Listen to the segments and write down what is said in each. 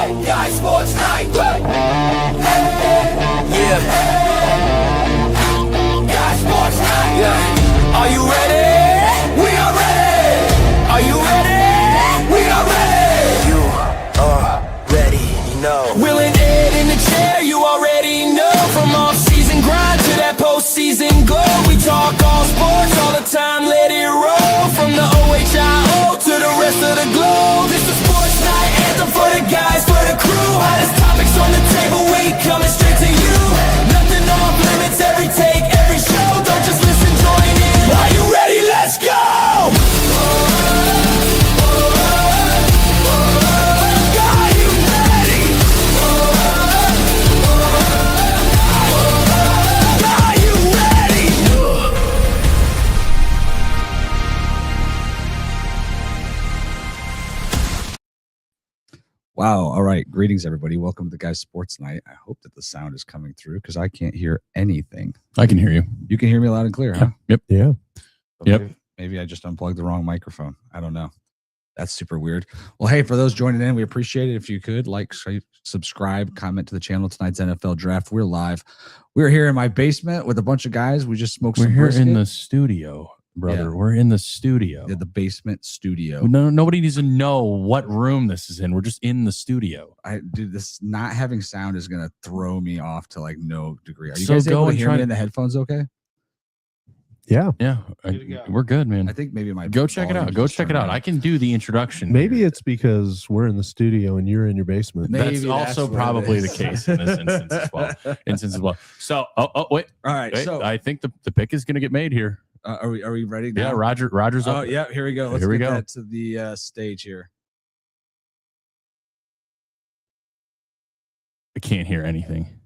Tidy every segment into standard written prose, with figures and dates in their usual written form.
Buckeye Sports Night. Yeah. Buckeye Sports Night. Yeah. Are you ready? We are ready. Are you ready? We are ready. You are ready, you know. Will and Ed in the chair, you already know. From off-season grind to that postseason glow. We talk all sports all the time, let it roll. From the OHIO to the rest of the globe. This is Sports Night anthem for the guys, for the crew. Hottest topics on the table, we coming straight to you. Nothing off limits, every take, every show. Don't just listen, join in. Are you ready? Let's go! Wow. All right. Greetings, everybody. Welcome to the Guys Sports Night. I hope that the sound is coming through because I can't hear anything. I can hear you. You can hear me loud and clear, huh? Yep. Yeah. So Yep. Maybe I just unplugged the wrong microphone. I don't know. That's super weird. Well, hey, for those joining in, we appreciate it. If you could like, subscribe, comment to the channel. Tonight's NFL Draft. We're live. We're here in my basement with a bunch of guys. We just smoked some brisket. We're here in the studio. Brother, yeah. We're in the studio. Yeah, the basement studio. No, nobody needs to know what room this is in. We're just in the studio. Dude, this not having sound is gonna throw me off to like no degree. Are you so guys able to hear me in the headphones? Okay. Yeah. We're good, man. I think maybe my go check it out. Go check it out. I can do the introduction. Maybe here. It's because we're in the studio and you're in your basement. That's also probably the case in this instance as well. So, wait. All right. Wait, so I think the pick is gonna get made here. Are we ready now? Yeah, Roger's up. Oh, yeah, here we go. Let's get that to the stage here. I can't hear anything.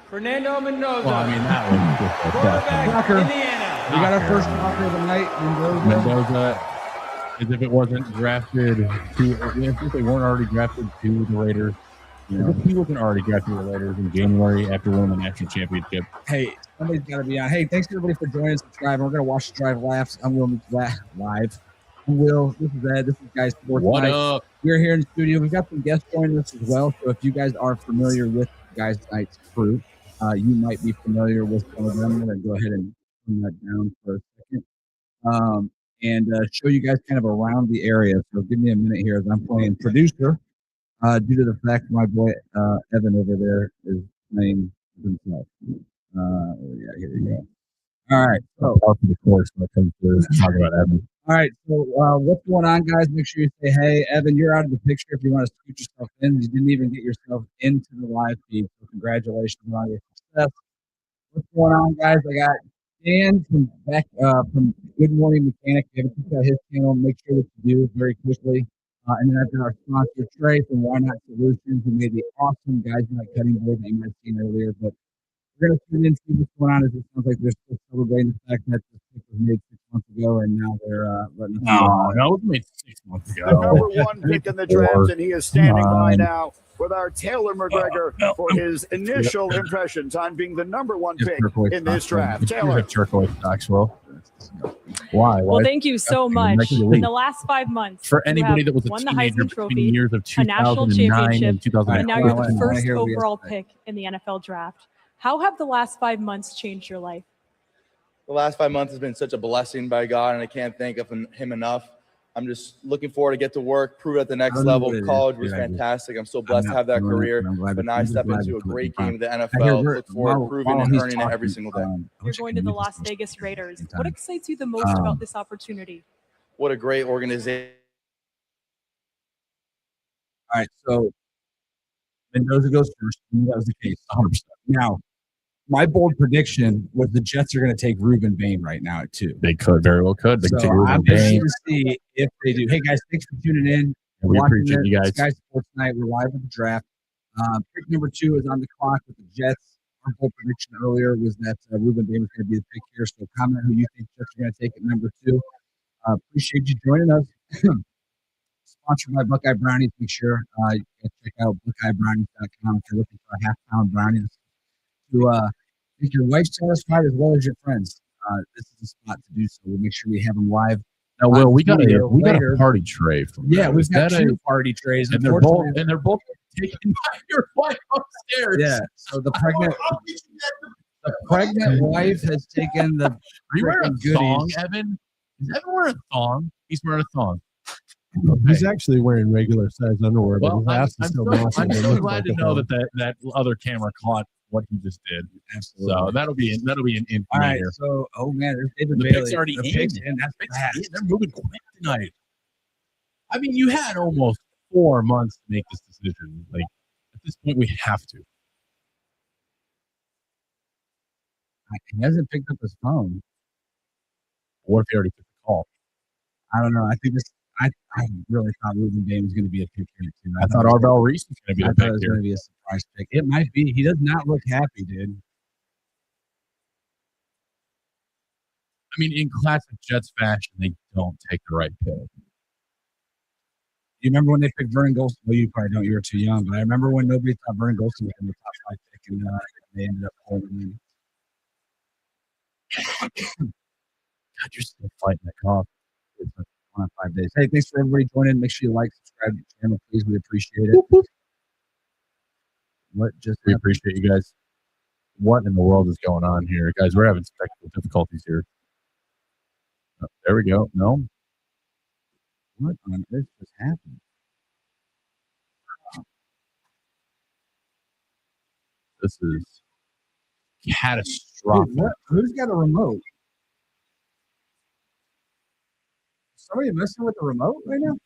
Fernando Mendoza. Well, I mean, that quarterback, Indiana. We got our first knocker of the night. Mendoza, as if it wasn't drafted if they weren't already drafted to the Raiders. You know, he wasn't already drafted to the Raiders in January after winning the national championship. Hey, somebody's got to be on. Hey, thanks everybody for joining us, subscribing. We're going to watch the drive live. I'm Will live. I'm Will. This is Ed. This is Guys Sports. What up? We're here in the studio. We've got some guests joining us as well. So if you guys are familiar with Guys Night's crew, you might be familiar with some of them. I'm going to go ahead and turn that down for a second and show you guys kind of around the area. So give me a minute here as I'm playing producer. Due to the fact my boy Evan over there is playing himself. Yeah, here we go. All right. So, the course when it comes to talking about Evan. All right. So, what's going on, guys? Make sure you say, hey, Evan, you're out of the picture if you want to scoot yourself in. You didn't even get yourself into the live feed. So, congratulations on your success. What's going on, guys? I got Dan from Good Morning Mechanic. If you haven't checked out his channel, make sure that you do very quickly. And then I've got our sponsor, Trey, from Why Not Solutions, who made the awesome Guys Night cutting board that you might have seen earlier. But we're going to tune in and see what's going on. It sounds like they're still celebrating the fact that this pick was made 6 months ago, and now they're letting us know. No, it was made 6 months ago. The number one pick in the draft, and he is standing by now with our Taylor McGregor for his initial impressions on being the number one pick in this draft. Taylor. Turquoise Maxwell. Why? Well, thank you so much. In the last 5 months, for anybody that was a won the teenager Heisman Trophy, between the years of a national 2009 and championship, 2012, and now you're the first overall pick in the NFL draft. How have the last 5 months changed your life? The last 5 months has been such a blessing by God, and I can't thank him enough. I'm just looking forward to get to work, prove at the next level. College was fantastic. I'm so blessed to have that career. But now I step into a great game of the NFL. Look forward to proving and earning it every single day. You're going to the Las Vegas Raiders. What excites you the most about this opportunity? What a great organization. All right, so Mendoza goes first. That was the case, 100%. Now, my bold prediction was the Jets are going to take Reuben Bain right now at 2. They could very well could. They so could take I'm interested to see if they do. Hey guys, thanks for tuning in. We appreciate you guys. Guys Sports Night. We're live with the draft. Pick number 2 is on the clock with the Jets. Our bold prediction earlier was that Reuben Bain was going to be the pick here. So comment who you think Jets are going to take at number 2. Appreciate you joining us. Sponsored by Buckeye Brownies. Make sure you guys check out buckeyebrownies.com if you're looking for a half-pound brownies to make your wife satisfied as well as your friends. This is the spot to do so. We'll make sure we have them live Now, Will, we got studio a later. party tray from Yeah, them. we've Is got that two party trays. and they're both taken by your wife upstairs. Yeah. So the pregnant wife has taken the. Are you wearing a freaking thong, goodies. Evan? Is Evan wearing a thong? He's wearing a thong. He's actually wearing regular size underwear, but Well, his I'm ass is still so massive. It looks glad like to a know thong. that other camera caught what he just did. Absolutely. So that'll be an infamy All right. here. So, oh man, there's David The Bailey. pick's already The in. pick's in. That's Pick's fast. in. They're moving quick tonight. I mean, you had almost 4 months to make this decision. Like at this point, we have to. He hasn't picked up his phone. What if he already took the call? I don't know. I think this. I really thought Ruben Game was going to be a pick here too. I thought Arbel Reese was going to be I the thought pick it was here. going to be a surprise pick. It might be. He does not look happy, dude. I mean, in classic Jets fashion, they don't take the right pick. You remember when they picked Vernon Golson? Well, you probably don't. You were too young. But I remember when nobody thought Vernon Golson was in the top 5 pick, and they ended up pulling him in. God, you're still fighting the cough. It's been 5 days. Hey, thanks for everybody joining. Make sure you like, subscribe to the channel, please. We appreciate it. What just We happened? appreciate you guys. What in the world is going on here, guys? We're having technical difficulties here. Oh, there we go. No, What on earth just happened? this is Dude, catastrophic. who's got a remote? Is somebody messing with the remote right now?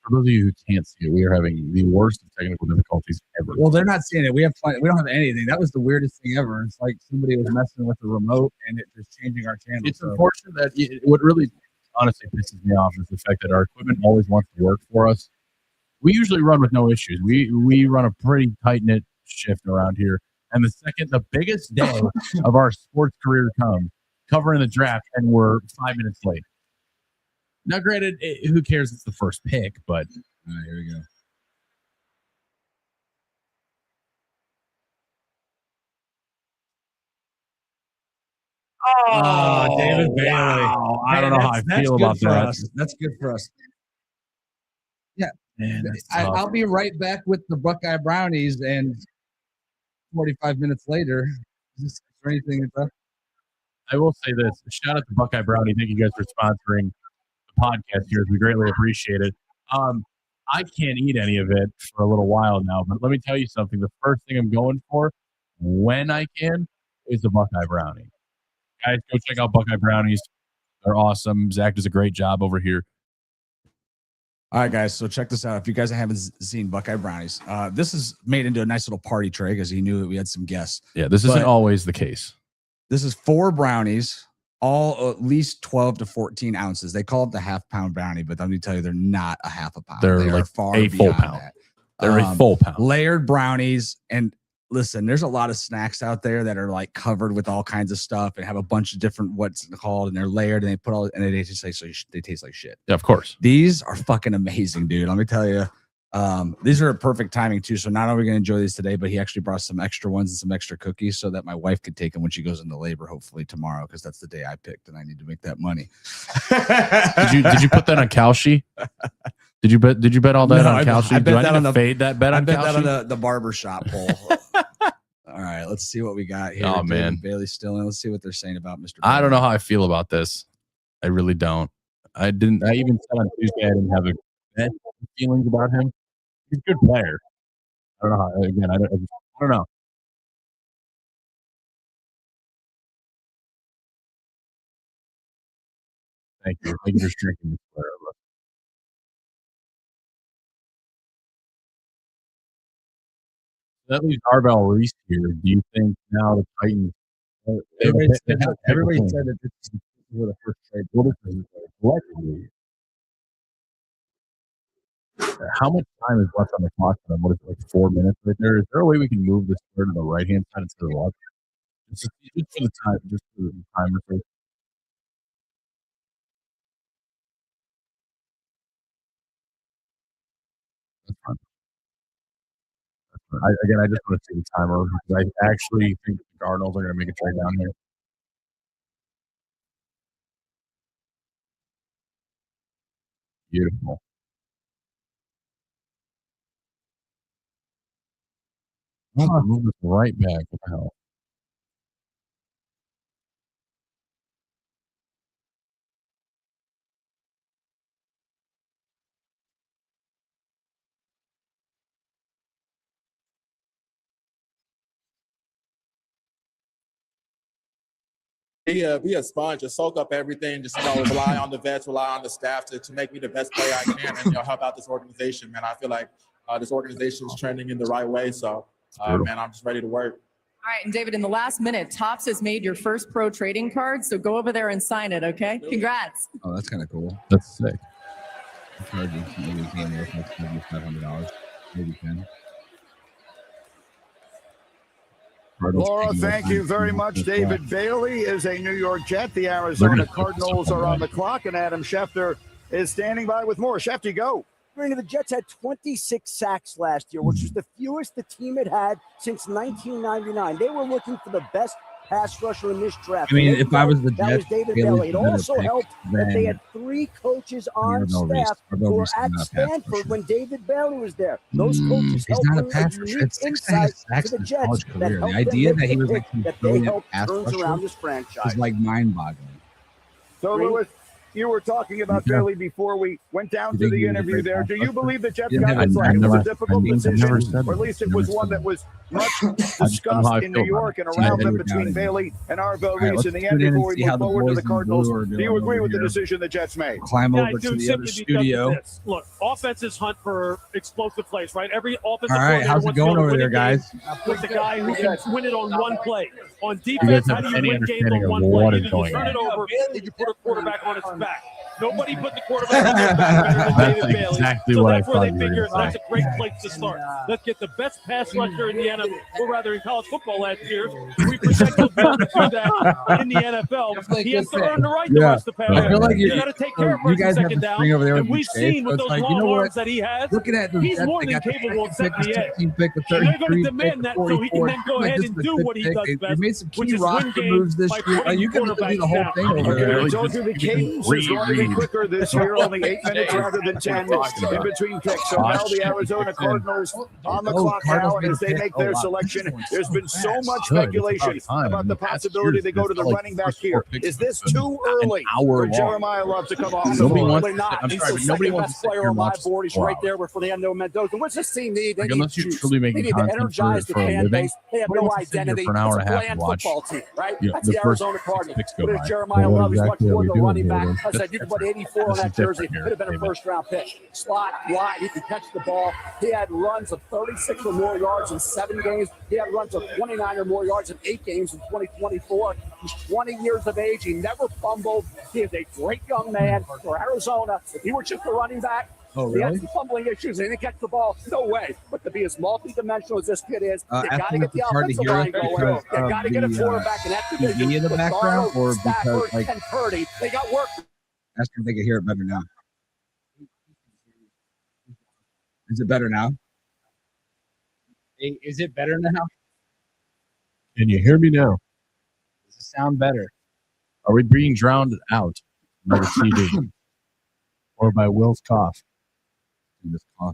For those of you who can't see it, we are having the worst of technical difficulties ever. Well, they're not seeing it. We don't have anything. That was the weirdest thing ever. It's like somebody was messing with the remote and it just changing our channel. It's So unfortunate that what really honestly pisses me off is the fact that our equipment always wants to work for us. We usually run with no issues. We run a pretty tight-knit shift around here. And the biggest day of our sports career comes, covering the draft, and we're 5 minutes late. Now, granted, who cares? It's the first pick, but all right, here we go. Oh, David Bailey. wow. I Hey, don't know how I that's feel good about for that. us. That's good for us. Yeah. Man, that's tough. I'll be right back with the Buckeye Brownies, and 45 minutes later, is there anything? I will say this. Shout out to Buckeye Brownie. Thank you guys for sponsoring the podcast here. We greatly appreciate it. I can't eat any of it for a little while now, but let me tell you something. The first thing I'm going for when I can is the Buckeye Brownie. Guys, go check out Buckeye Brownies. They're awesome. Zach does a great job over here. All right, guys. So check this out. If you guys haven't seen Buckeye Brownies, this is made into a nice little party tray because he knew that we had some guests. Yeah, this isn't always the case. This is 4 brownies, all at least 12 to 14 ounces. They call it the half-pound brownie, but let me tell you, they're not a half a pound. They're They are like far a full beyond pound. that. They're a full pound. Layered brownies. And listen, there's a lot of snacks out there that are like covered with all kinds of stuff and have a bunch of different what's called, and they're layered and they put all, and they taste like shit. Yeah, of course. These are fucking amazing, dude. Let me tell you. These are a perfect timing too. So not only are we going to enjoy these today, but he actually brought some extra ones and some extra cookies so that my wife could take them when she goes into labor, hopefully tomorrow, because that's the day I picked and I need to make that money. Did you put that on Kalshi? Did you bet all that on Kalshi? I bet Do I that need on to the fade that bet I on bet that Kalshi? on the barbershop poll. All right, let's see what we got here. Oh, David man. Bailey's still in. Let's see what they're saying about Mr. I don't Bailey. know how I feel about this. I really don't. I even said on Tuesday I didn't have a bad feelings about him. He's a good player. I don't know how. Again, I don't know. Thank you. Thank you for drinking this player. That leaves Arbel Reese here. Do you think now the Titans? Everybody said that this is where the first trade. What is this? Collectively, how much time is left on the clock for them? What is it, like 4 minutes right there? Is there a way we can move this square to the right hand side instead of the left? Just for the time, just for the timer. That's fine. I just want to see the timer because I actually think the Cardinals are going to make a trade down here. Beautiful. I'll move this right back. What the hell? Be a sponge, just soak up everything, just rely on the vets, rely on the staff to make me the best player I can, and help out this organization, man. I feel like this organization is trending in the right way, so man, I'm just ready to work. All right, and David, in the last minute, Topps has made your first pro trading card, so go over there and sign it, okay? Congrats. Oh, that's kind of cool. That's sick. Maybe $500. Maybe 10. Laura, thank you very much. David Bailey is a New York Jet. The Arizona Cardinals are on the clock, and Adam Schefter is standing by with more. Schefter, go. The Jets had 26 sacks last year, which was the fewest the team had since 1999. They were looking for the best pass rusher in this draft. I mean, if I was the Jets, that was David Bailey. It also helped that they had 3 coaches on staff who were at Stanford when David Bailey was there. Those coaches helped bring a unique insight to the Jets. The idea that he was like they helped turn around this franchise is like mind-boggling. So, Lewis, you were talking about Bailey before we went down to the interview there. Do you believe the Jets got it right? It was a difficult decision, or at least it was one that was much discussed in New York and around them between Bailey and Arvell Reese in the end before we move forward to the Cardinals. Do you agree with the decision the Jets made? Climb over to the other studio. Look, offenses hunt for explosive plays, right? Every offensive All right, how's it going over there, guys? With the guy who can win it on one play. On defense, how do you win games on one play? Either you turn it over or you put a quarterback on its back. Nobody put the quarterback on their back better than David Bailey. Exactly so what that's I where thought they you were figure gonna that's a great place to start. Let's get the best pass rusher in the NFL, or rather in college football last year. We project he'll be able to do that in the NFL. He has to earn the right to rush the pass. I feel like you got to take care of first and second down. And we've seen with those long arms that he has, he's more than capable of setting the edge. They're going to demand that so he can then go ahead and do what he does best, which is win games by putting you can do the whole thing over there. I told you the cadence is going to be quicker this year, only 8 minutes rather than 10 in between picks. So now the Arizona Cardinals on the clock now as they make their selection. There's been so much speculation about the possibility they go to the running back here. Is this too early for Jeremiah Love to come off the Nobody board? wants not. He's the second best player on my board. He's right there with Fernando Mendoza. What's this team need? They need juice. They need to energize the fan base. They have no identity. It's a bland football team, right? That's the Arizona Cardinals. But if Jeremiah Love is much more than a running back, I said you could put 84 on that jersey. Could have been a first-round pick. Slot, wide, he can catch the ball. He had runs of 36 or more yards in 7 games. He had runs of 29 or more yards in 8 games in 2024. He's 20 years of age. He never fumbled. He is a great young man for Arizona. If he were just a running back, he had some fumbling issues. He didn't catch the ball. No way. But to be as multi-dimensional as this kid is, you got to get the offensive line going. You got to get a quarterback in that division. In the background, or because like and Purdy, they got work. Ask if they can hear it better now. Is it better now? Is it better now? Can you hear me now? Does it sound better? Are we being drowned out by the CD or by Will's cough? This cough.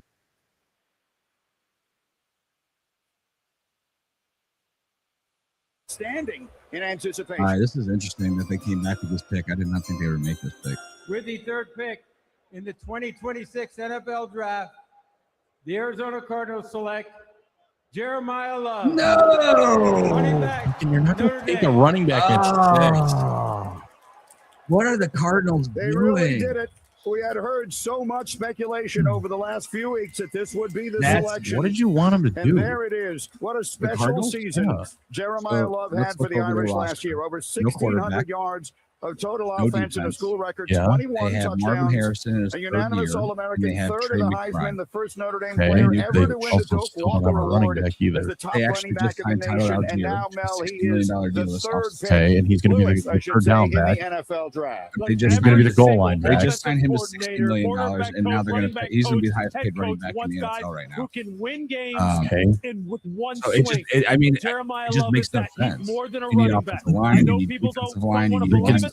Standing in anticipation. All right, this is interesting that they came back with this pick. I did not think they would make this pick. With the 3rd pick in the 2026 NFL Draft, the Arizona Cardinals select Jeremiah Love. No! Running back. And you're not going to take a running back at 6. What are the Cardinals They doing? really did it. We had heard so much speculation over the last few weeks that this would be the selection. What did you want him to do? And there it is. What a special season Jeremiah Love had for the Irish last year. Over 1,600 yards of total offense and a school record, 21 touchdowns, a unanimous All-American, 3rd of the Heisman, the first Notre Dame player ever to win the Doak Walker Award as the top running back in the nation. And now, Mel, he is the 3rd pick, and he's going to be the 3rd down back in the NFL draft. He's going to be the goal line They back. just signed him to $60 million, and now they're going to. He's going to be the highest paid running back in the NFL right now. Who can win games with one So swing. it just Jeremiah it just Love makes is no that. He's sense. more than a You need running back. offensive line, I know you need people defensive don't line, you want to need believe it.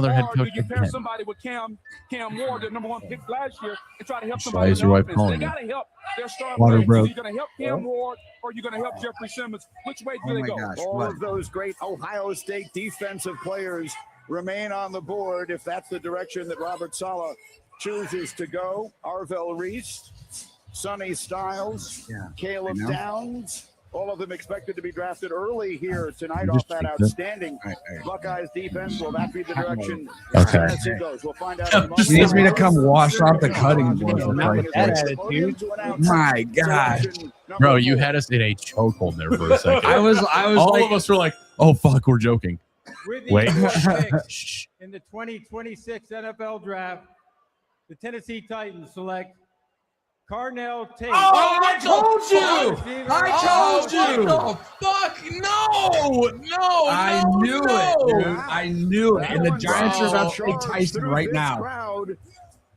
another head Or coach do you pair again. somebody with Cam Ward, the #1 pick last year, and try to help Shy somebody is in your the wife offense? calling They you. got to help their star Water players. broke. Are you going to help Cam Ward, or are you going to help Jeffrey Simmons? Which way do Oh they my go? gosh. All What? of those great Ohio State defensive players remain on the board if that's the direction that Robert Saleh chooses to go. Arvell Reese, Sonny Styles, Yeah, Caleb I know. Downs, All of them expected to be drafted early here tonight off that outstanding Buckeyes defense. Will that be the direction Tennessee goes? We'll find out. He needs me to come wash off the cutting board. My God. Bro, you had us in a chokehold there for a second. I was all like, of us were like, oh, fuck, we're joking. Wait. In the 2026 NFL Draft, the Tennessee Titans select Carnell Tate. Oh, I told you! I told you! What the fuck? No! I knew it, dude. I knew it. And the Giants are about to take Tyson right now.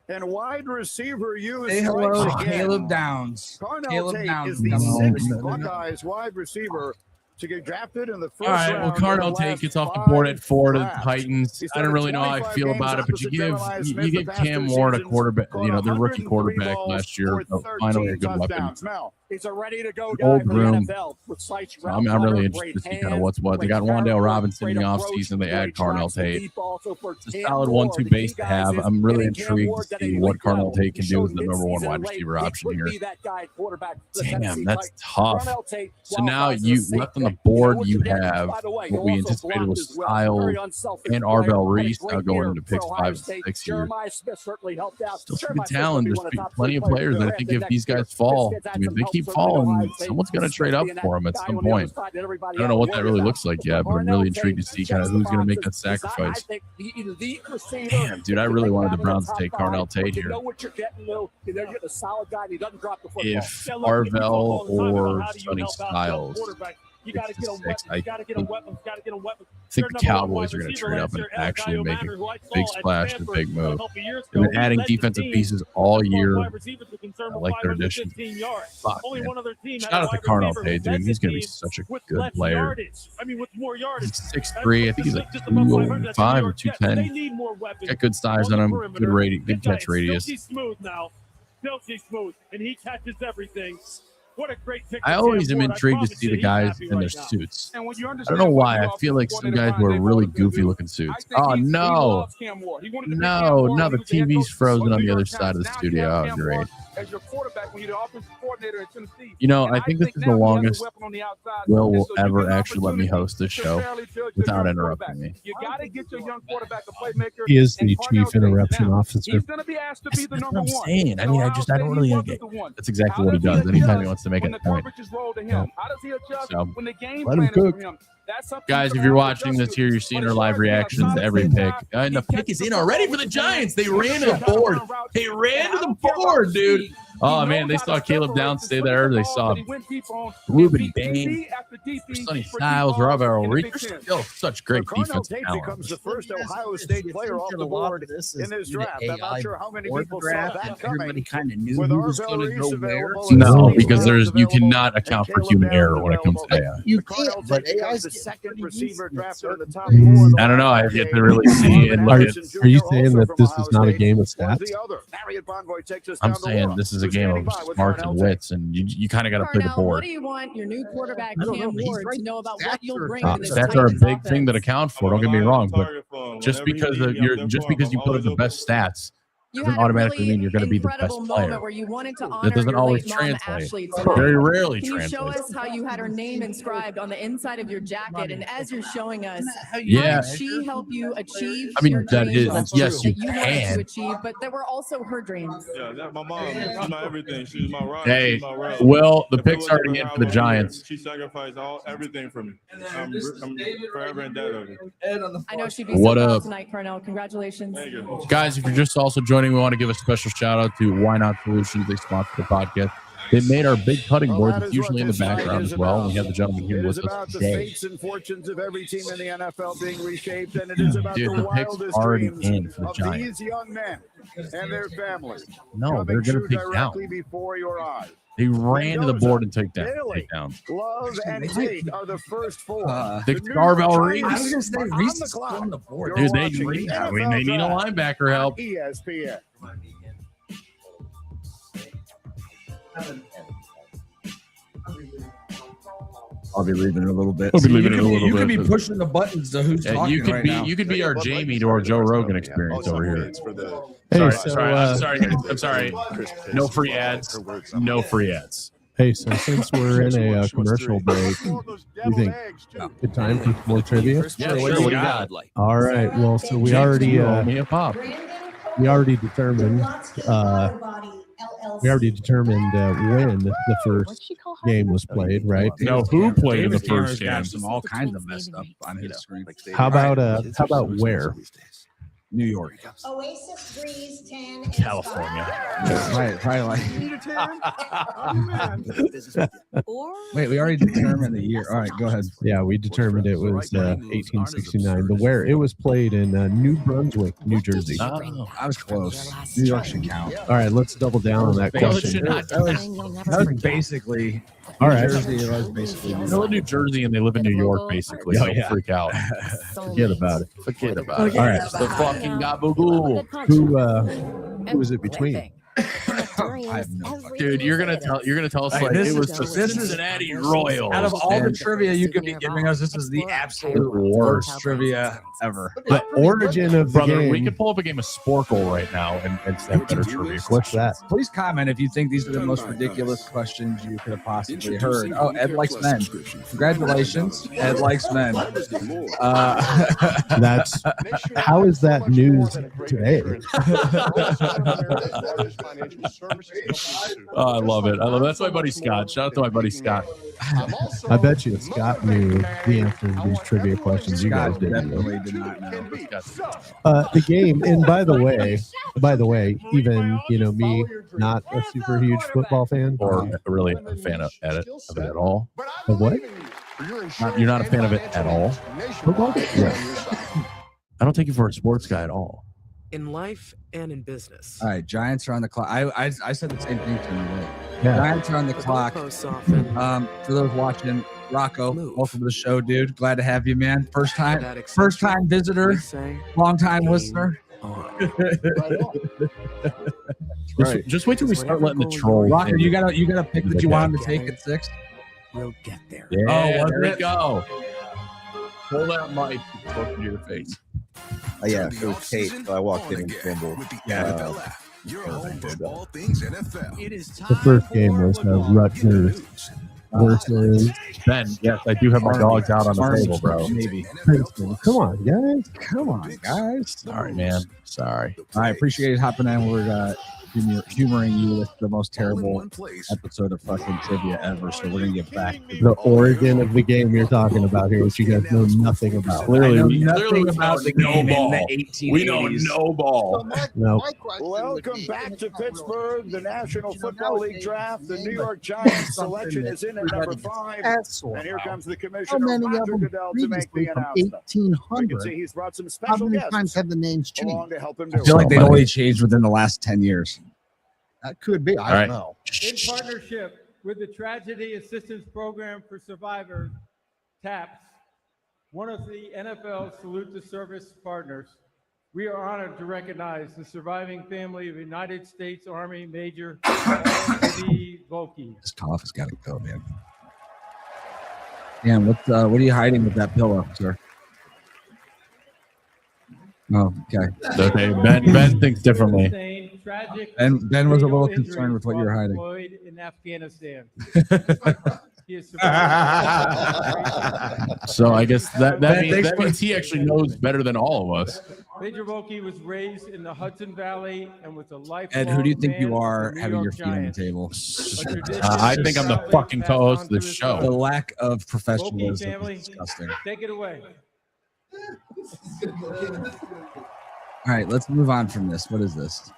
And wide receiver use. Say hello to Caleb Downs. Caleb Tate is the sixth Buckeyes wide receiver to get drafted in the first round. All right, well, Carnell Tate gets off the board at 4 to the Titans. I don't really know how I feel about it, but you give Cam Ward a quarterback, their rookie quarterback last year, finally a good weapon. He's a ready-to-go guy for the NFL. I'm really interested to see kind of what's what. They got Wan'Dale Robinson in the offseason. They add Carnell Tate. It's a solid 1-2 base to have. I'm really intrigued to see what Carnell Tate can do as the number one wide receiver option here. Damn, that's tough. So now you left on the board, you have what we anticipated was Style and Arvell Reese now going into picks 5 and 6 here. Still some good talent. There's plenty of players that I think if these guys fall, I mean, if they keep falling, someone's going to trade up for them at some point. I don't know what that really looks like yet, but I'm really intrigued to see kind of who's going to make that sacrifice. Damn, dude, I really wanted the Browns to take Carnell Tate here. If Arvell or Sonny Styles, I think the Cowboys are going to trade up and actually make a big splash and big move. They've been adding defensive pieces all year. I like their addition. Fuck, man. Shout out to Carnell Tate, dude. He's going to be such a good player. He's 6'3". I think he's like 205 or 210. Got good size on him. Good catch radius. Silky smooth, and he catches everything. What a great pick. I always am intrigued to see the guys in their suits. I don't know why. I feel like some guys wear really goofy looking suits. Oh, no. No, the TV's frozen on the other side of the studio. Oh, great. As your quarterback when you're the offensive coordinator in Tennessee. I think this is the longest Will will ever actually let me host this show without interrupting me. You got to get your young quarterback a playmaker. He is the chief interruption officer. He's going to be asked to be the number one. That's what I'm saying. I mean, I don't really get it. That's exactly what he does anytime he wants to make a point. So, let him cook. Guys, if you're watching this here, you're seeing our live reactions to every pick. And the pick is in already for the Giants. They ran to the board. They ran to the board, dude. Oh, man, they saw Caleb Downs stay there. They saw Ruben Bain, Sonny Styles, Arvell Reese. Still such great defense talent. Becomes the first Ohio State player off the board in this draft. I'm not sure how many people saw that coming. Everybody kind of knew who was going to go where. No, because you cannot account for human error when it comes to AI. You can't, but AI's the second receiver drafted in the top 4. I don't know. I have yet to really see and look at. Are you saying that this is not a game of stats? I'm saying this is a game of smarts and wits, and you kind of got to play the board. What do you want your new quarterback Cam Ward to know about what you'll bring to this stats are a big thing that account for. Don't get me wrong, but just because you put up the best stats doesn't automatically mean you're going to be the best player. That doesn't always translate. Very rarely translates. Can you show us how you had her name inscribed on the inside of your jacket, and as you're showing us, how did she help you achieve? I mean, your that dreams is yes, you wanted can. to achieve, but there were also her dreams. Yeah, that's my mom. She's my everything. She's my rock. Hey, well, the pick's already in for the Giants. She sacrificed everything for me. I'm forever in debt of it. I know she'd be so proud tonight, Carnell. Congratulations. Thank you. Guys, if you're just also joining, we want to give a special shout out to Why Not Solutions. They sponsor the podcast. They made our big cutting board. It's usually in the background as well. We have the gentleman here with us today. Fates and fortunes of every team in the NFL being reshaped, and it is about the pick's already in for the These Giants. young men and their families. No, they're going to take down. Before your eyes. They ran to the board and take down. Love and Tate are the first 4. The Arvell Reese. I was going to say Reese is on the board. Dude, they need a linebacker help. ESPN. I'll be leaving in a little bit. You could be pushing the buttons to who's talking right now. You could be our Jamie to our Joe Rogan experience over here. Hey, I'm sorry. No free ads. No free ads. Hey, so since we're in a commercial break, you think good time for more trivia? Yeah, sure. What do you got? All right. Well, so we already me a pop. we already determined when the first game was played, right? No, who played in the first Got game? some all kinds of messed up on his screen. How about where? New York, Oasis Breeze 10 California. Probably like. Wait, we already determined the year. All right, go ahead. Yeah, we determined it was 1869. The where it was played in New Brunswick, New Jersey. Oh, I was close. New York should count. All right, let's double down on that question. That was basically. All right. New Jersey was basically. They live in New Jersey and they live in New York, basically. Oh, Don't yeah. freak out. Forget about it. Forget about it. All right. The fucking gabagool. Who was it between? I have no fucking. Dude, you're gonna tell us Hey, like this it was is- the this is- Cincinnati Royals. Out of all the trivia you could be giving us, this is the absolute worst trivia ever. The origin of the Brother, game. we could pull up a game of Sporkle right now and have better trivia. What's that? Please comment if you think these are the most ridiculous questions you could have possibly heard. Oh, Ed likes men. Congratulations, Ed likes men. That's how is that news today? Oh, I love it. That's my buddy Scott. Shout out to my buddy Scott. I bet you Scott knew the answer to these trivia questions. You guys didn't. Definitely did not know. The game, and by the way, even me, not a super huge football fan, Or really a fan of it at all. of what? You're not a fan of it at all. Football? Yeah. I don't take you for a sports guy at all. In life and in business. All right, Giants are on the clock. I said the same thing to you. Right? Yeah. Giants are on the clock. For those watching, Rocco, welcome to the show, dude. Glad to have you, man. First time visitor, long time listener. Just wait till we start letting the trolls. Rocco, you gotta pick that you want him to take at 6. We'll get there. Yeah, there we go. Pull that mic close to your face. Yeah, it was Kate, so I walked in and fumbled. The first game was Rutgers versus Ben. Yes, I do have my dogs out on the table, bro. Maybe. Princeton. Come on, guys. Come on, guys. Sorry, man. Sorry. I appreciate you hopping in. We're humoring you with the most terrible episode of fucking trivia ever. So we're gonna get back to The origin of the game you're talking about here, which you guys know nothing about. Clearly, nothing about the game in the 1880s. We know no ball. No. Welcome back to Pittsburgh, the National Football League Draft. The New York Giants selection is in at number 5. And here comes the commissioner, Roger Goodell, to make the announcement. You can see he's brought some special guests have the names along to help him do I feel it. like they've only changed within the last 10 years. That could be. I All right. don't know. In partnership with the Tragedy Assistance Program for Survivors, TAPS, one of the NFL Salute to Service partners, we are honored to recognize the surviving family of United States Army Major D. Volke. This cough has got to go, man. Dan, what are you hiding with that pillow, sir? Oh, okay. Okay, Ben thinks differently. Ben was a little concerned with what you were hiding. In Afghanistan. So I guess that means he actually knows better than all of us. Major Volke was raised in the Hudson Valley and was a lifelong Ed, who do you think you man are of the New having your York feet on the Giants. table? I think I'm the fucking co-host of the The show. lack of Volke professionalism family, is disgusting. take it away. All right, let's move on from this. What is this?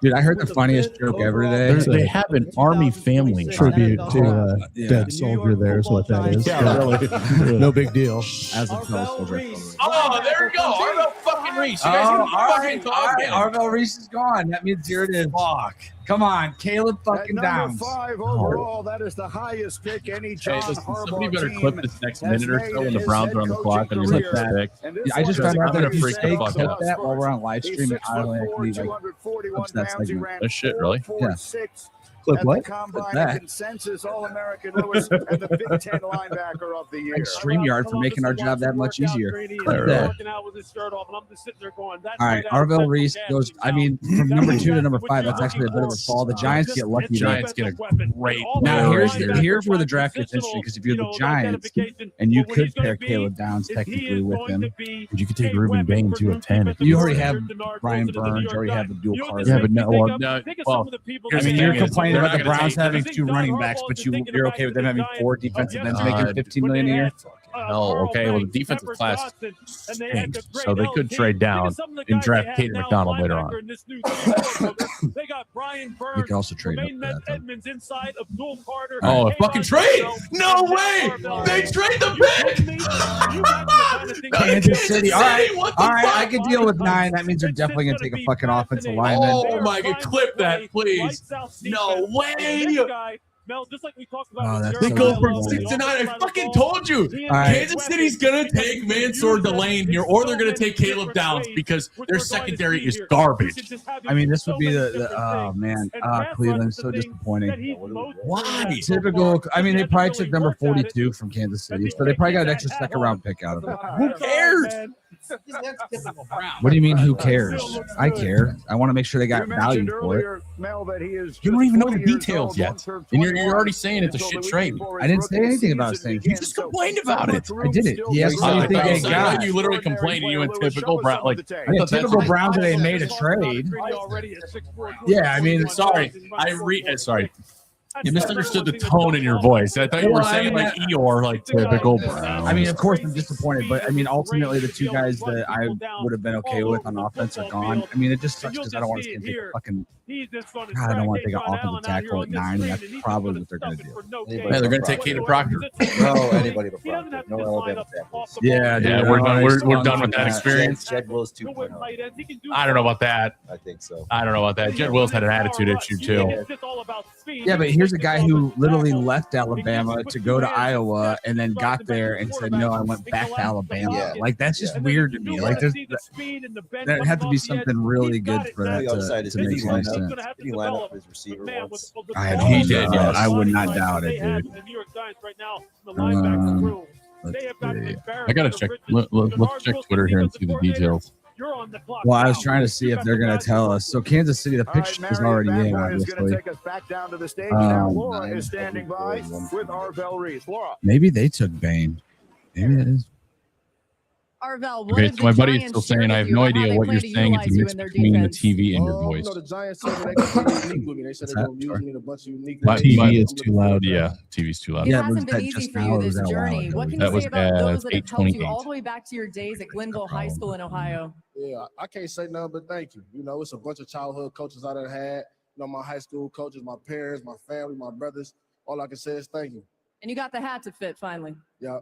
Dude, I heard the funniest joke ever today. They have an army family Tribute to Yeah. dead soldier there is what that is. Yeah, really. No big deal. As a soldier. Oh, there we go. Arvell fucking Reese. You guys Oh, are all fucking right, all right. talking. Arvell Reese is gone. That means here it is. Fuck. Come on, Caleb fucking At Downs. number 5 overall, that is the highest pick any John Hey, listen, somebody Harbaugh better team clip this next has minute or made so when in the his Browns head are on the coaching clock and you're career. like, And this I just one found is out I'm that gonna if you freak the stay fuck clip out. that while we're on live He's stream, 6'4", I can be like 241 clips that pounds. He segment. ran That's shit, really? 4.46. Clip at what? the combine, that? consensus All-American Lewis and the Big Ten linebacker of the year. Thanks, StreamYard, for making our job that much easier. Clip that. All right, Arvell Reese goes. I mean, from number 2 to number 5, that's actually a bit of a fall. The Giants get lucky. The Giants get a great. Now here's where the draft gets interesting, because if you're the Giants and you could pair Caleb Downs technically with him, you could take Ruben Bain too at 10. You already have Brian Burns. You already have the dual card. Yeah, but well, I mean, you're complaining about the Browns having 2 running backs, but you're okay with them having 4 defensive ends making $15 million a year. No, okay. Well, the defensive class stinks, so they could trade down and draft Katie McDonald later on. You could also trade up that. Oh, a fucking trade! No way! They trade the pick. Kansas City. All right, I can deal with 9. That means they're definitely gonna take a fucking offensive lineman. Oh my God! Clip that, please. No way! Mel, just like we talked about, They go from 6 to 9. I fucking told you. Kansas City's gonna take Mansour Delane here, or they're gonna take Caleb Downs because their secondary is garbage. I mean, this would be Cleveland's so disappointing. Why? Typical. I mean, they probably took number 42 from Kansas City, so they probably got an extra second round pick out of it. Who cares? What do you mean, who cares? I care. I want to make sure they got value for it. You don't even know the details yet, and you're already saying it's a shit trade. I didn't say anything about his thing. You just complained about it. I did it. He asked me anything they got. You literally complained, and you went typical Brown. Like typical Browns, they made a trade. Yeah, I mean, sorry. Sorry. You misunderstood the tone in your voice. I thought you were saying like Eeyore, like typical Brown. I mean, of course, I'm disappointed, but I mean, ultimately, the 2 guys that I would have been okay with on offense are gone. I mean, it just sucks because I don't want to see him take a fucking. God, I don't want to take an offensive tackle at 9, and that's probably what they're going to do. Hey, they're going to take Kaden Proctor. No, anybody but Proctor. No Alabama tackles. Yeah, we're done with that experience. Jed Wills 2.0. I don't know about that. I think so. I don't know about that. Jed Wills had an attitude issue too. Yeah, but here's a guy who literally left Alabama to go to Iowa and then got there and said, "No, I went back to Alabama." Yeah. Like that's just weird to me. Like there had to be something really good for that to make any sense. Did he line up his receiver once? He did. Yes. I would not doubt it, dude. Let's see. I gotta check. Let's check Twitter here and see the details. Well, I was trying to see if they're going to tell us. So Kansas City, the pitch is already in, obviously. Maybe they took Bain. Maybe it is. Arvell, okay, so my buddy is still saying, I have no idea what you're saying. It's a mix between the TV and your voice. No, the Giants said they're going to be unique with me. They said they're going to use me in a bunch of unique ways. TV is too loud. Yeah, TV's too loud. It hasn't been easy for you this journey. What can you say about those that have helped you all the way back to your days at Glenville High School in Ohio? Yeah, I can't say nothing but thank you. You know, it's a bunch of childhood coaches I done had. You know, my high school coaches, my parents, my family, my brothers. All I can say is thank you. And you got the hat to fit finally. Yeah.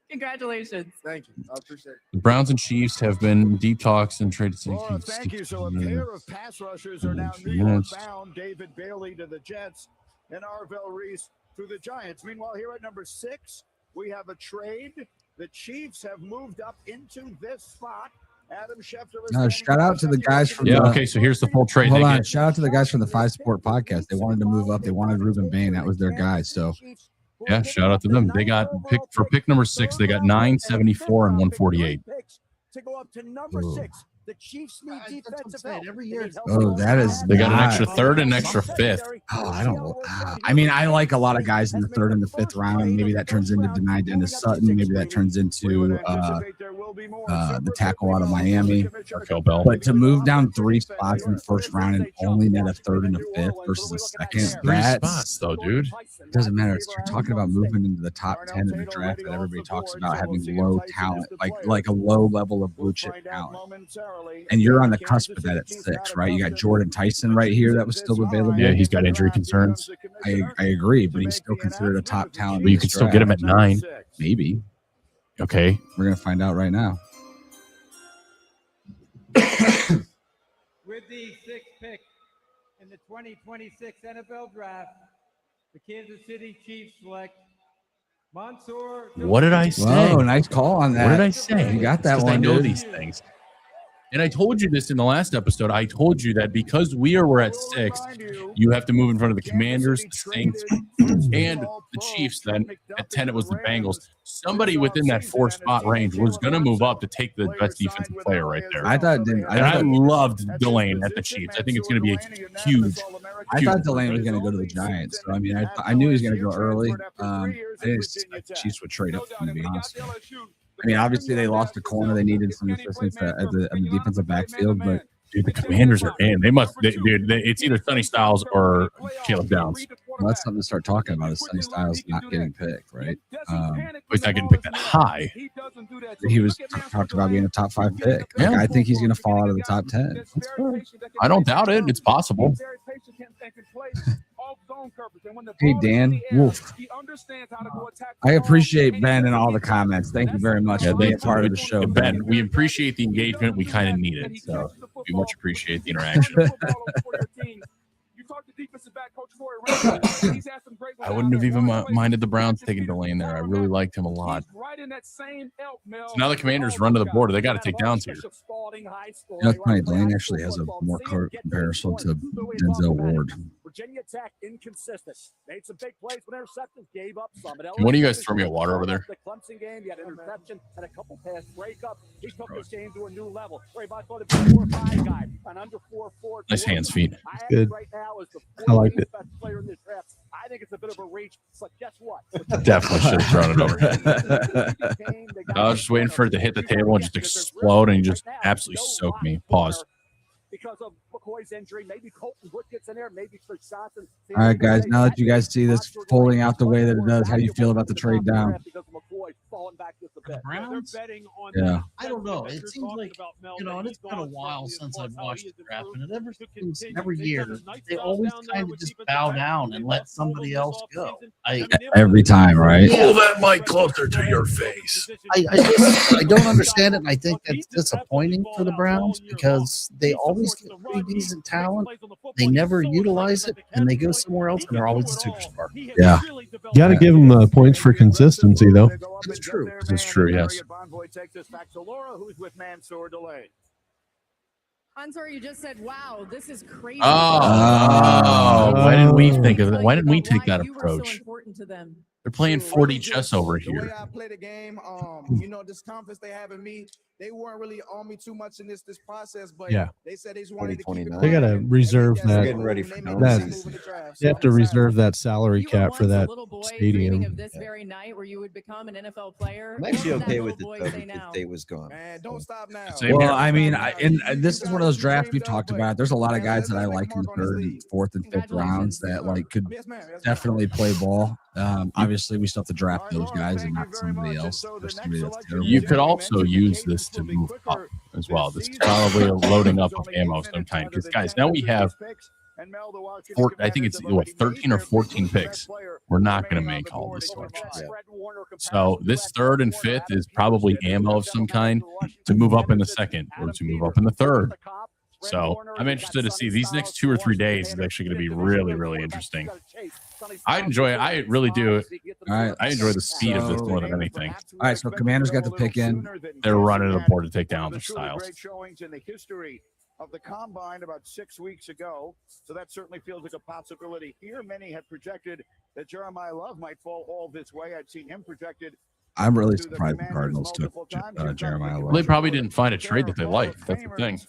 Congratulations. Thank you. I appreciate it. The Browns and Chiefs have been deep talks and traded. Well, thank you. So a pair of pass rushers are now New York bound. David Bailey to the Jets and Arvell Reese to the Giants. Meanwhile, here at number 6, we have a trade. The Chiefs have moved up into this spot. Adam Schefter. Shout out to the guys from okay, so here's the full trade. Hold on. Shout out to the guys from the 5 Sport podcast. They wanted to move up. They wanted Ruben Bain. That was their guy. So yeah, shout out to them. They got pick number 6. They got 974 and 148. To go up to number 6. The Chiefs need defensive help every year. Oh, that is. They got an extra 3rd and an extra 5th. Oh, I don't know. I mean, I like a lot of guys in the 3rd and the 5th round. Maybe that turns into denied into Sutton. Maybe that turns into the tackle out of Miami. But to move down 3 spots in the 1st round and only net a 3rd and a 5th versus a 2nd, 3 spots though, dude. Doesn't matter. You're talking about moving into the top 10 of the draft that everybody talks about having low talent, like a low level of blue chip talent. And you're on the cusp of that at 6, right? You got Jordan Tyson right here that was still available. Yeah, he's got injury concerns. I agree, but he's still considered a top talent. But you can still get him at 9. Maybe. Okay. We're going to find out right now. With the 6th pick in the 2026 NFL Draft, the Kansas City Chiefs select Mansour. What did I say? Oh, nice call on that. What did I say? You got that one. I know dude. these things. And I told you this in the last episode. I told you that because we're at 6, you have to move in front of the Commanders, the Saints, and the Chiefs. Then at 10, it was the Bengals. Somebody within that 4-spot range was going to move up to take the best defensive player right there. I loved Delane at the Chiefs. I think it's going to be a huge. I thought Delane was going to go to the Giants. So, I mean, I knew he was going to go early. I didn't expect the Chiefs would trade up for him, to be honest. I mean, obviously they lost the corner. They needed some assistance at the defensive backfield, but dude, the Commanders are in. It's either Sonny Styles or Caleb Downs. Well, that's something to start talking about. Is Sonny Styles not getting picked, right? He's not getting picked that high. He was talked about being a top 5 pick. Like, I think he's going to fall out of the top 10. I don't doubt it. It's possible. Hey, Dan Wolf. I appreciate Ben and all the comments. Thank you very much for being part of the show. Ben, we appreciate the engagement. We kind of need it. So we much appreciate the interaction. I wouldn't have even minded the Browns taking Delane there. I really liked him a lot. So now the Commanders run to the border. They got to take Downs here. It's funny. Delane actually has a more comparison to Denzel Ward. Virginia Tech inconsistent. Made some big plays with interceptions, gave up some. One of you guys throw me a water over there? The Clemson game, he had an interception and a couple pass breakups. He took this game to a new level. I thought it'd be a 4-5 guy, an under 4-4. Nice hands, feet. Good. Right now is the I like it. best player in this draft. I think it's a bit of a reach, but guess what? Definitely should have thrown it over. I was just waiting for it to hit the table and just explode and just absolutely soak me. Pause. Because of McCoy's injury, maybe Colton Wood gets in there, maybe Chris Johnson. All right, guys. Now that you guys see this folding out the way that it does, how do you feel about the trade down? Browns? Yeah. I don't know. It seems like, and it's been a while since I've watched the draft, and every year, they always kind of just bow down and let somebody else go. Every time, right? Pull that mic closer to your face. I don't understand it, and I think that's disappointing for the Browns because they always get pretty decent talent. They never utilize it, and they go somewhere else, and they're always a superstar. Yeah. Got to give them points for consistency, though. It's true. It's true, yes. Answer, you just said, wow, this is crazy. Why didn't we think of that? Why didn't we take that approach? Important to them. They're playing 40 chess over here. I play the game. This conference they having me. They weren't really on me too much in this process, but they said they just wanted to keep it. They got to reserve that. Getting ready for They have to reserve that salary cap for that stadium. Of this very night where you would become an NFL player. I'm actually okay with it though if Day was gone. Man, don't stop now. Well, I mean, this is one of those drafts we've talked about. There's a lot of guys that I like in the 3rd, and 4th, and 5th rounds that could definitely play ball. Obviously, we still have to draft those guys and not somebody else. You could also use this to move up as well. This is probably a loading up of ammo of some kind. Because, guys, now we have, I think it's 13 or 14 picks. We're not going to make all this selections. So this 3rd and 5th is probably ammo of some kind to move up in the 2nd or to move up in the 3rd. So I'm interested to see these next 2 or 3 days is actually going to be really, really interesting. I enjoy it. I really do. All right. I enjoy the speed of this more than anything. All right, so Commanders got the pick in. They're running to the board to take down their Styles. Of the combine about 6 weeks ago, so that certainly feels like a possibility here. Many had projected that Jeremiah Love might fall all this way. I'd seen him projected. I'm really surprised the Cardinals took Jeremiah Love. Well, they probably didn't find a trade that they liked. That's the thing.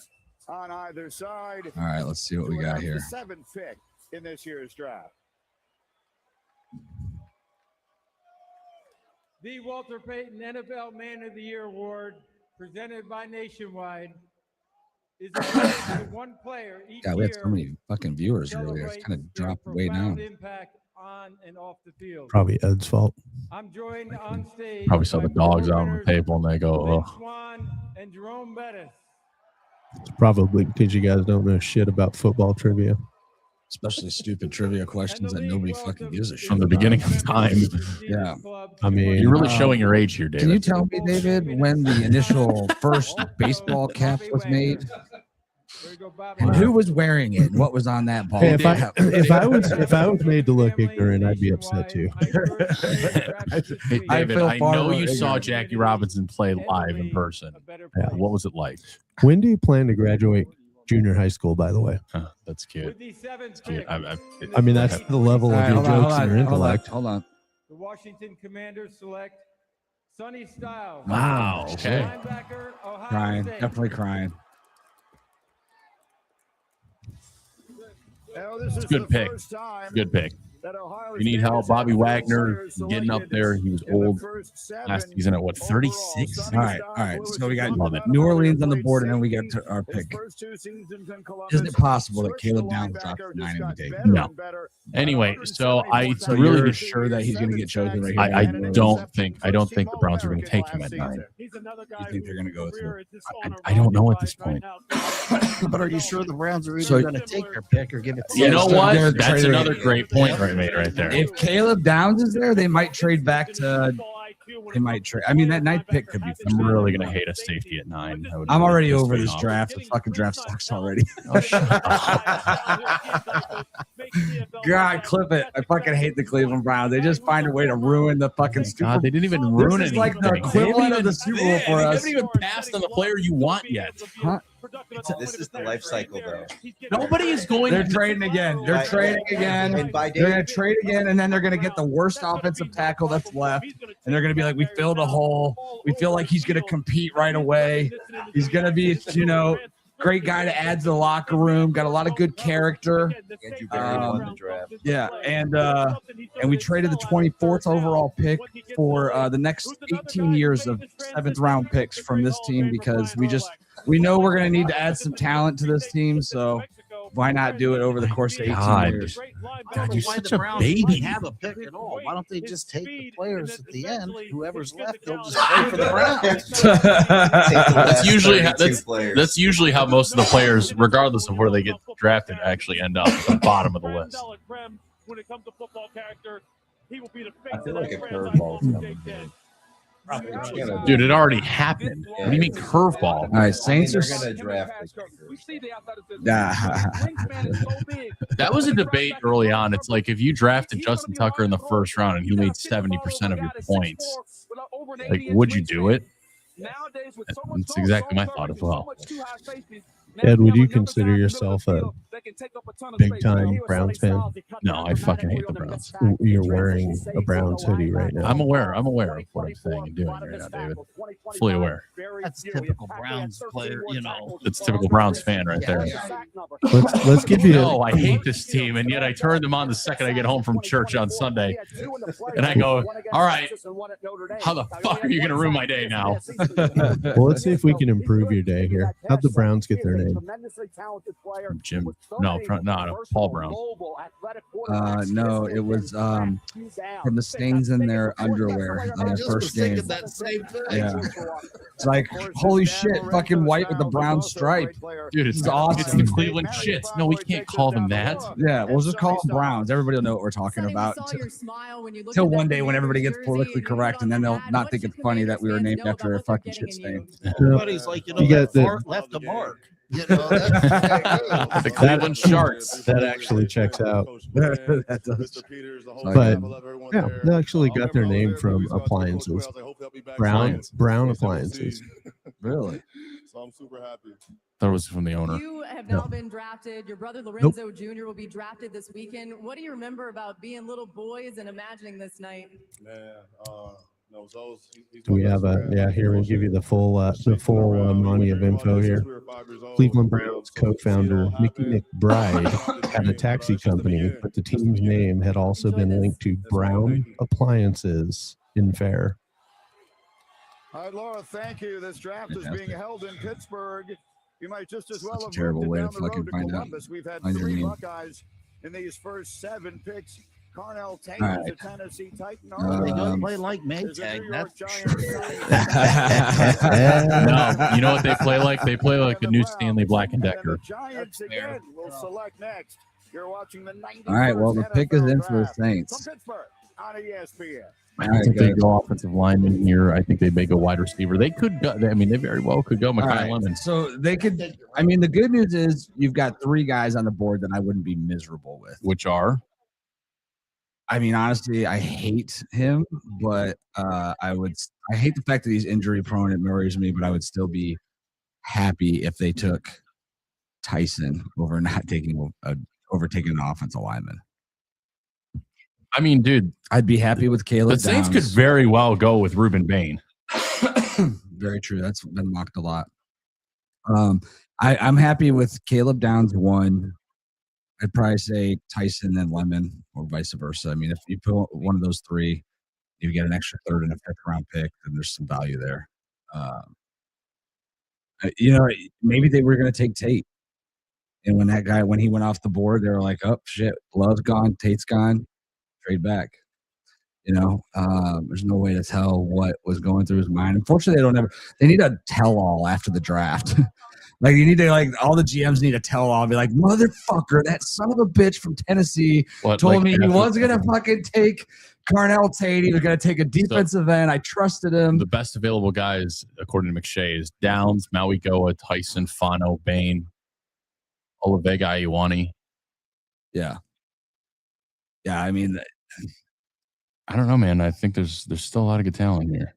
On either side. All right, let's see what we got here. 7th pick in this year's draft. The Walter Payton NFL Man of the Year Award, presented by Nationwide, is awarded to one player each God, we had so year many fucking viewers earlier. It's kind of dropped way down. impact on and off the field. Probably Ed's fault. I'm joined on stage. Probably saw the dogs out on the table and they go, Swan and Jerome Bettis. It's probably because you guys don't know shit about football trivia. Especially stupid trivia questions that nobody fucking gives a shit from the beginning of time. Yeah. I mean, you're really showing your age here, David. Can you tell me, David, when the initial first baseball cap was made? And who was wearing it? And what was on that ball? Hey, if I was made to look ignorant, I'd be upset too. Hey, David, I know you saw Jackie Robinson play live in person. Yeah, what was it like? When do you plan to graduate junior high school, by the way? That's cute. That's cute. I mean, that's the level of your jokes and your intellect. Hold on. The Washington Commanders select Sonny Styles. Wow. Okay. Crying. Definitely crying. It's a good pick. Good pick. You need help. Bobby Wagner getting up there. He was old last season at what, 36? All right. So we got New Orleans on the board, and then we get to our pick. Isn't it possible that Caleb Downs dropped 9 in the day? No. Anyway, so you're sure that he's going to get chosen right here? I don't think the Browns are going to take him at 9. You think they're going to go with him? I don't know at this point. But are you sure the Browns are even going to take their pick or give it to You know what? That's another great point made right there. If Caleb Downs is there, they might trade back to. They might trade. I mean, that 9th pick could be. I'm really gonna hate a safety at 9. I'm already over this draft. The fucking draft sucks already. God, clip it. I fucking hate the Cleveland Browns. They just find a way to ruin the fucking Super Bowl. They didn't even ruin it. This is like the equivalent of the Super Bowl for us. They haven't even passed on the player you want yet. Huh? This is the life cycle, though. Nobody is going. They're trading again. They're trading again. They're going to trade again, and then they're going to get the worst offensive tackle that's left, and they're going to be like, "We filled a hole. We feel like he's going to compete right away. He's going to be, great guy to add to the locker room. Got a lot of good character." Yeah, and we traded the 24th overall pick for the next 18 years of 7th round picks from this team because we know we're going to need to add some talent to this team. So why not do it over the course of 18 years? God, you're such a Baby. baby. Have a pick at all. Why don't they just take the players at the end? Whoever's left, they'll just play for the Browns. That's usually how most of the players, regardless of where they get drafted, actually end up at the bottom of the list. I feel like a curveball. Dude, it already happened. What do you mean curveball? All right, Saints are going to draft. That was a debate early on. It's like if you drafted Justin Tucker in the first round and he made 70% of your points, like, would you do it? That's exactly my thought as well. Ed, would you consider yourself a big-time Browns fan? No, I fucking hate the Browns. You're wearing a Browns hoodie right now. I'm aware of what I'm saying and doing right now, David. Fully aware. That's typical Browns player, It's typical Browns fan right there. Let's give you. No, I hate this team, and yet I turn them on the second I get home from church on Sunday, and I go, "All right, how the fuck are you going to ruin my day now?" Well, let's see if we can improve your day here. How'd the Browns get their name? Jim. No, Paul Brown. No, it was from the stains in their underwear on their first game. Yeah. It's like, holy shit, fucking white with the brown stripe. Dude, it's awesome. It's the Cleveland Shits. No, we can't call them that. Yeah, we'll just call them Browns. Everybody will know what we're talking about. Till one day when everybody gets politically correct, and then they'll not think it's funny that we were named after a fucking shit stain. Everybody's like, Bart left a mark. The Cleveland Sharks. That actually checks out. That does. But yeah, they actually got their name from appliances. Brown appliances. Really? So I'm super happy. That was from the owner. You have now been drafted. Your brother Lorenzo Jr. will be drafted this weekend. What do you remember about being little boys and imagining this night? Man, Do we have here we'll give you the full money of info here. Cleveland Browns co-founder Mickey McBride had a taxi company, but the team's name had also been linked to Brown Appliances in Fair. All right, Laura, thank you. This draft is being held in Pittsburgh. You might just as well have a terrible way to down the road fucking to find out. Columbus. We've had Find your 3 name. Buckeyes in these first 7 picks. Carnell Tate All is right. a Tennessee Titan. They don't play like Maytag. That's No, you know what they play like? They play like the new Stanley Black and Decker. Giants again will select next. You're watching the 91st All right, well, the pick is in for the draft. Saints. From Pittsburgh, on ESPN. I think they go offensive lineman here. I think they may go wide receiver. They could go. I mean, they very well could go Makai Lemon. So they could. I mean, the good news is you've got 3 guys on the board that I wouldn't be miserable with. Which are? I mean, honestly, I hate him, but I hate the fact that he's injury prone. It worries me, but I would still be happy if they took Tyson over not taking overtaking an offensive lineman. I mean, dude, I'd be happy with Caleb. The Saints could very well go with Reuben Bain. Very true. That's been mocked a lot. I'm happy with Caleb Downs 1. I'd probably say Tyson and Lemon, or vice versa. I mean, if you put one of those 3, you get an extra 3rd and a 5th round pick, then there's some value there. Maybe they were going to take Tate. And when he went off the board, they were like, oh, shit, Love's gone, Tate's gone, trade back. There's no way to tell what was going through his mind. Unfortunately, they need a tell-all after the draft. Like, you need to, all the GMs need a tell-all. Be like, motherfucker, that son of a bitch from Tennessee told me he wasn't going to fucking take Carnell Tate. He was going to take a defensive end. I trusted him. The best available guys, according to McShay, is Downs, Maui Goa, Tyson, Fano, Bain, Olavega Iwani. Yeah. Yeah, I mean, I don't know, man. I think there's still a lot of good talent here.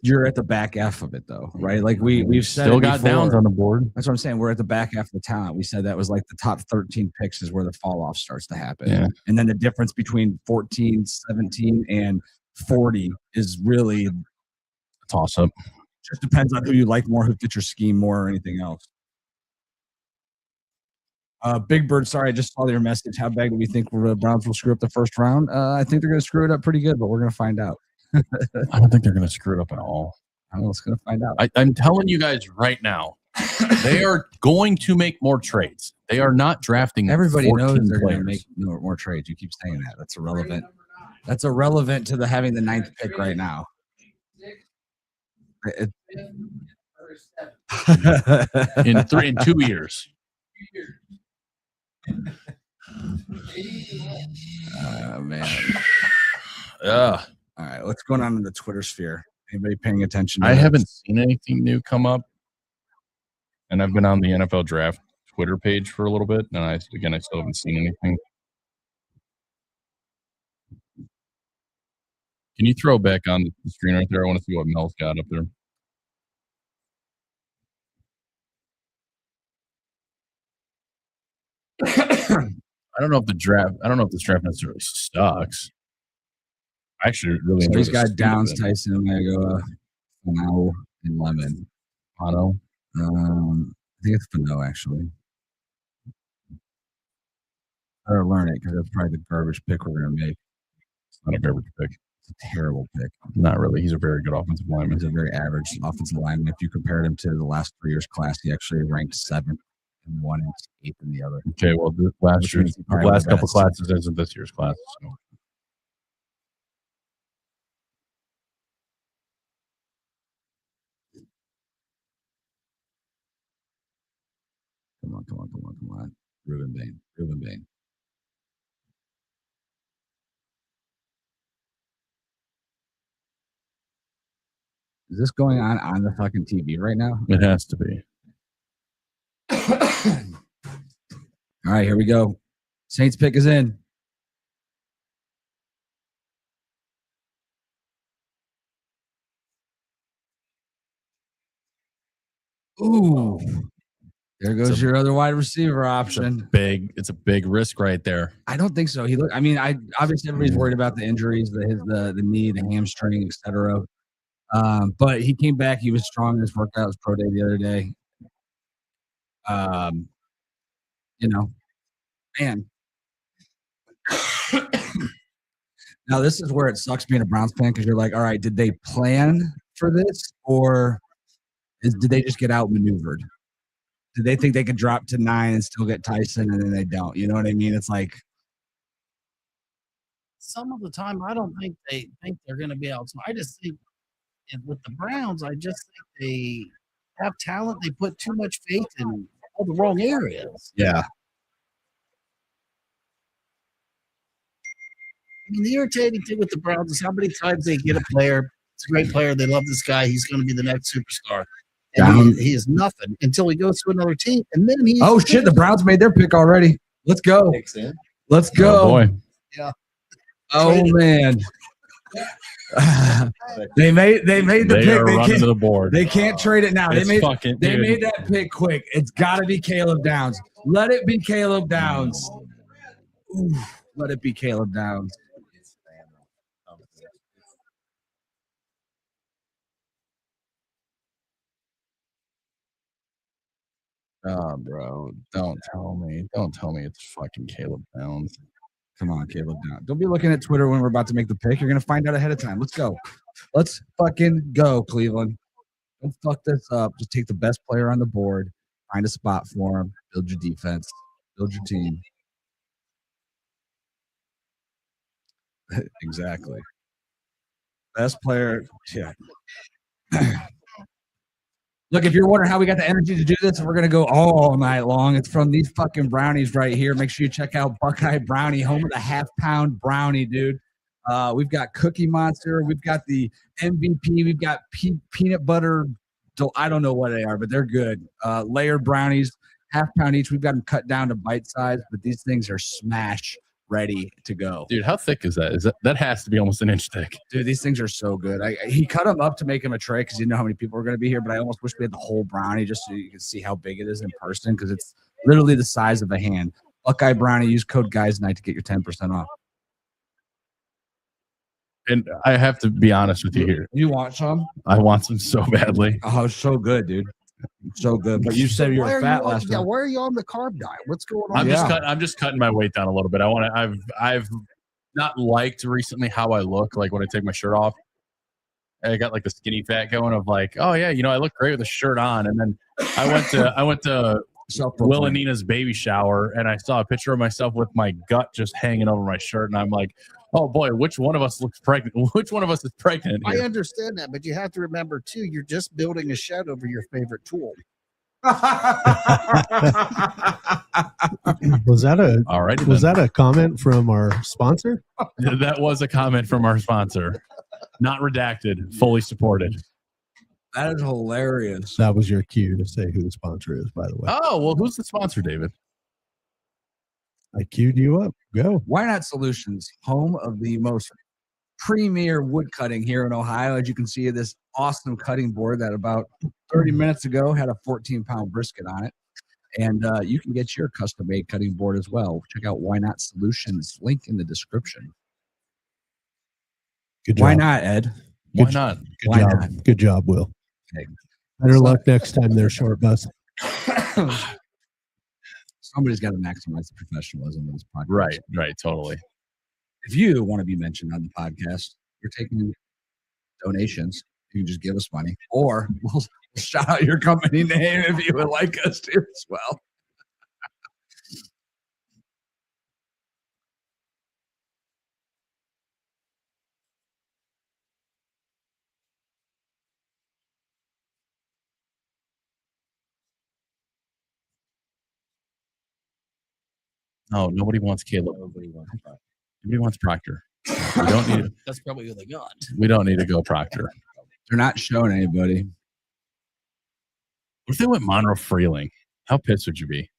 You're at the back half of it, though, right? Like we've said, still got Downs on the board. That's what I'm saying. We're at the back half of the talent. We said that was like the top 13 picks is where the fall off starts to happen. Yeah. And then the difference between 14, 17, and 40 is really a toss up. Just depends on who you like more, who fits your scheme more, or anything else. Big Bird, sorry, I just saw your message. How bad do we think the Browns will screw up the first round? I think they're going to screw it up pretty good, but we're going to find out. I don't think they're going to screw it up at all. I don't know. Let's going to find out. I'm telling you guys right now, they are going to make more trades. They are not drafting. Everybody knows they're going to make more trades. You keep saying that. That's irrelevant. That's irrelevant to having the 9th pick right now. In 2 years. Oh man. Yeah. All right, what's going on in the Twitter sphere? Anybody paying attention? I haven't seen anything new come up, and I've been on the NFL Draft Twitter page for a little bit, and I still haven't seen anything. Can you throw back on the screen right there? I want to see what Mel's got up there. I don't know if this draft necessarily sucks. I actually really enjoy. He's got Downs, Tyson, Omega, Fano, and Lemon. Fano. I think it's Fano, actually. I gotta learn it because that's probably the garbage pick we're gonna make. It's not a garbage pick. It's a terrible pick. Not really. He's a very good offensive lineman. He's a very average offensive lineman. If you compared him to the last 3 years' class, he actually ranked 7th in one and 8th in the other. Okay, well, the last couple classes isn't this year's class. So. Come on. Reuben Bain. Is this going on the fucking TV right now? It has to be. All right, here we go. Saints pick is in. Ooh. There goes your other wide receiver option. It's a big risk right there. I don't think so. Obviously everybody's worried about the injuries, the knee, the hamstring, etc. But he came back. He was strong in his workout. It was pro day the other day. Man. Now this is where it sucks being a Browns fan because you're like, all right, did they plan for this or did they just get outmaneuvered? Did they think they could drop to 9 and still get Tyson and then they don't? You know what I mean? It's like some of the time I don't think they think they're going to be out. So I just think with the Browns, I just think they have talent. They put too much faith in all the wrong areas. Yeah. mean, the irritating thing with the Browns is how many times they get a player. It's a great player. They love this guy. He's going to be the next superstar. And he is nothing until he goes to another team. And then he's shit. The Browns made their pick already. Let's go. Let's go. Oh, boy. Yeah. Oh, man. They made the pick. Are running to the board. They can't trade it now. They made dude. that pick quick. It's got to be Caleb Downs. Let it be Caleb Downs. Ooh, let it be Caleb Downs. Oh, bro. Don't tell me it's fucking Caleb Downs. Come on, Caleb Downs. Don't be looking at Twitter when we're about to make the pick. You're going to find out ahead of time. Let's go. Let's fucking go, Cleveland. Don't fuck this up. Just take the best player on the board. Find a spot for him. Build your defense. Build your team. Exactly. Best player. Yeah. Look, if you're wondering how we got the energy to do this, we're going to go all night long. It's from these fucking brownies right here. Make sure you check out Buckeye Brownie, home of the half-pound brownie, dude. We've got Cookie Monster. We've got the MVP. We've got peanut butter. I don't know what they are, but they're good. Layered brownies, half-pound each. We've got them cut down to bite size, but these things are smash ready to go. Dude, how thick is that? That has to be almost an inch thick. Dude, these things are so good. He cut them up to make them a tray because he didn't know how many people were going to be here, but I almost wish we had the whole brownie just so you can see how big it is in person because it's literally the size of a hand. Buckeye Brownie, use code GUYSNIGHT to get your 10% off. And I have to be honest with you here. You want some? I want some so badly. Oh, so good, dude. So good. But you said you were fat last time. Yeah, why are you on the carb diet? What's going on? I'm just cutting my weight down a little bit. I've not liked recently how I look like when I take my shirt off. I got like the skinny fat going of like, oh yeah, I look great with a shirt on. And then I went to Will and Nina's baby shower and I saw a picture of myself with my gut just hanging over my shirt. And I'm like, oh boy, which one of us looks pregnant? Which one of us is pregnant here? I understand that, but you have to remember too, you're just building a shed over your favorite tool. Was that a comment from our sponsor? That was a comment from our sponsor. Not redacted, fully supported. That is hilarious. That was your cue to say who the sponsor is, by the way. Oh, well, who's the sponsor, David? I queued you up. Go. Why Not Solutions, home of the most premier wood cutting here in Ohio. As you can see, this awesome cutting board that about 30 minutes ago had a 14-pound brisket on it. And you can get your custom-made cutting board as well. Check out Why Not Solutions. Link in the description. Good job. Why not, Ed? Why not? Why not? Good job, Will. Okay. Better luck next time they're short bus. Somebody's got to maximize the professionalism of this podcast. Right, totally. If you want to be mentioned on the podcast, you're taking donations. You can just give us money, or we'll shout out your company name if you would like us to as well. No, nobody wants Caleb. Nobody wants Proctor. We don't need. That's probably who they got. We don't need to go Proctor. They're not showing anybody. What if they went Monroe Freeling? How pissed would you be?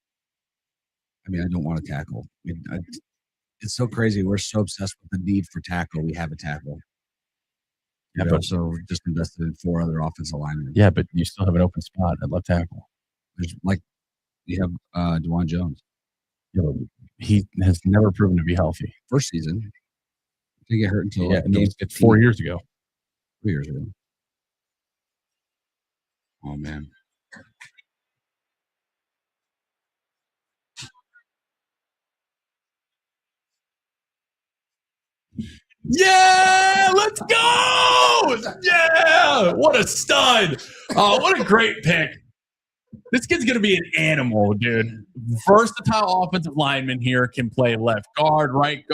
I mean, I don't want to tackle. It's so crazy. We're so obsessed with the need for tackle. We have a tackle. Yeah, We but also just invested in 4 other offensive linemen. yeah, but you still have an open spot at left tackle. There's you have DeJuan Jones. You know, he has never proven to be healthy. First season, he didn't get hurt until game 15. 4 years ago. 3 years ago. Oh man. Yeah, let's go! Yeah, what a stud! Oh, what a great pick! This kid's gonna be an animal, dude. Versatile offensive lineman here, can play left guard, right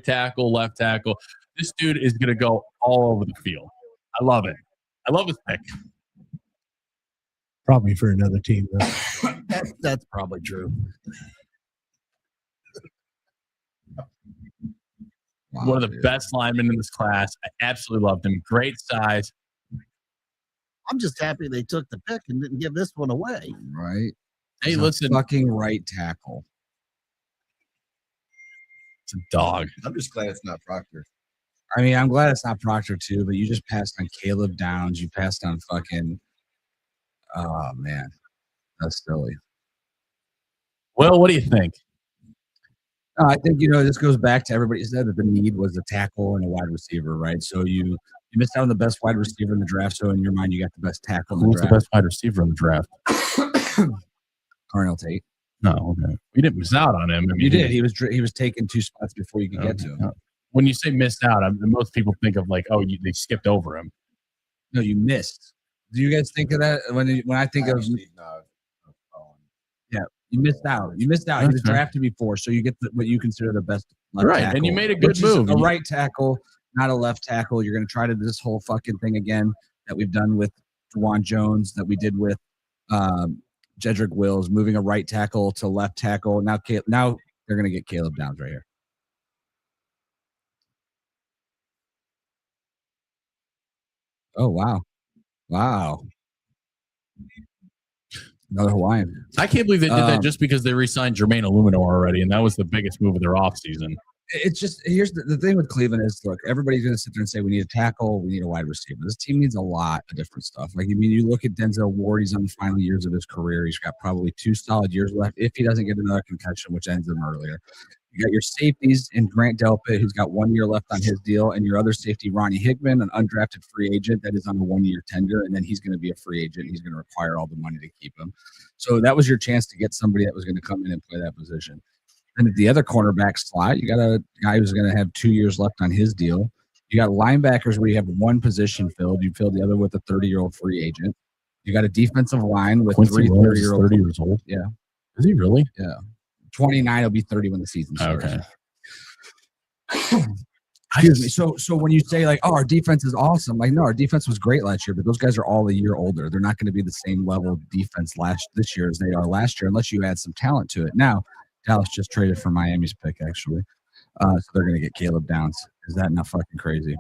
tackle, left tackle. This dude is gonna go all over the field. I love it. I love his pick. Probably for another team, though. That's probably true. one of the best linemen in this class. I absolutely loved him. Great size. I'm just happy they took the pick and didn't give this one away. Right. Hey, He's listen. Fucking right tackle. It's a dog. I'm just glad it's not Proctor. I mean, I'm glad it's not Proctor too, but you just passed on Caleb Downs. You passed on fucking. Oh man, that's silly. Well, what do you think? I think this goes back to everybody said that the need was a tackle and a wide receiver, right? So you missed out on the best wide receiver in the draft. So in your mind, you got the best tackle in the Who's draft. the best wide receiver in the draft? Carnell Tate. No, okay. We didn't miss out on him. I mean, You did. He was taken 2 spots before you could get to him. When you say missed out, most people think of like, they skipped over him. No, you missed. Do you guys think of that when I think of? Yeah, you missed out. You missed out. He was drafted before, so you get what you consider the best left tackle. And you made a good move. A right tackle, not a left tackle. You're going to try to do this whole fucking thing again that we've done with Juwan Jones, that we did with Jedrick Wills, moving a right tackle to left tackle. Now they're going to get Caleb Downs right here. Oh, wow. Wow. Another Hawaiian. I can't believe they did that just because they re-signed Jermaine Illuminor already, and that was the biggest move of their offseason. It's just, here's the thing with Cleveland is, look, everybody's going to sit there and say, we need a tackle, we need a wide receiver. This team needs a lot of different stuff. Like, I mean, you look at Denzel Ward, he's on the final years of his career. He's got probably 2 solid years left if he doesn't get another concussion, which ends him earlier. You got your safeties in Grant Delpit, who's got 1 year left on his deal, and your other safety, Ronnie Hickman, an undrafted free agent that is on a 1-year tender, and then he's going to be a free agent. He's going to require all the money to keep him. So that was your chance to get somebody that was going to come in and play that position. And at the other cornerback slot, you got a guy who's going to have 2 years left on his deal. You got linebackers where you have one position filled. You fill the other with a 30-year-old free agent. You got a defensive line with Quincy 3 30-year-old. 30 years old. Yeah. Is he really? Yeah. 29 will be 30 when the season starts. Okay. Excuse me. So when you say like, oh, our defense is awesome, like, no, our defense was great last year, but those guys are all a year older. They're not going to be the same level of defense this year as they are last year, unless you add some talent to it. Now, Dallas just traded for Miami's pick, actually. So they're going to get Caleb Downs. Is that not fucking crazy?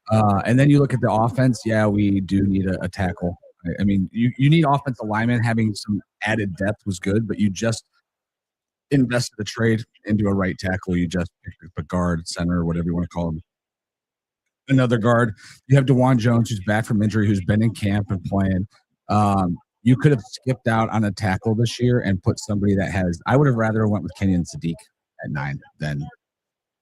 And then you look at the offense. Yeah, we do need a tackle. I mean, you need offensive linemen. Having some added depth was good, but you just invested a trade into a right tackle. You just picked up a guard, center, whatever you want to call him. Another guard. You have DeJuan Jones, who's back from injury, who's been in camp and playing. You could have skipped out on a tackle this year and put somebody that has. I would have rather went with Kenyon Sadiq at 9 than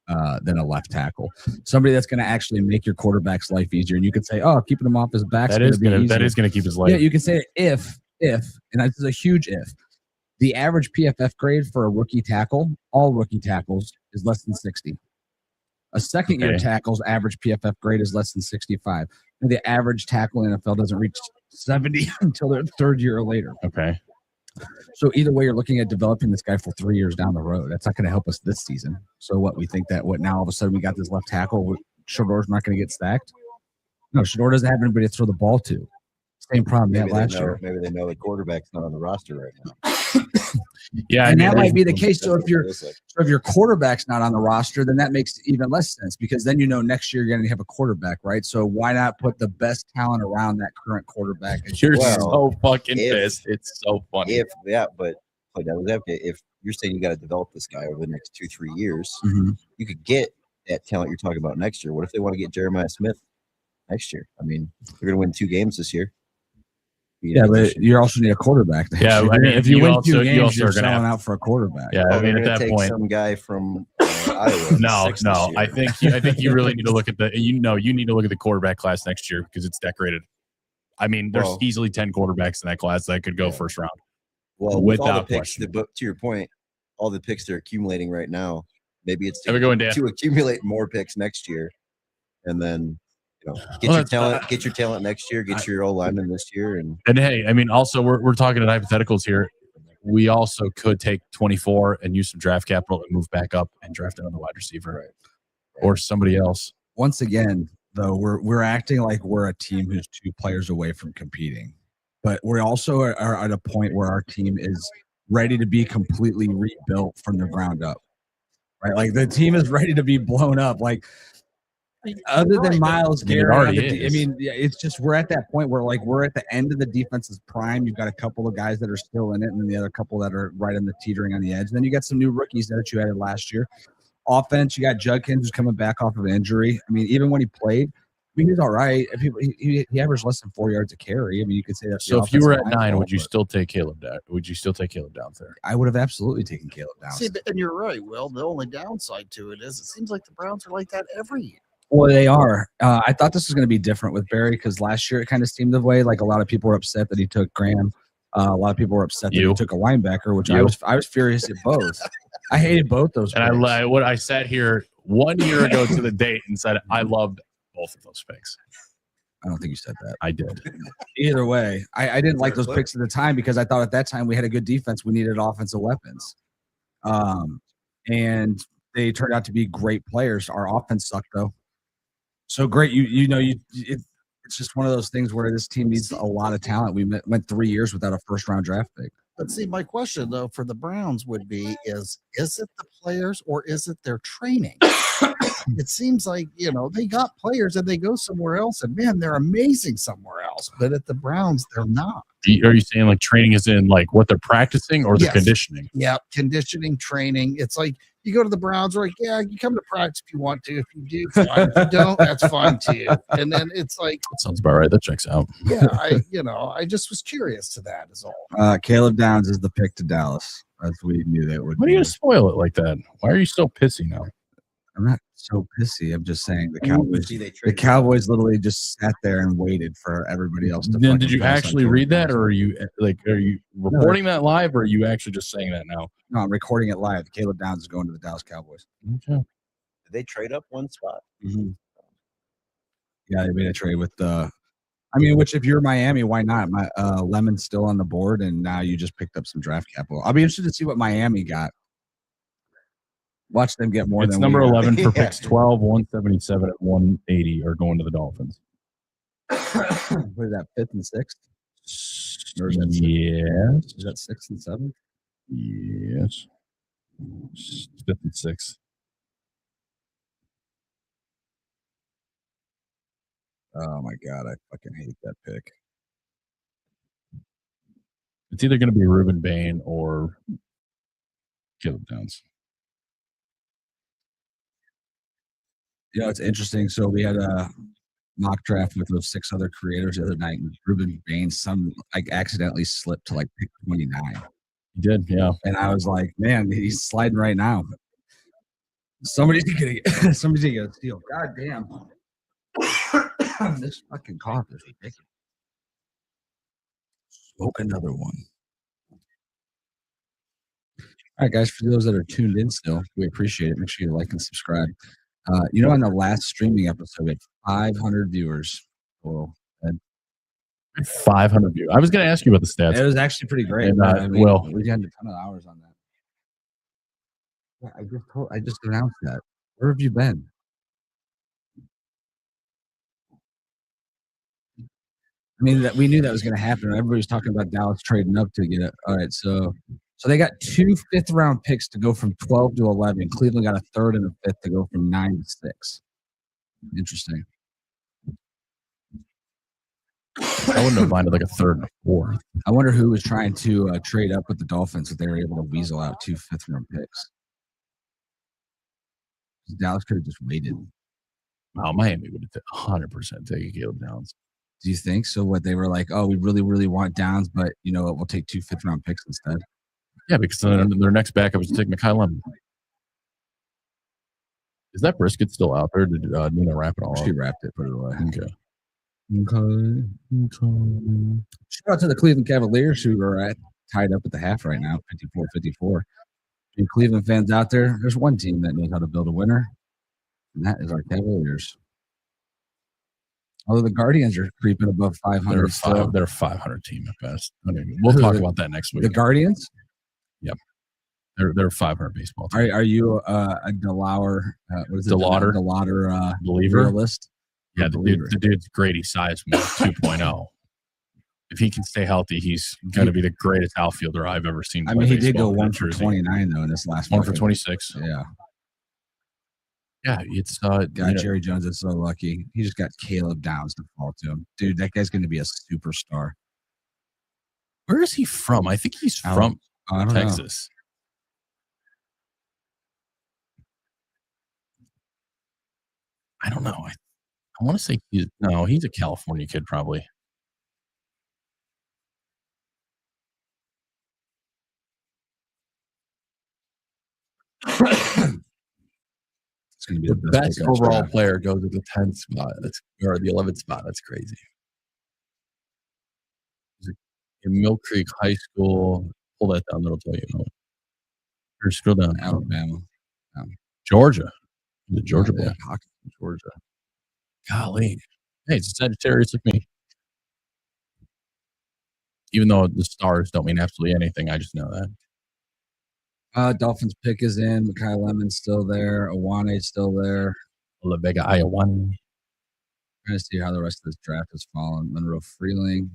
a left tackle. Somebody that's going to actually make your quarterback's life easier. And you could say, oh, keeping him off his back that is going to keep his life. Yeah, you can say if, and this is a huge if. The average PFF grade for a rookie tackle, all rookie tackles, is less than 60. A second-year tackle's average PFF grade is less than 65. And the average tackle in the NFL doesn't reach 70 until their 3rd year or later. Okay. So either way, you're looking at developing this guy for 3 years down the road. That's not going to help us this season. So what, we think that now all of a sudden we got this left tackle, Shador's not going to get stacked? No, Shador doesn't have anybody to throw the ball to. Same problem they had last year. Maybe they know the quarterback's not on the roster right now. Yeah, and that might be the case. So if your quarterback's not on the roster, then that makes even less sense, because then next year you're going to have a quarterback, right? So why not put the best talent around that current quarterback? You're so fucking pissed. It's so funny. But if you're saying you got to develop this guy over the next 2-3 years, Mm-hmm. you could get that talent you're talking about next year. What if they want to get Jeremiah Smith next year? I mean, they're going to win 2 games this year. Yeah, but you also need a quarterback. Yeah, I mean, if you win 2 games, you're selling out for a quarterback. Yeah, I mean, at that point, some guy from Iowa. No. I think you really need to look at you need to look at the quarterback class next year, because it's decorated. I mean, there's easily 10 quarterbacks in that class that could go first round. Well, with all the picks, to your point, all the picks they're accumulating right now, maybe it's to accumulate more picks next year, and then. Get your talent next year. Get your old lineman this year, and hey, I mean, also we're talking in hypotheticals here. We also could take 24 and use some draft capital and move back up and draft another wide receiver, or somebody else. Once again, though, we're acting like we're a team who's 2 players away from competing, but we also are at a point where our team is ready to be completely rebuilt from the ground up. right? Like the team is ready to be blown up. Like other than Miles Garrett, it's just we're at that point where like we're at the end of the defense's prime. You've got a couple of guys that are still in it, and then the other couple that are right on the teetering on the edge. And then you got some new rookies that you added last year. Offense, you got Judkins who's coming back off of injury. I mean, even when he played, he's all right. He averaged less than 4 yards a carry. I mean, you could say that. So if you were at 9, would you still take Caleb down? Would you still take Caleb down there? I would have absolutely taken Caleb down. See, and you're right, Will. The only downside to it is it seems like the Browns are like that every year. Well, they are. I thought this was going to be different with Barry because last year it kind of seemed the way. Like a lot of people were upset that he took Graham. A lot of people were upset that he took a linebacker, which I was furious at both. I hated both those. And I sat here 1 year ago to the date and said I loved both of those picks. I don't think you said that. I did. Either way, I didn't like those picks at the time because I thought at that time we had a good defense. We needed offensive weapons. And they turned out to be great players. Our offense sucked though. So great. It's just one of those things where this team needs a lot of talent. We went 3 years without a first-round draft pick. But see, my question though for the Browns would be: is it the players or is it their training? It seems like they got players and they go somewhere else, and man, they're amazing somewhere else. But at the Browns, they're not. Are you saying like training is in like what they're practicing or the conditioning? Yeah, conditioning, training. It's like you go to the Browns, like, yeah, you come to practice if you want to. If you do, fine. If you don't, that's fine too. And then it's like that sounds about right. That checks out. Yeah, I just was curious to that is all. Caleb Downs is the pick to Dallas, as we knew that would. Why do you spoil it like that? Why are you so pissy now? I'm not so pissy. I'm just saying the Cowboys literally just sat there and waited for everybody else to. Then did you actually read that, or are you reporting that live, or are you actually just saying that now? No, I'm recording it live. Caleb Downs is going to the Dallas Cowboys. Okay. Did they trade up one spot? Mm-hmm. Yeah, they made a trade with the. Which if you're Miami, why not? My Lemon's still on the board, and now you just picked up some draft capital. I'll be interested to see what Miami got. Watch them get more. It's number 11 for picks 12, 177, and 180 are going to the Dolphins. What is that? 5th and 6th? Yes. Is that 6th and 7th? Yes. 5th and 6th. Oh my God, I fucking hate that pick. It's either going to be Reuben Bain or Caleb Downs. It's interesting. So we had a mock draft with those 6 other creators the other night, and Reuben Bain, accidentally slipped to like pick 29. He did, yeah. And I was like, man, he's sliding right now. Somebody's gonna get a steal. God damn. This fucking cough is ridiculous. Smoke another one. All right, guys, for those that are tuned in still, we appreciate it. Make sure you like and subscribe. On the last streaming episode, we had 500 viewers. Well, 500 viewers. I was going to ask you about the stats. It was actually pretty great. And, we had a ton of hours on that. Yeah, I just announced that. Where have you been? We knew that was going to happen. Everybody was talking about Dallas trading up to get it. All right, so they got 2 5th-round picks to go from 12 to 11. Cleveland got a 3rd and a 5th to go from 9 to 6. Interesting. I wouldn't have minded like a 3rd and a 4th. I wonder who was trying to trade up with the Dolphins if they were able to weasel out 2 5th-round picks. Dallas could have just waited. Wow, Miami would have 100% taken Caleb Downs. Do you think so? What they were like, oh, we really, really want Downs, but you know what? We'll take 2 5th-round picks instead. Yeah, because their next backup was to take Mekhi Lemon. Is that brisket still out there? Did Nina wrap it all up? She wrapped it, put it away. Okay. Shout out to the Cleveland Cavaliers who are tied up at the half right now, 54-54. And Cleveland fans out there, there's one team that knows how to build a winner, and that is our Cavaliers. Although the Guardians are creeping above 500. They're a 500 team at best. We'll talk about that next week. The Guardians? Yep. They're a 500 baseball team. Are you a DeLauder? DeLauder believer? Realist? Yeah, the dude's great. He's Seismic 2.0. If he can stay healthy, he's going to be the greatest outfielder I've ever seen. He did go 1 for 29 though in this last 1 for 26. Yeah. Yeah, it's Jerry Jones is so lucky. He just got Caleb Downs to fall to him. Dude, that guy's going to be a superstar. Where is he from? I think he's from Texas. I don't know. I want to say he's a California kid, probably. It's going to be the best overall player goes to the 10th spot. Or the 11th spot. That's crazy. In Mill Creek High School. Pull that down. That'll tell you. Or scroll down. Alabama. Georgia. The Georgia boy. Georgia. Golly. Hey, it's a Sagittarius like me. Even though the stars don't mean absolutely anything, I just know that. Dolphins pick is in. Makai Lemon's still there. Awane's still there. Olabega Iowane. Trying to see how the rest of this draft has fallen. Monroe Freeling.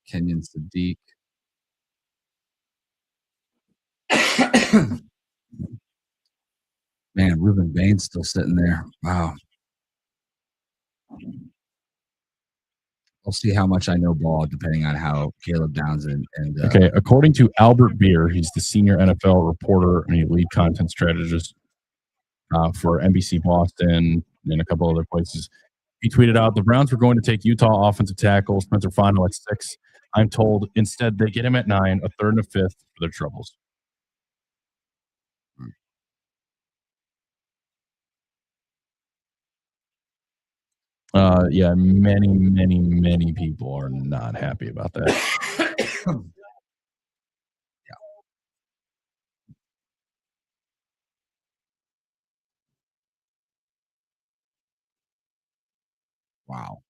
Kenyon Sadiq. Man, Reuben Bain's still sitting there. Wow. I'll see how much I know ball depending on how Caleb Downs and okay, according to Albert Beer, he's the senior NFL reporter and lead content strategist for NBC Boston and a couple other places. He tweeted out, the Browns were going to take Utah offensive tackle Spencer Fontenot at 6. I'm told instead they get him at 9, a 3rd and a 5th for their troubles. Yeah, many people are not happy about that. Wow.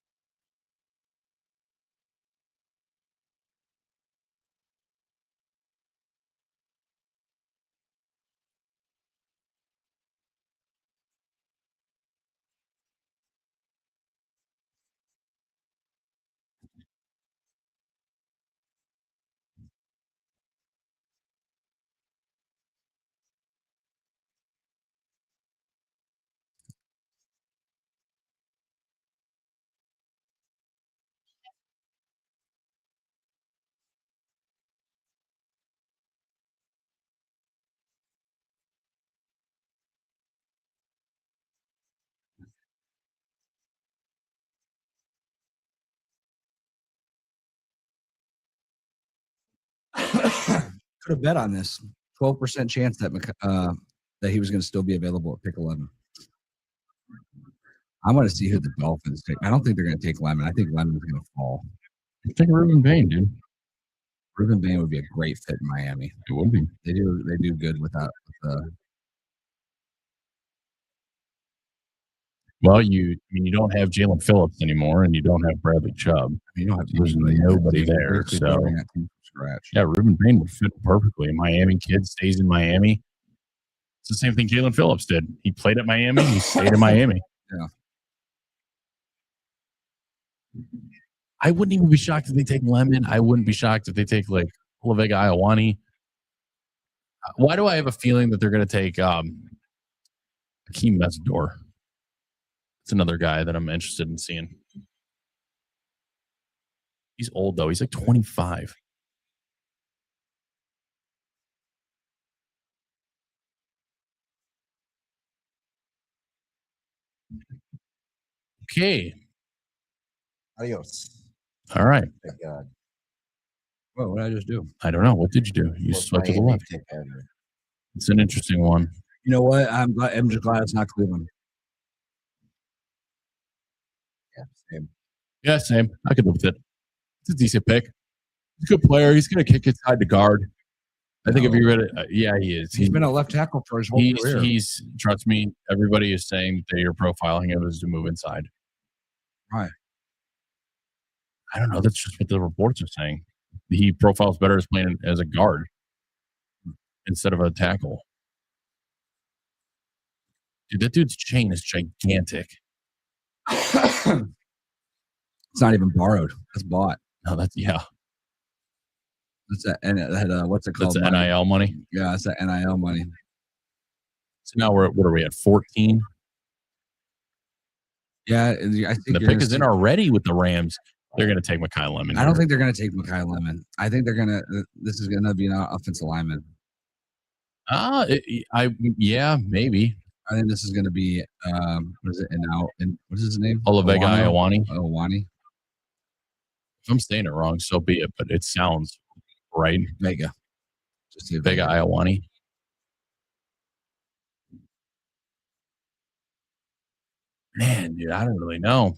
Could have bet on this. 12% chance that that he was going to still be available at pick 11. I want to see who the Dolphins take. I don't think they're going to take Lemon. I think Lemon's going to fall. I think Reuben Bain, dude. Reuben Bain would be a great fit in Miami. It would be. They do good without. Well, you don't have Jalen Phillips anymore, and you don't have Bradley Chubb. You don't have There's nobody there. So scratch. Yeah, Reuben Bain would fit perfectly. Miami kid stays in Miami. It's the same thing Jalen Phillips did. He played at Miami. He stayed in Miami. Yeah. I wouldn't even be shocked if they take Lemon. I wouldn't be shocked if they take like Olabega Iowane. Why do I have a feeling that they're going to take Hakeem Mesidor? It's another guy that I'm interested in seeing. He's old though. He's like 25. Okay. Adios. All right. Thank God. Well, what did I just do? I don't know. What did you do? You swiped to the left. It's an interesting one. You know what? I'm just glad it's not Cleveland. Yeah, same. Yeah, same. I could live with it. It's a decent pick. He's a good player. He's going to kick inside the guard. I think if you're going to, yeah, he is. He's been a left tackle for his whole career. Trust me, everybody is saying that you're profiling him as to move inside. Right. I don't know. That's just what the reports are saying. He profiles better as playing as a guard instead of a tackle. Dude, that dude's chain is gigantic. It's not even borrowed. It's bought. No, that's, yeah. That's that. What's it called? That's NIL money. Yeah, it's that NIL money. So now what are we at? 14. Yeah, I think the pick is in already with the Rams. They're going to take Mekhi Lemon. I don't think they're going to take Mekhi Lemon. I think they're going to. This is going to be an offensive lineman. Yeah, maybe. I think this is going to be what is it? And what is his name? Olavega Iowani. Iowani. If I'm saying it wrong, so be it. But it sounds right. Vega. Just say Vega Iowani. Man, dude, I don't really know.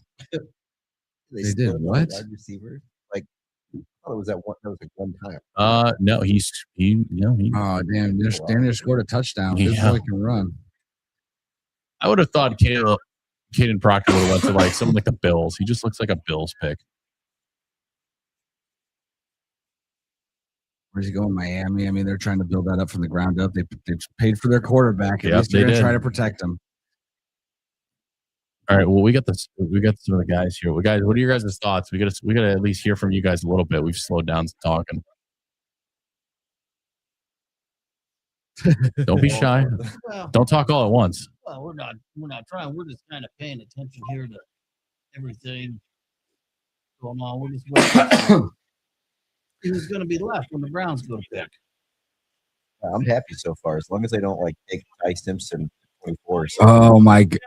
They did what? Wide receiver? Like, I thought it was that one. That was like one time. No, he. Oh damn! Daniel scored a touchdown. This boy can run. I would have thought Caden Proctor would have went to like someone like the Bills. He just looks like a Bills pick. Where's he going? Miami. I mean, they're trying to build that up from the ground up. They paid for their quarterback. At least they're going to try to protect him. All right. Well, we got some of the guys here. Well, guys, what are your guys' thoughts? We got to at least hear from you guys a little bit. We've slowed down talking. Don't be shy. Don't talk all at once. Well, we're not trying. We're just kind of paying attention here to everything going on. We're just waiting. Who's going to be left when the Browns go to pick? I'm happy so far, as long as they don't like take Ty Simpson 24. Oh my god.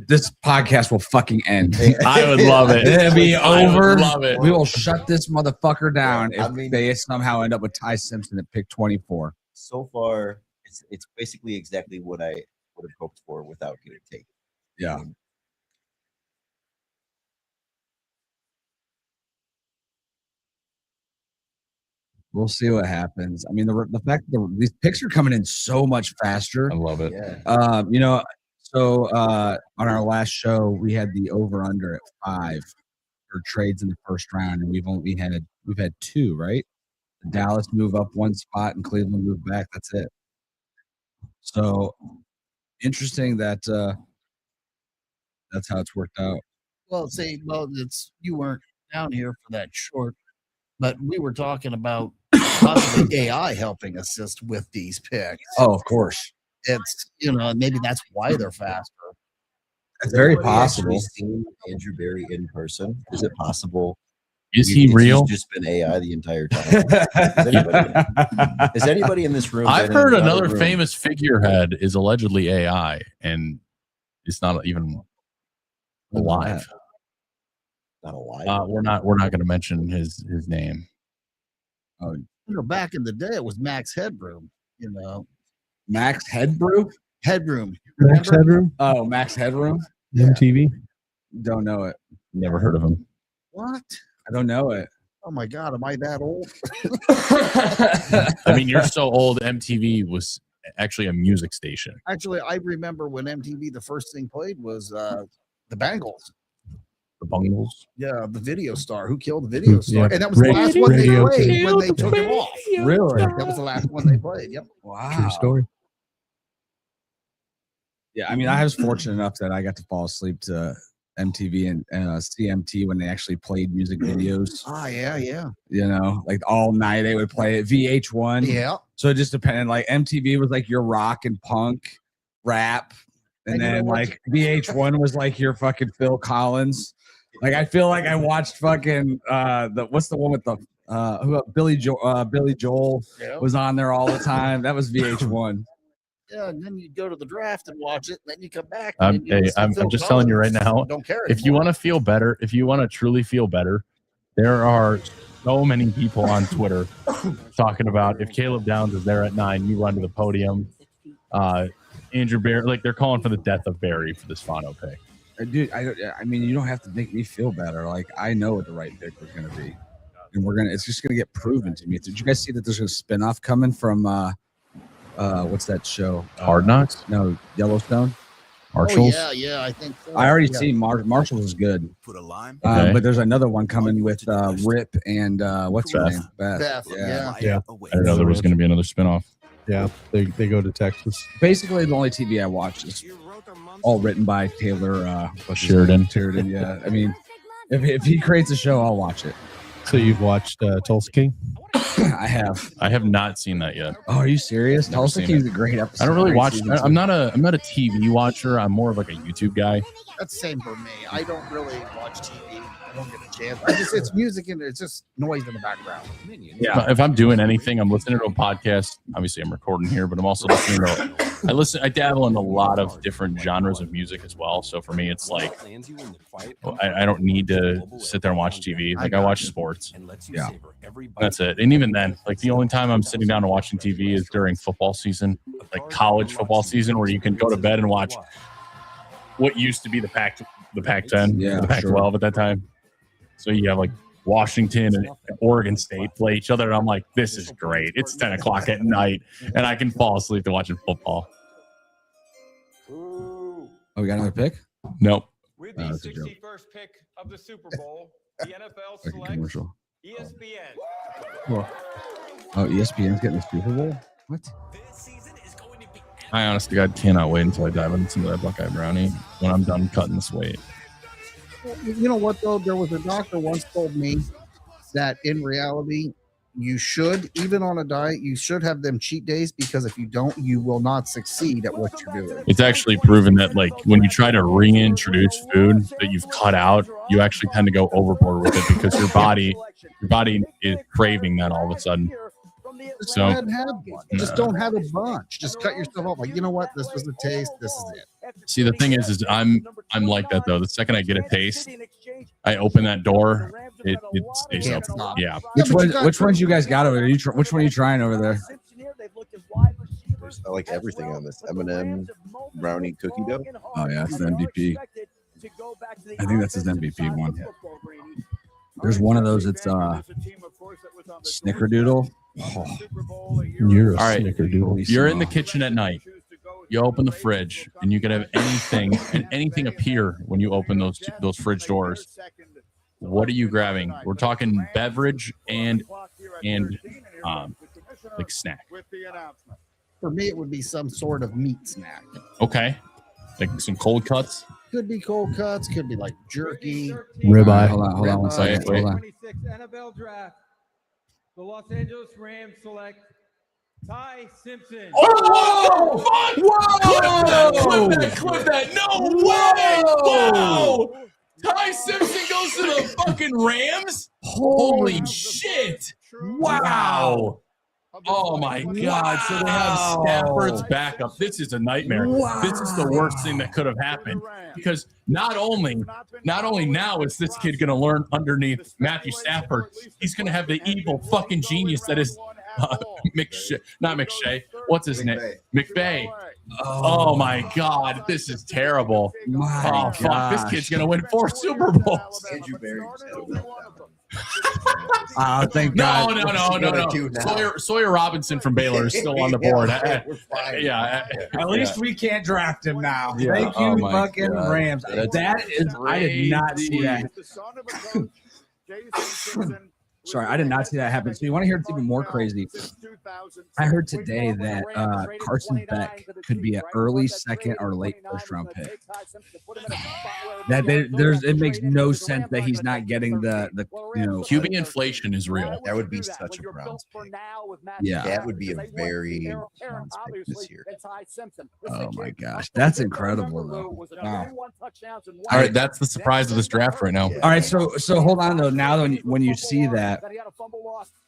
This podcast will fucking end. I would love it. It'll be over. I would love it. We will shut this motherfucker down if they somehow end up with Ty Simpson at pick 24. So far, it's basically exactly what I would have hoped for without getting taken. Yeah. We'll see what happens. I mean, the fact that these picks are coming in so much faster. I love it. Yeah. So on our last show, we had the over/under at 5 for trades in the first round, and we've had 2, right? Dallas move up 1 spot and Cleveland move back. That's it. So interesting that that's how it's worked out. Well, you weren't down here for that short, but we were talking about possibly AI helping assist with these picks. Oh, of course. It's maybe that's why they're faster. It's very possible. Have seen Andrew Berry in person? Is it possible? Is he real? He's just been AI the entire time. Has anybody in this room? I've heard another famous figurehead is allegedly AI, and it's not even alive. Not alive. We're not going to mention his name. Oh, back in the day, it was Max Headroom. Max Headroom. Max Headroom. Oh, Max Headroom. MTV. Don't know it. Never heard of him. What? I don't know it. Oh my God, am I that old? I mean, you're so old. MTV was actually a music station. Actually, I remember when MTV, the first thing played was the Bangles. The Bungles? Yeah, the video star. Who killed the video star? Yeah. And that was the last one they played Radio when they took him off. Really? That was the last one they played. Yep. Wow. True story. Yeah, I mean, I was fortunate enough that I got to fall asleep to MTV and CMT when they actually played music videos. Ah, yeah. Like all night they would play it. VH1. Yeah. So it just depended. Like MTV was like your rock and punk, rap, and then like VH1 was like your fucking Phil Collins. Like I feel like I watched fucking what's the one with the Billy Joel was on there all the time. That was VH1. Yeah, and then you go to the draft and watch it, and then you come back. I'm just telling you right now. Don't care if you want to feel better, if you want to truly feel better, there are so many people on Twitter talking about if Caleb Downs is there at 9, you run to the podium. Andrew Berry, like they're calling for the death of Berry for this Fano pick. Dude, I mean, you don't have to make me feel better. Like I know what the right pick was going to be, and it's just going to get proven to me. Did you guys see that there's a spinoff coming from what's that show? Hard Knocks? No, Yellowstone. Marshalls. Oh, yeah, I think so. I already seen Marshalls is good. Put a lime. Okay. But there's another one coming with Rip and what's her name? Beth. Yeah. I didn't know there was going to be another spinoff. Yeah, they go to Texas. Basically, the only TV I watch is all written by Taylor Sheridan. Sheridan. Yeah, I mean, if he creates a show, I'll watch it. So you've watched Tulsa King? I have. I have not seen that yet. Oh, are you serious? Tulsa King's a great episode. I don't really watch. Season I'm not a TV watcher. I'm more of like a YouTube guy. That's the same for me. I don't really watch TV. I don't get a chance. It's music and it's just noise in the background. Yeah. If I'm doing anything, I'm listening to a podcast. Obviously, I'm recording here, but I'm also listening to. I dabble in a lot of different genres of music as well. So for me, it's like I don't need to sit there and watch TV. Like I watch sports. Yeah, that's it. And even then, like the only time I'm sitting down and watching TV is during football season, like college football season, where you can go to bed and watch what used to be the Pac-10, the Pac-12 at that time. So you have like Washington and Oregon State play each other. And I'm like, this is great. It's 10 o'clock at night and I can fall asleep to watching football. Oh, we got another pick? Nope. With the 61st pick of the Super Bowl, the NFL selects ESPN. Oh, ESPN's getting the Super Bowl? What? I honestly, God, cannot wait until I dive into some of that Buckeye brownie when I'm done cutting this weight. You know what, though? There was a doctor once told me that in reality, you should, even on a diet, you should have them cheat days because if you don't, you will not succeed at what you're doing. It's actually proven that, like, when you try to reintroduce food that you've cut out, you actually tend to go overboard with it because your body is craving that all of a sudden. Just go ahead and have one. Just don't have a bunch. Just cut yourself off. Like, you know what? This was the taste. This is it. See, the thing is I'm like that though. The second I get a taste, I open that door. It stays open. Yeah. Which ones you guys got over there? Which one are you trying over there? I like everything on this. M&M brownie cookie dough. Oh yeah, it's the MVP. I think that's his MVP one. There's one of those. It's Snickerdoodle. Oh, you're all right. Snickerdoodle. You're in the kitchen at night. You open the fridge, and you can have anything appear when you open those fridge doors. What are you grabbing? We're talking beverage and like snack. For me, it would be some sort of meat snack. Okay, like some cold cuts. Could be cold cuts. Could be like jerky. Ribeye. Hold on one second. Hold on. 26 NFL Draft. The Los Angeles Rams select Ty Simpson. Oh! Whoa! Clip that! No way! Wow! Ty Simpson goes to the fucking Rams? Holy shit! Wow! Oh my God! So they have Stafford's backup. This is a nightmare. Wow. This is the worst thing that could have happened because not only now is this kid going to learn underneath Matthew Stafford, he's going to have the evil fucking genius that is not McShay. What's his name? McVay. Oh my God! This is terrible. Oh fuck! This kid's going to win 4 Super Bowls. Thank God. No. Sawyer Robinson from Baylor is still on the board. At least we can't draft him now. Yeah. Thank you, fucking God. Rams. That is, I did not see that. Sorry, I did not see that happen. So you want to hear it's even more crazy? I heard today that Carson Beck could be an early second or late first round pick. It makes no sense that he's not getting the QB inflation is real. That would be such a Browns pick. Yeah, that would be a very Browns pick this year. Oh my gosh, that's incredible though. Wow. All right, that's the surprise of this draft right now. All right, so hold on though. Now when you see that,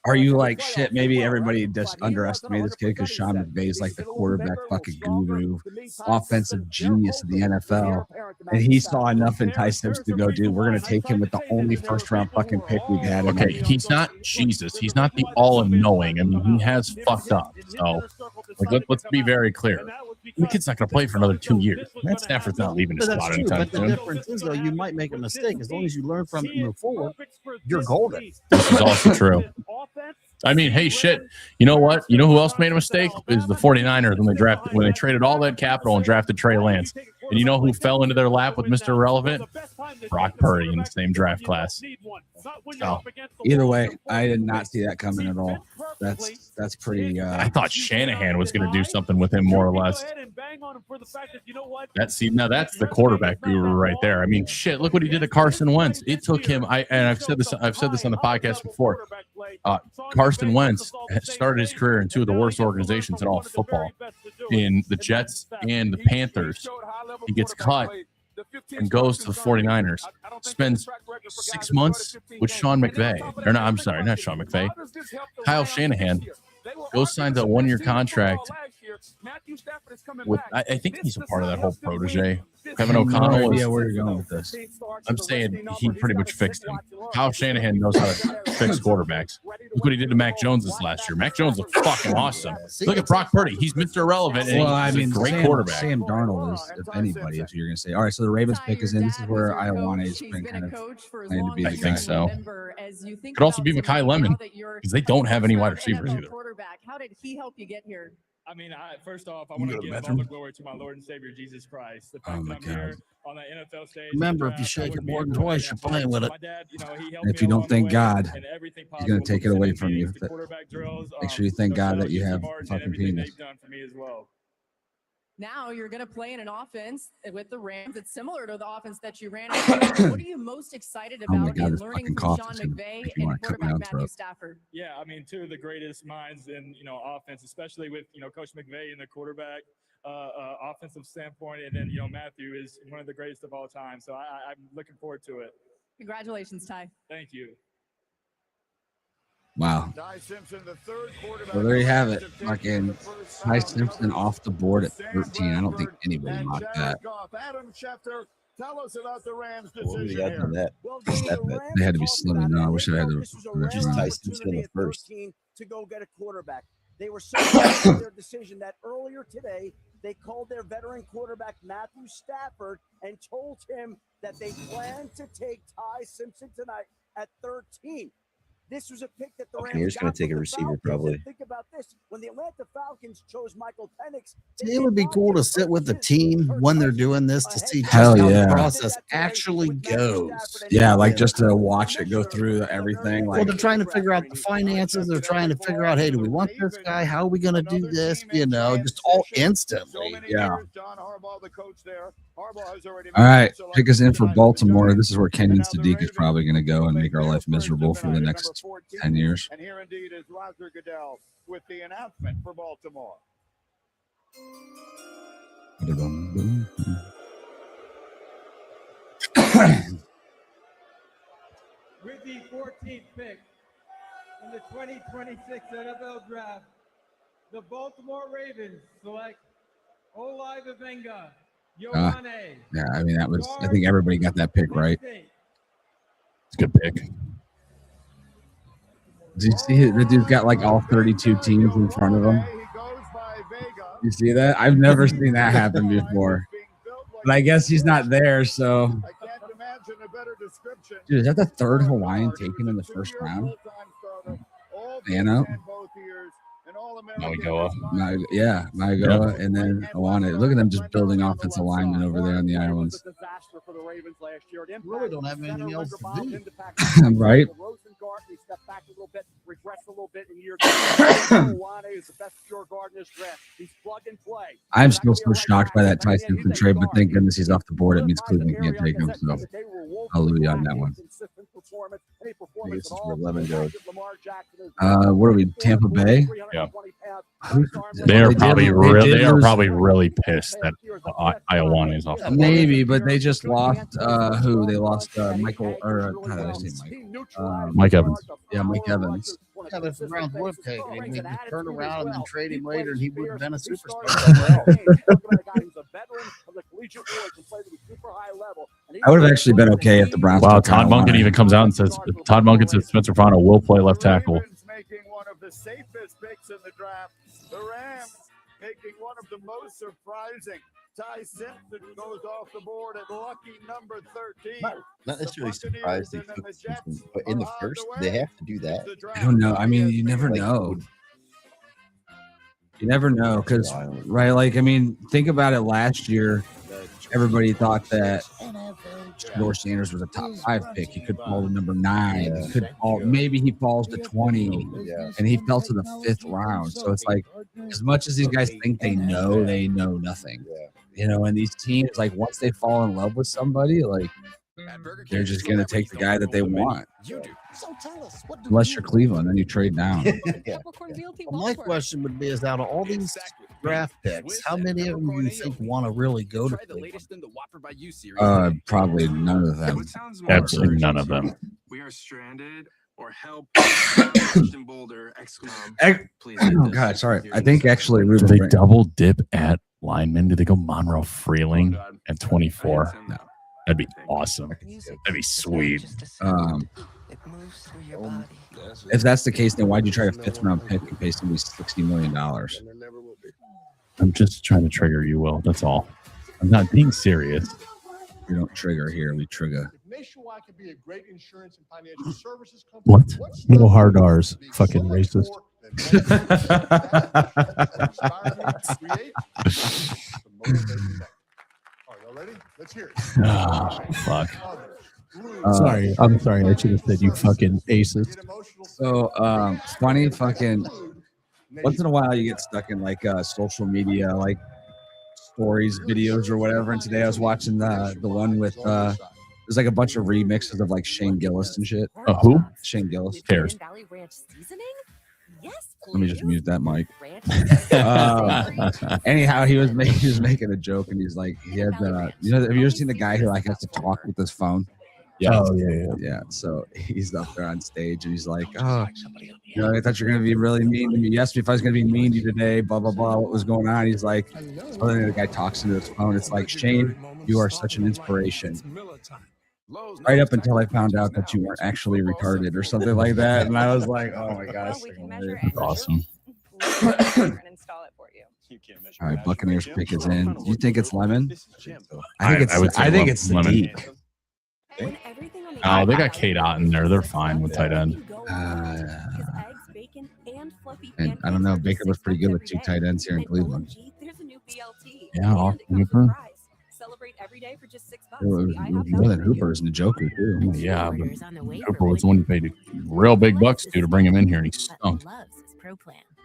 are you like shit? Maybe everybody just underestimated this kid because Sean McVay is like the quarterback fucking guru, offensive genius of the NFL, and he saw enough in Ty Simpson to go, dude, we're gonna take him with the only first round fucking pick we've had. Okay, he's not Jesus. He's not the all-knowing. I mean, he has fucked up. So, like, let's be very clear. The kid's not going to play for another 2 years. Matt Stafford's not leaving his spot anytime soon. But the difference is, though, you might make a mistake. As long as you learn from it and move forward, you're golden. This is also true. I mean, hey, shit. You know what? You know who else made a mistake? Is the 49ers when they traded all that capital and drafted Trey Lance. And you know who fell into their lap with Mr. Irrelevant? Brock Purdy in the same draft class. So, either way, I did not see that coming at all. That's pretty. I thought Shanahan was going to do something with him more or less. for the fact that, you know what? Now that's the quarterback guru right there. I mean, shit, look what he did to Carson Wentz. It took him, I've said this on the podcast before. Carson Wentz started his career in two of the worst organizations in all of football, in the Jets and the Panthers. He gets cut and goes to the 49ers, spends 6 months with Sean McVay. Or no, I'm sorry, not Sean McVay. Kyle Shanahan goes signs a 1-year contract with, I think he's a part of that whole protege. Kevin O'Connell. No idea where you're going with this. I'm saying he pretty much fixed him. Kyle Shanahan knows how to fix quarterbacks. Look what he did to Mac Jones this last year. Mac Jones looked fucking awesome. Look at Brock Purdy. He's Mr. Irrelevant. And he's a great quarterback. Sam Darnold is, if anybody, if you're going to say, all right, so the Ravens pick is in. This is where Ioane has been kind of planning to be the guy. I think so. Could also be Mekhi Lemon because they don't have any wide receivers either. How did he help you get here? I mean, first off, I want to give all the glory to my Lord and Savior, Jesus Christ. The fact that I'm here on the NFL stage. Remember, if you shake it more than twice, you're playing with it. And if you don't thank God, he's going to take it away from you. Make sure you thank God that you have a fucking penis. Now you're going to play in an offense with the Rams. It's similar to the offense that you ran. What are you most excited about in learning from Sean McVay and quarterback Matthew Stafford? Yeah, I mean, two of the greatest minds in offense, especially with Coach McVay and the quarterback offensive standpoint, and then Matthew is one of the greatest of all time. So I'm looking forward to it. Congratulations, Ty. Thank you. Wow. Well, there you have it. Fucking Ty Simpson off the board at 13. I don't think anybody mocked that. What would you have done that? They had to be slimming. No, I wish I had the just Ty Simpson in the first. To go get a quarterback. They were so proud of their decision that earlier today they called their veteran quarterback Matthew Stafford and told him that they plan to take Ty Simpson tonight at 13. This was a pick that the Rams here's going to take a receiver, probably. Think about this. When the Atlanta Falcons chose Michael Penix, It would be cool to sit with the team when they're doing this to see just how the process actually goes. Yeah, like just to watch it go through everything. Well, they're trying to figure out the finances. They're trying to figure out, hey, do we want this guy? How are we going to do this? Just all instantly. Yeah. All right, pick us in for Baltimore. This is where Kenyon Sadiq is probably going to go and make our life miserable for the next 10 years. And here indeed is Roger Goodell with the announcement for Baltimore. With the 14th pick in the 2026 NFL Draft, the Baltimore Ravens select Olai Vivenga. Yeah, I mean, I think everybody got that pick right. It's a good pick. Did you see the dude's got like all 32 teams in front of him? You see that? I've never seen that happen before. But I guess he's not there, so. Dude, is that the third Hawaiian taken in the first round? Dano? Maigoa. Yeah, Maigoa, and then Awane. Look at them just building offensive linemen over there on the islands. Really don't have anything else to do. Right? I'm still so shocked by that Ty Simpson trade, but thank goodness he's off the board. It means Cleveland can't take him. So hallelujah on that one. This is where Lemon goes. What are we? Tampa Bay? Yeah. They are probably really pissed that Ioane is off. Maybe, but they just lost who? They lost Michael, or how did I say Mike? Mike Evans. Yeah, Mike Evans. Yeah, if the Browns would have taken him, we could turn around and then trade him later, and he would have been a superstar. I would have actually been okay if the Browns. Wow, Todd Monken even comes out and says Spencer Fano will play left tackle. Making one of the safest picks in the draft. The Rams making one of the most surprising. Ty Simpson goes off the board at lucky number 13. Not necessarily surprised, but in the first, they have to do that. I don't know. I mean, you never know. You never know because, right? Like, I mean, think about it. Last year, everybody thought that Shedeur Sanders was a top 5 pick. He could fall to number 9. Yeah. He could fall. Maybe he falls to 20, and he fell to the 5th round. So it's like as much as these guys think they know nothing. You know, and these teams, like, once they fall in love with somebody, like, they're just going to take the guy that they want. Unless you're Cleveland, then you trade down. Well, my question would be, is out of all these draft picks, how many of them do you think want to really go to Cleveland? Probably none of them. Absolutely none of them. We are stranded or help. Oh, God, sorry. I think actually Do they double dip at lineman? Do they go Monroe Freeling at 24? No. That'd be awesome. That'd be sweet. If that's the case, then why'd you try a 5th round pick and pay somebody $60 million? I'm just trying to trigger you, Will. That's all. I'm not being serious. We don't trigger here. We trigger. Nationwide could be a great insurance and financial services company. What? Little hard R's. Fucking racist. Ready? Let's hear it. Oh, fuck. Sorry. I'm sorry. I should have said you fucking aces. So, funny fucking, once in a while you get stuck in like social media, like stories, videos or whatever. And today I was watching the one with, there's like a bunch of remixes of like Shane Gillis and shit. Who? Shane Gillis. Cares. Let me just mute that mic. Anyhow, he was making a joke, and he's like, he had have you ever seen the guy who like has to talk with his phone? Yeah. Oh yeah. So he's up there on stage, and he's like, I thought you were gonna be really mean to me. You asked me if I was gonna be mean to you today. Blah blah blah. What was going on? He's like, so then the guy talks into his phone. It's like, Shane, you are such an inspiration. Right up until I found out that you weren't actually retarded or something like that, and I was like, "Oh my gosh, that's awesome." All right, Buccaneers pick is in. You think it's lemon? I think it's lemon. Sadiq. Oh, they got K-Dot in there. They're fine with tight end. And I don't know. Baker was pretty good with 2 tight ends here in Cleveland. Yeah, Austin Hooper. More than Hooper's and Njoku too. Yeah, but Hooper was the one who paid real big bucks to bring him in here, and he stunk. I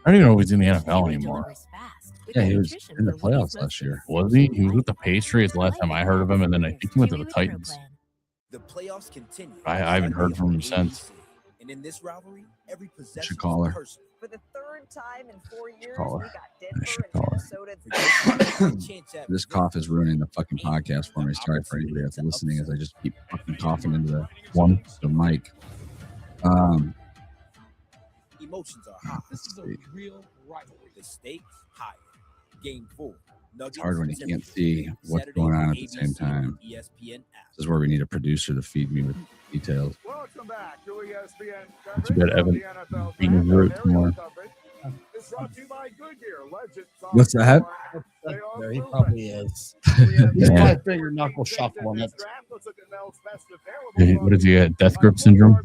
don't even know if he's in the NFL anymore. Yeah, he was in the playoffs last year. Was he? He was with the Patriots last time I heard of him, and then I think he went to the Titans. The playoffs continue. I haven't heard from him since. And in this rivalry, every possession should call her. For the 3rd time in 4 years, Call her. we got Denver and Minnesota. This cough is ruining the fucking podcast for me. Sorry for anybody that's listening, as I just keep fucking coughing into the mic. Emotions are high. This is a real rivalry. The stakes higher. Game 4. It's hard when you can't see what's going on at the same time. This is where we need a producer to feed me with details. Welcome back to ESPN. It's good, Evan. Being his roots more. It's brought to you by Goodyear. Legends. What's that? There he probably is. Yeah. He's probably finger knuckle shuffling it. What does he have? Death grip syndrome?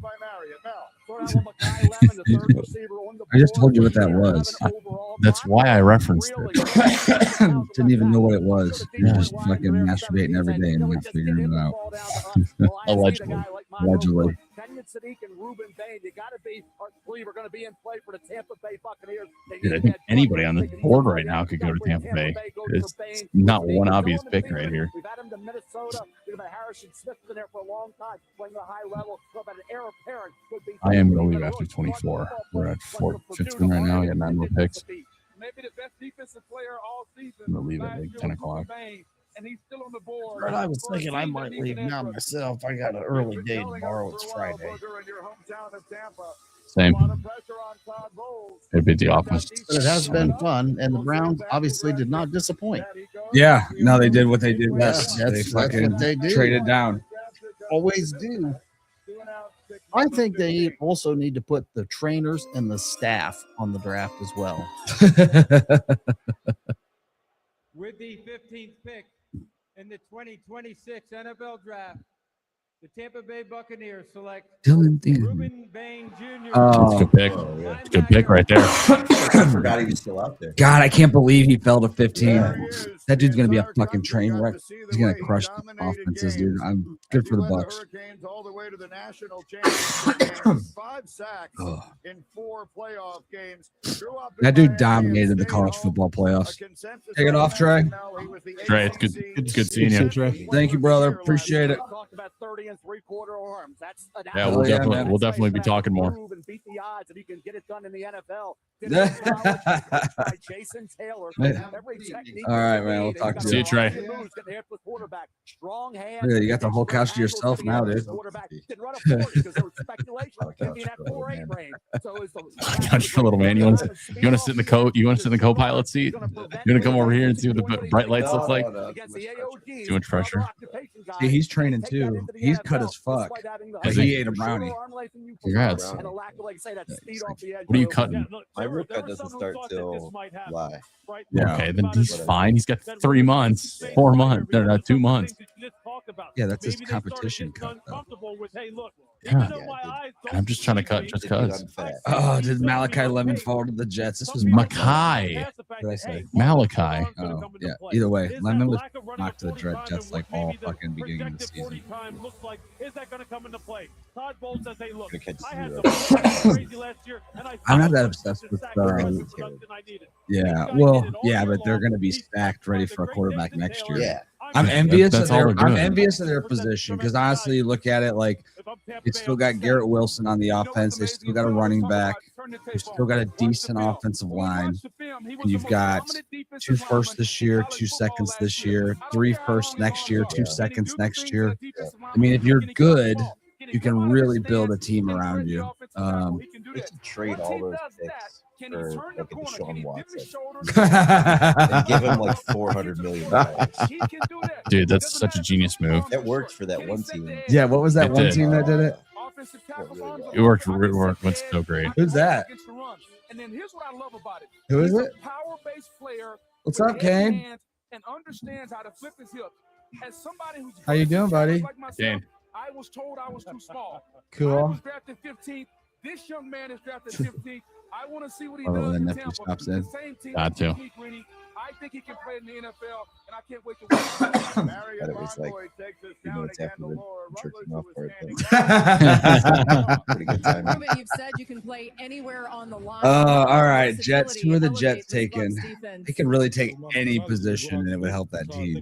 I just told you what that was. That's why I referenced it. Didn't even know what it was. You're just fucking masturbating every day and not figuring it out. Allegedly. Sadiq and Ruben Bain, you got to be, or believe are going to be in play for the Tampa Bay Buccaneers. Dude, I think anybody on the board right now could go to Tampa Bay. It's not one obvious pick right here. We've had him to Minnesota. We've had Harrison Smith been there for a long time, playing a high level. But an heir apparent could be. I am going to leave after 24. We're at 15 right now. I got 9 more picks. Maybe the best defensive player all season. I'm going to leave at like 10 o'clock. And he's still on the board. Right, I was thinking I might leave now myself. I got an early day tomorrow. It's Friday. Same. It'd be the office. But it has been fun, and the Browns obviously did not disappoint. Yeah, no, they did what they did best. That's They fucking what they do. traded down. Always do. I think they also need to put the trainers and the staff on the draft as well. With the 15th pick in the 2026 NFL Draft, the Tampa Bay Buccaneers select Ruben Bain Jr. That's a good pick. It's a good pick right there. I forgot he was still out there. God, I can't believe he fell to 15. That dude's gonna be a fucking train wreck. He's gonna crush the offenses, dude. I'm good for the Bucks. Hurricanes all the way to the national championship. 5 sacks in 4 playoff games. That dude dominated the college football playoffs. Take it off, Trey. Trey, it's good seeing you. Thank you, brother. Appreciate it. Yeah, we'll definitely be talking more. Beat the odds, and he can get it done in the NFL. Jason Taylor. All right, man. We'll talk to you. See you, Trey. Yeah, you got the whole couch to yourself now, dude. Couch for little man. You want to sit in the coat? You want to sit in the co-pilot seat? You want to come over here and see what the bright lights look like? Too much pressure. See, he's training too. He's cut as fuck. He ate a brownie. Congrats. What are you cutting? My workout doesn't start till July. Yeah. Okay, then he's fine. He's got 3 months, 4 months. No, 2 months. Yeah, that's his competition cut. Yeah. I'm just trying to cut just because. Oh, did Malachi Lemon fall to the Jets? This was Mackay. What did I say? Malachi. Oh, yeah. Either way, Lemon was knocked to the Jets like all fucking beginning of the season. Is that going to come into play? Todd Bowles says, "Hey, look, I had some crazy last year, and I'm not that obsessed with. Yeah, well, yeah, but they're going to be stacked, ready for a quarterback next year. Yeah. I'm envious of their. I'm envious of their position because honestly, you look at it like it's still got Garrett Wilson on the offense. They still got a running back. They still got a decent offensive line. And you've got 2 firsts this year, 2 seconds this year, 3 firsts next year, 2 seconds next year. I mean, if you're good, you can really build a team around you. We should trade all those picks for like a Deshaun Watson and give him like $400 million. Dude, that's such a genius move. It worked for that one team. Yeah, what was that one team that did it? It worked. It went so great. Who's that? And then here's what I love about it. Who is it? Power-based player. What's up, Kane? And understands how to flip his hips. As somebody who's how you doing, buddy? Like myself, Kane. I was told I was too small. Cool. I was drafted 15th. This young man is drafted 15th. I want to see what he does in Tampa. Stops in. Got to. I think he can play in the NFL, and I can't wait to watch him. It was like, you know, it's after the jerking off part. Pretty good time. Ruben, you've said you can play anywhere on the line. All right, Jets. Who are the Jets taking? They can really take any position, and it would help that team.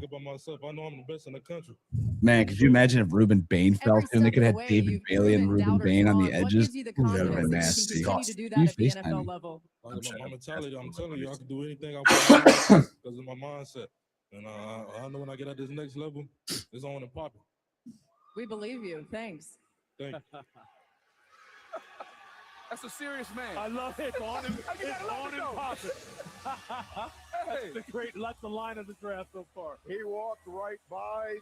Man, could you imagine if Ruben Bain fell to, and they could have David Bailey and Ruben Bain on the edges? That would have been nasty. You FaceTime me. I'm telling you, I can do anything I want because of my mindset. And I know when I get at this next level, it's on and popping. We believe you. Thanks. Thank you. That's a serious man. I love it. On and popping. That's the line of the draft so far. He walked right by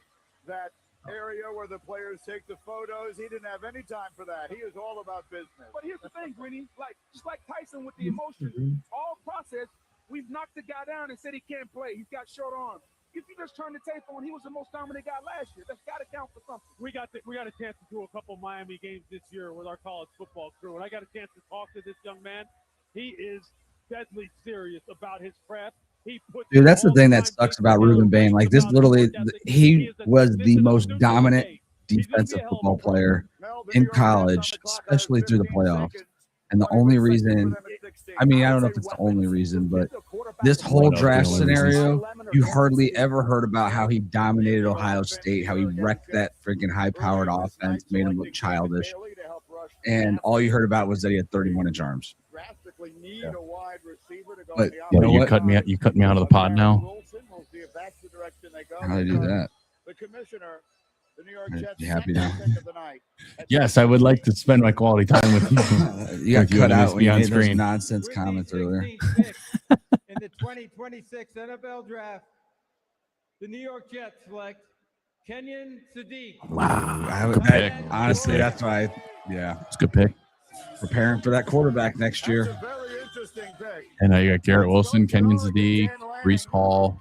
that area where the players take the photos. He didn't have any time for that. He is all about business. But here's the thing, Greeny. Just like Tyson with the emotions, all process, we've knocked the guy down and said he can't play. He's got short arms. If you just turn the tape on, he was the most dominant guy last year. That's got to count for something. We got a chance to do a couple Miami games this year with our college football crew, and I got a chance to talk to this young man. He is deadly serious about his craft. Dude, that's the thing that sucks about Ruben Bain. Like this, literally, he was the most dominant defensive football player in college, especially through the playoffs. And the only reason, I mean, I don't know if it's the only reason, but this whole draft scenario, you hardly ever heard about how he dominated Ohio State, how he wrecked that freaking high-powered offense, made him look childish. And all you heard about was that he had 31-inch arms. Yeah. But you cut me out. You cut me out of the pod now. How do I do that? The commissioner, the New York Are Jets. you happy now? Yes, I would like to spend my quality time with you. You got cut out when you on made those screen. nonsense comments earlier. In the 2026 NFL Draft, the New York Jets select Kenyon Sadiq. Wow. Honestly, that's why. Yeah, it's a good pick. Preparing for that quarterback next year. And you got Garrett Wilson, Kenyon Sadiq, Breece Hall.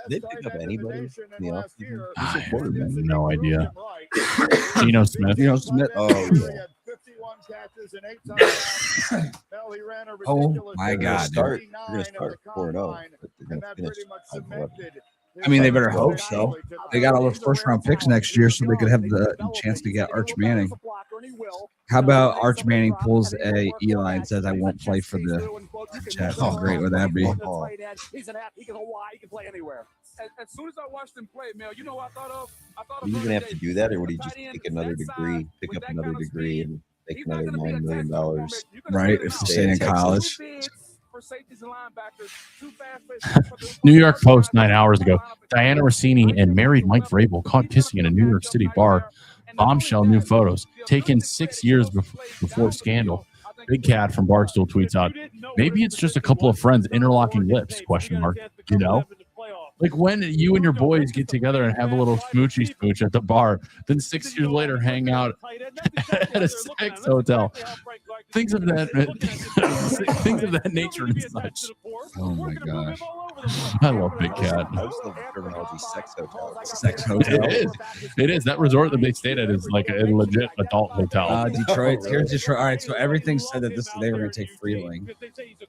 They pick up anybody in the offseason? I have no idea. Geno Smith. Geno Smith. Oh, yeah. Oh my God! You're gonna start 4-0. they're going to finish. I mean, they better hope so. They got all those first-round picks next year, so they could have the chance to get Arch Manning. How about Arch Manning pulls a Eli and says, "I won't play for the Jets"? How great would that be? He's an he can Hawaii. He can play anywhere. As soon as I watched him play, Mel, you know what I thought of? Are you going to have to do that, or would he just pick up another degree, and make another $9 million? Right, if you stay in college. New York Post 9 hours ago. Diana Rossini and married Mike Vrabel caught kissing in a New York City bar. Bombshell new photos taken 6 years before scandal. Big Cat from Barstool tweets out, maybe it's just a couple of friends interlocking lips, ? You know? Like when you and your boys get together and have a little smoochy smooch at the bar, then 6 years later hang out at a sex hotel. Things of that nature and such. Oh my gosh. I love Big Cat. I just love the terminology sex hotel. Sex hotel. It is. That resort that they stayed at is like a legit adult hotel. Detroit. Here's Detroit. All right, so everything said that they were going to take Freeling,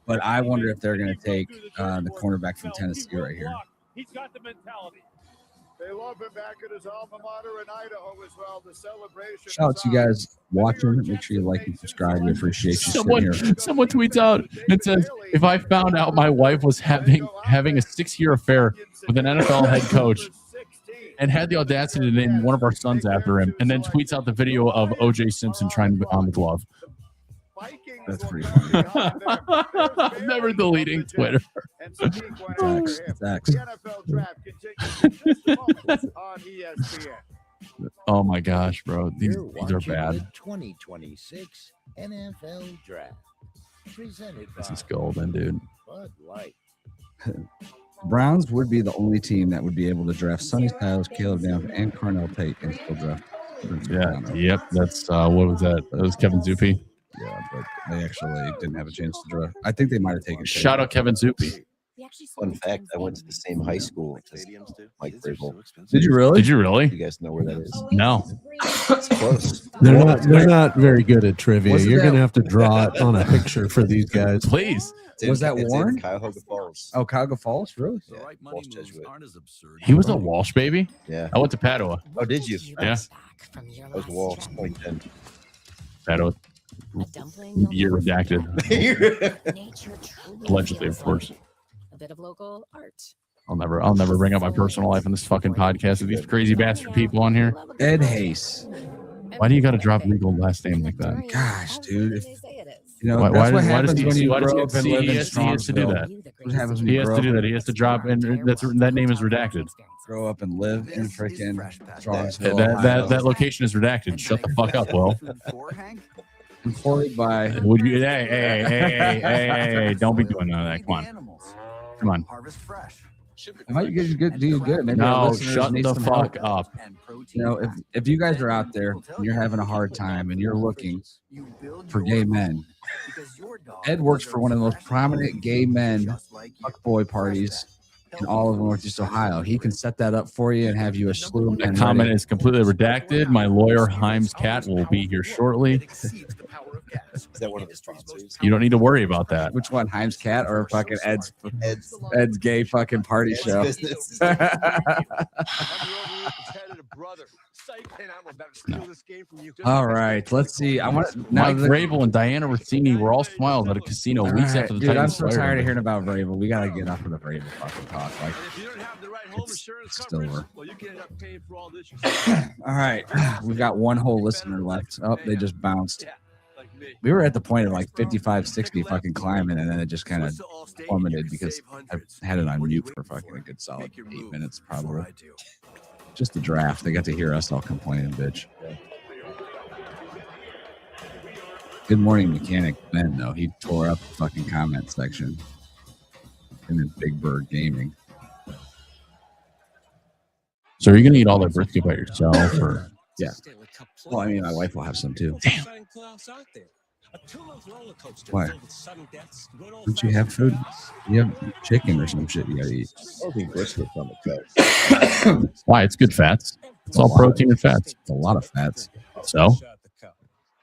but I wonder if they're going to take the cornerback from Tennessee right here. He's got the mentality. They love him back at his alma mater in Idaho as well. The celebration. Shout out to you guys watching. Make sure you like and subscribe. We appreciate you. Someone tweets out and says, if I found out my wife was having a 6-year affair with an NFL head coach and had the audacity to name one of our sons after him, and then tweets out the video of O.J. Simpson trying to on the glove. That's pretty funny. Never deleting Twitter. It's X. The NFL Draft continues in just a moment on ESPN. Oh my gosh, bro. These are bad. The 2026 NFL Draft. Presented by This is golden, dude. Bud Light. Browns would be the only team that would be able to draft Sonny Styles, Caleb Downs, and Carnell Tate and still draft. Yeah. Yep. That's what was that? It was Kevin Zuppe. Yeah, but they actually didn't have a chance to draft. I think they might have taken. Shout out Kevin Zuppe. Fun fact: I went to the same high school as Mike Vrabel. Did you really? Did you really? You guys know where that is? No. It's close. They're not very good at trivia. You're going to have to draw it on a picture for these guys. Please. Was that Warren? Cuyahoga Falls. Oh, Cuyahoga Falls, really? Yeah, Walsh Jesuit. He was a Walsh baby. Yeah. I went to Padua. Oh, did you? Yeah. I was Walsh 2010. Padua. Year redacted. Allegedly, of course. A bit of local art. I'll never bring up my personal life in this fucking podcast with these crazy bastard people on here. Ed Hayes. Why do you got to drop legal last name like that? Gosh, dude. You know, that's what happens when you grow up and live in He has to do that. What happens when He you has grow to do up that. He has to drop, and that name is redacted. Grow up and live in freaking Strongsville. That location is redacted. Shut the fuck up, Will. Employed by. Would you? Hey! Don't be doing none of that. Come on. It might get good. Do you good? Maybe No, shut the fuck up. You know, if you guys are out there and you're having a hard time and you're looking for gay men, Ed works for one of the most prominent gay men fuckboy parties in all of Northeast Ohio. He can set that up for you and have you a slew of men. The comment is completely redacted. My lawyer, Himes Cat, will be here shortly. Is that one of the sponsors? You don't need to worry about that. Which one, Himes Cat or fucking Ed's gay fucking party show? All right, let's see. I want Mike Vrabel and Diana Rossini were all smiles at a casino weeks after the dude, I'm Titans so fired tired him. of hearing about Vrabel. We gotta get off of the Vrabel fucking talk. Like, it's still over. All right, we've got one whole listener left. Oh, they just bounced. We were at the point of like 55, 60 fucking climbing, and then it just kind of plummeted because I had it on mute for fucking a good solid 8 minutes, probably. Just the draft. They got to hear us all complaining, bitch. Good morning, mechanic Ben. Though he tore up the fucking comment section. And then Big Bird Gaming. So are you gonna eat all that brisket by yourself, or? Yeah. Well, I mean, my wife will have some too. Damn. Why? Don't you have food? You have chicken or some shit you gotta eat. I don't think brisket's on the cut. Why? It's good fats. It's all protein and fats. It's a lot of fats. So?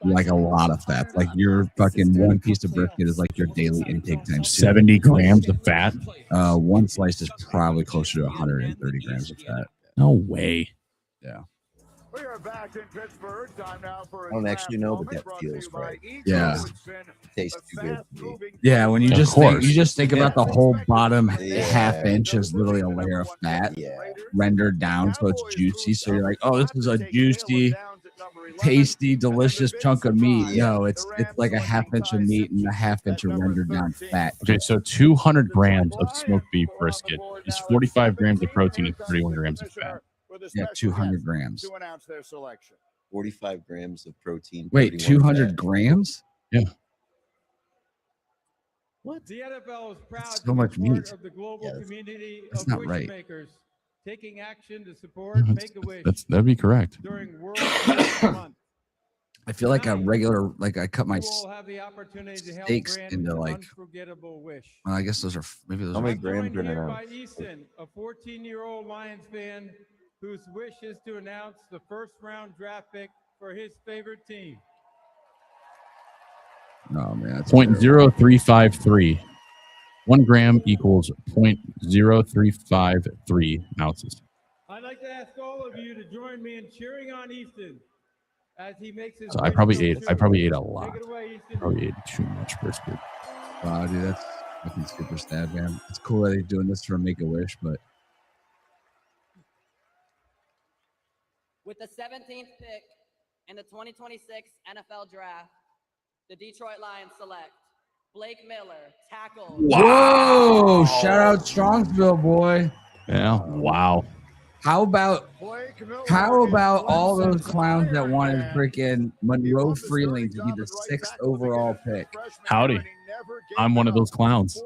like a lot of fat. Like your fucking one piece of brisket is like your daily intake times 70 grams of fat. One slice is probably closer to 130 grams of fat. No way. Yeah. We are back in Pittsburgh. Time now for I don't actually know, but that feels right. Yeah. Tastes too good to me. Yeah, when you just think about the whole bottom half inch is literally a layer of fat rendered down so it's juicy. So you're like, oh, this is a juicy, tasty, delicious chunk of meat. No, it's like a half inch of meat and a half inch of rendered down fat. Okay, so 200 grams of smoked beef brisket is 45 grams of protein and 31 grams of fat. Yeah, 200 grams. 45 grams of protein. Wait, 200 grams? Yeah. What? The NFL is proud That's to so be much part meat. of the global community that's of not wish right. makers, taking action to support Make-A-Wish That'd be correct. during World Wish Month. I feel like a regular, like I cut my You will have the opportunity to help steaks grant into an like, unforgettable wish. well, I guess those are, maybe those How are. many grams Joined in an here ounce? by Easton, a 14-year-old Lions fan whose wish is to announce the first-round draft pick for his favorite team. Oh, man. That's 0.0353. 1 gram equals 0.0353 ounces. I'd like to ask all of you to join me in cheering on Easton as he makes his. So I wish probably come ate true. a lot. Take it away, Easton. Probably ate too much brisket. Wow, dude, that's fucking super sad, man. It's cool that he's doing this for Make-A-Wish, but With the 17th pick in the 2026 NFL Draft, the Detroit Lions select Blake Miller, tackle. whoa! Shout out Strongsville, boy. Yeah. Wow. How about all those clowns that wanted freaking Monroe Freeling to be the 6th overall pick? Howdy. I'm one of those clowns.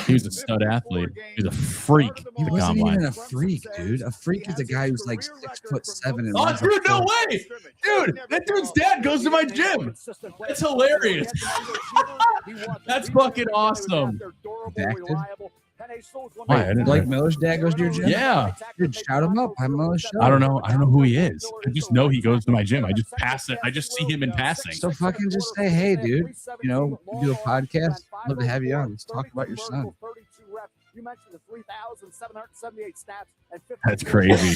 He was a stud athlete. He's a freak. He wasn't even a freak, dude. A freak is a guy who's like 6'7" and Oh, dude, no way. Dude, that dude's dad goes to my gym. That's hilarious. That's fucking awesome. Why, Blake Miller's dad goes to your gym? Yeah. Dude, shout him up. I'm on the show. I don't know who he is. I just know he goes to my gym. I just pass it. I just see him in passing. So fucking just say, hey, dude, you know, you do a podcast. Love to have you on. Let's talk about your son. You mentioned the 3,778 snaps and 50. That's crazy.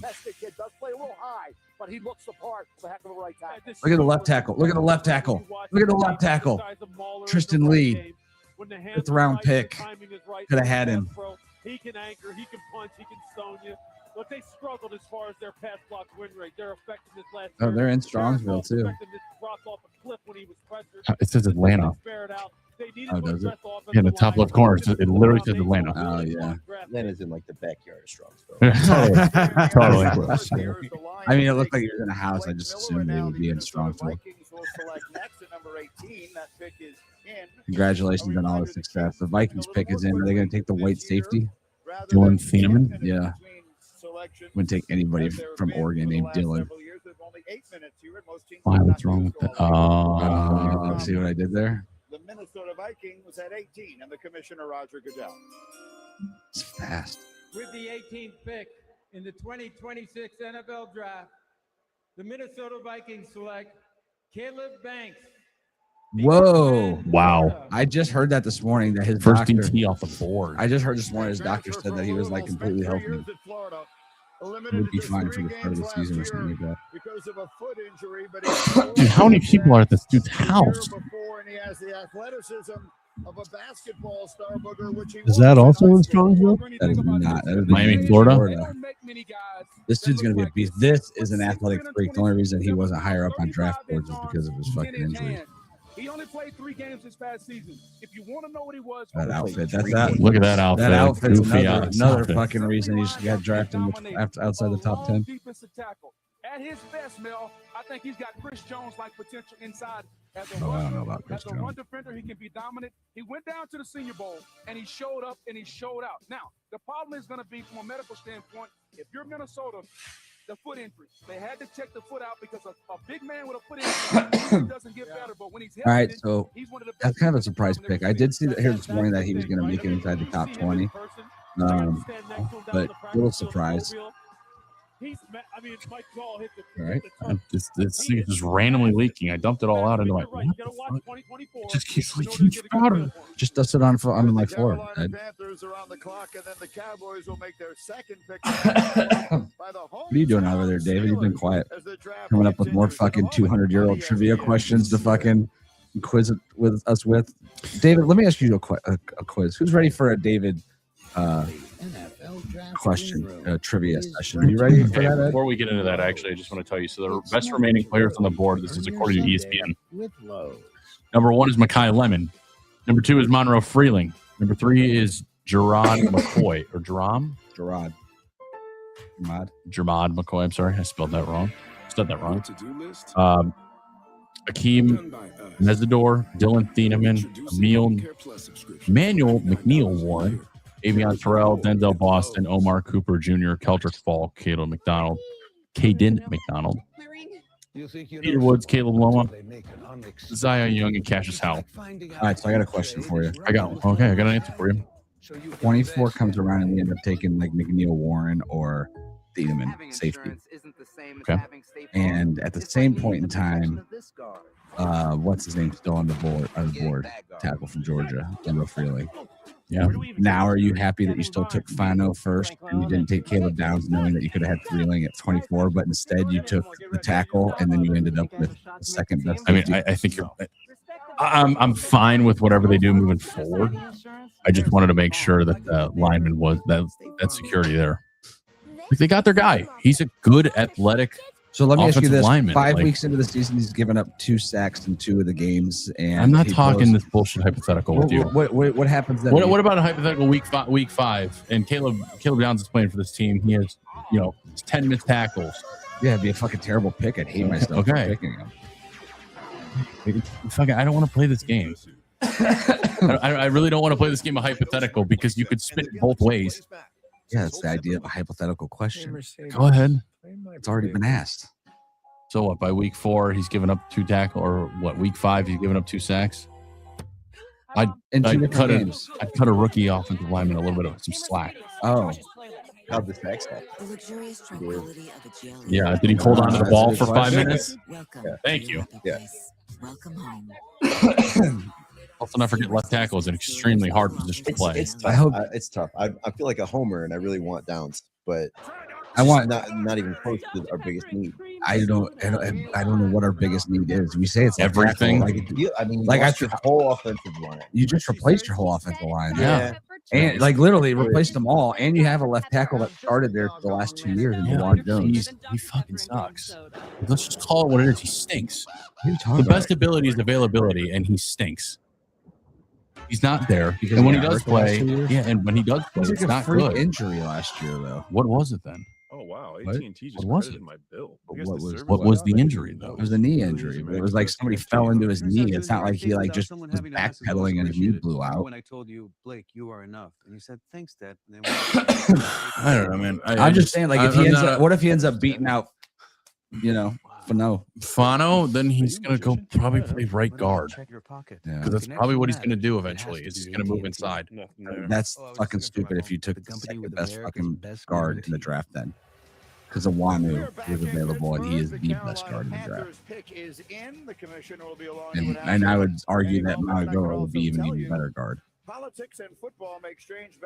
Tested kid does play a little high, but he looks the part. It's a heck of a right tackle. Look at the left tackle. Look at the left tackle. Look at the left tackle. Tristan Lee. 5th round pick. Could have had him. He can anchor, he can punch, he can stone you. But they struggled as far as their pass block win rate. Their effectiveness last Oh, they're in Strongsville too. It says Atlanta. Oh, does it? Yeah, in the top left corner, it literally says Atlanta. Oh, yeah. Atlanta's in like the backyard of Strongsville. Totally. I mean, it looked like he was in a house. I just assumed they would be in Strongsville. Congratulations on all the success. The Vikings pick is in. Are they going to take the white safety? Dylan Thieneman? Yeah. Wouldn't take anybody from Oregon named Dylan. Why? What's wrong with that? See what I did there? The Minnesota Vikings was at 18, and the commissioner, Roger Goodell. It's fast. With the 18th pick in the 2026 NFL Draft, the Minnesota Vikings select Caleb Banks. Whoa. Wow. I just heard that this morning that his First doctor, DT off the board. I just heard this morning his doctor said that he was like completely healthy. He would be fine for the start of the season or something like that. Because of a foot injury, but Dude, how many people are at this dude's house? and he has the athleticism of a basketball star booger, which he Is that also in Strongsville? That is not. That is Miami, Florida. This dude's going to be a beast. This is an athletic freak. The only reason he wasn't higher up on draft boards is because of his fucking injury. He only played 3 games this past season. If you want to know what he was, That outfit. That's that. Look at that outfit. That outfit's Goofy another outfit. fucking reason he got drafted outside the top 10. defensive tackle. At his best, Mel, I think he's got Chris Jones-like potential inside. As a Oh, I don't rusher, know about Chris as a run Jones. defender, he can be dominant. He went down to the Senior Bowl, and he showed up, and he showed out. Now, the problem is going to be from a medical standpoint, if you're Minnesota, the foot injury. They had to check the foot out because a big man with a foot injury doesn't get better. But when he's All right, so that's kind of a surprise pick. I did see that here this morning that he was going to make it inside the top 20, but a little surprise. All right. This thing is just randomly leaking. I dumped it all out into my. What the fuck? It just keeps leaking powder. Just dust it on my floor. Panthers are on the clock, and then the Cowboys will make their second pick. What are you doing over there, David? You've been quiet. Coming up with more fucking 200-year-old trivia questions to fucking quiz it with us with. David, let me ask you a quiz. Who's ready for a David question trivia session? Are you ready for that, Ed? Before we get into that, actually, I just want to tell you. So the best remaining players on the board. This is according to ESPN. Number 1 is Mekhi Lemon. Number 2 is Monroe Freeling. Number 3 is Gerard McCoy or Jerome. Gerard McCoy. I'm sorry, I spelled that wrong. Akeem Mesidor, Dylan Thieneman, Emmanuel McNeil Warren, Avion Terrell, Denzel Boston, Omar Cooper Jr., Keldrick Fall, Caden McDonald, Peter Woods, Caleb Loma, Zion Young, and Cassius Howell. All right, so I got a question for you. I got an answer for you. 24 comes around and we end up taking like McNeil Warren or Thieneman, safety. Okay. And at the same point in time, what's his name still on the board? Tackle from Georgia, Monroe Freeling. Yeah. Now, are you happy that you still took Fano first and you didn't take Caleb Downs, knowing that you could have had Freeling at 24, but instead you took the tackle and then you ended up with the second best? I mean, I think I'm fine with whatever they do moving forward. I just wanted to make sure that the lineman was that security there. Like they got their guy. He's a good athletic. So let me ask you this: lineman. 5 weeks into the season, he's given up 2 sacks in 2 of the games, and I'm not talking this bullshit hypothetical with you. What happens then? What about a hypothetical week 5? And Caleb Downs is playing for this team. He has 10 missed tackles. Yeah, it'd be a fucking terrible pick. I'd hate myself for picking him. I don't want to play this game. I really don't want to play this game of hypothetical because you could spin it both ways. Yeah, it's the idea of a hypothetical question. Go ahead. It's already been asked. So what? By week 4, he's given up 2 tackles, or what? Week 5, he's given up 2 sacks. I'd cut a rookie offensive lineman a little bit of some slack. Oh, how'd the sacks go? Yeah. Did he hold on to the ball for 5 minutes? Yeah. Thank you. Yeah. Welcome home. Also, not forget left tackle is an extremely hard position to play. It's tough. It's tough. I feel like a homer, and I really want Downs, but I want not even close to our biggest need. I don't know what our biggest need is. We say it's everything. Your whole offensive line. You just replaced your whole offensive line. Yeah. And literally replaced them all. And you have a left tackle that started there the last 2 years in DeJuan Jones. He fucking sucks. Let's just call it what it is. He stinks. The best ability is availability, and he stinks. He's not there. And when he does play, it's not good. Injury last year, though. What was it then? Oh wow! AT&T just was credited my bill. What was the injury though? It was a knee injury. It was like somebody fell into his knee. It's not like he just was backpedaling and his knee blew out. When I told you, Blake, you are enough, and you said, "Thanks, Dad." And then I don't know, man. I'm just saying, like, what if he ends up beating out, Fano, then he's gonna go probably play right guard. Because that's probably what he's gonna do eventually. Is he's gonna move inside. That's fucking stupid if you took the second best fucking guard in the draft then. Because Awanu is available and he is the best guard in the draft. And I would argue that Malagoro would be even better guard.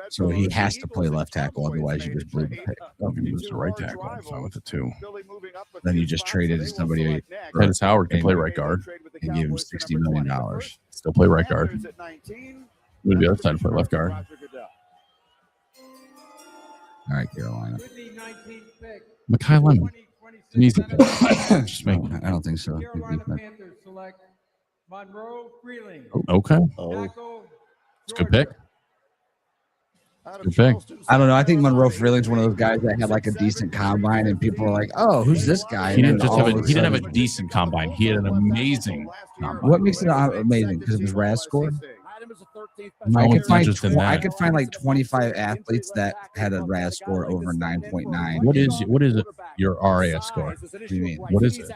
So he has to play left tackle, otherwise you just blew the pick. If he moves to right tackle, I'm fine with it too. Then you just traded somebody. Dennis Howard can play right guard. And gave him $60 million. Still play right guard. Move the other side to play left guard. All right, Carolina. Mekhi Lemon. It's an easy pick. Just make it. I don't think so. Okay. It's a good pick. Good pick. I don't know. I think Monroe Freeling's one of those guys that had like a decent combine, and people are like, "Oh, who's this guy?" He didn't have a decent combine. He had an amazing combine. What makes it amazing? Because of his RAS score. I could find like 25 athletes that had a RAS score over 9.9. What is your RAS score? What do you mean? What is it?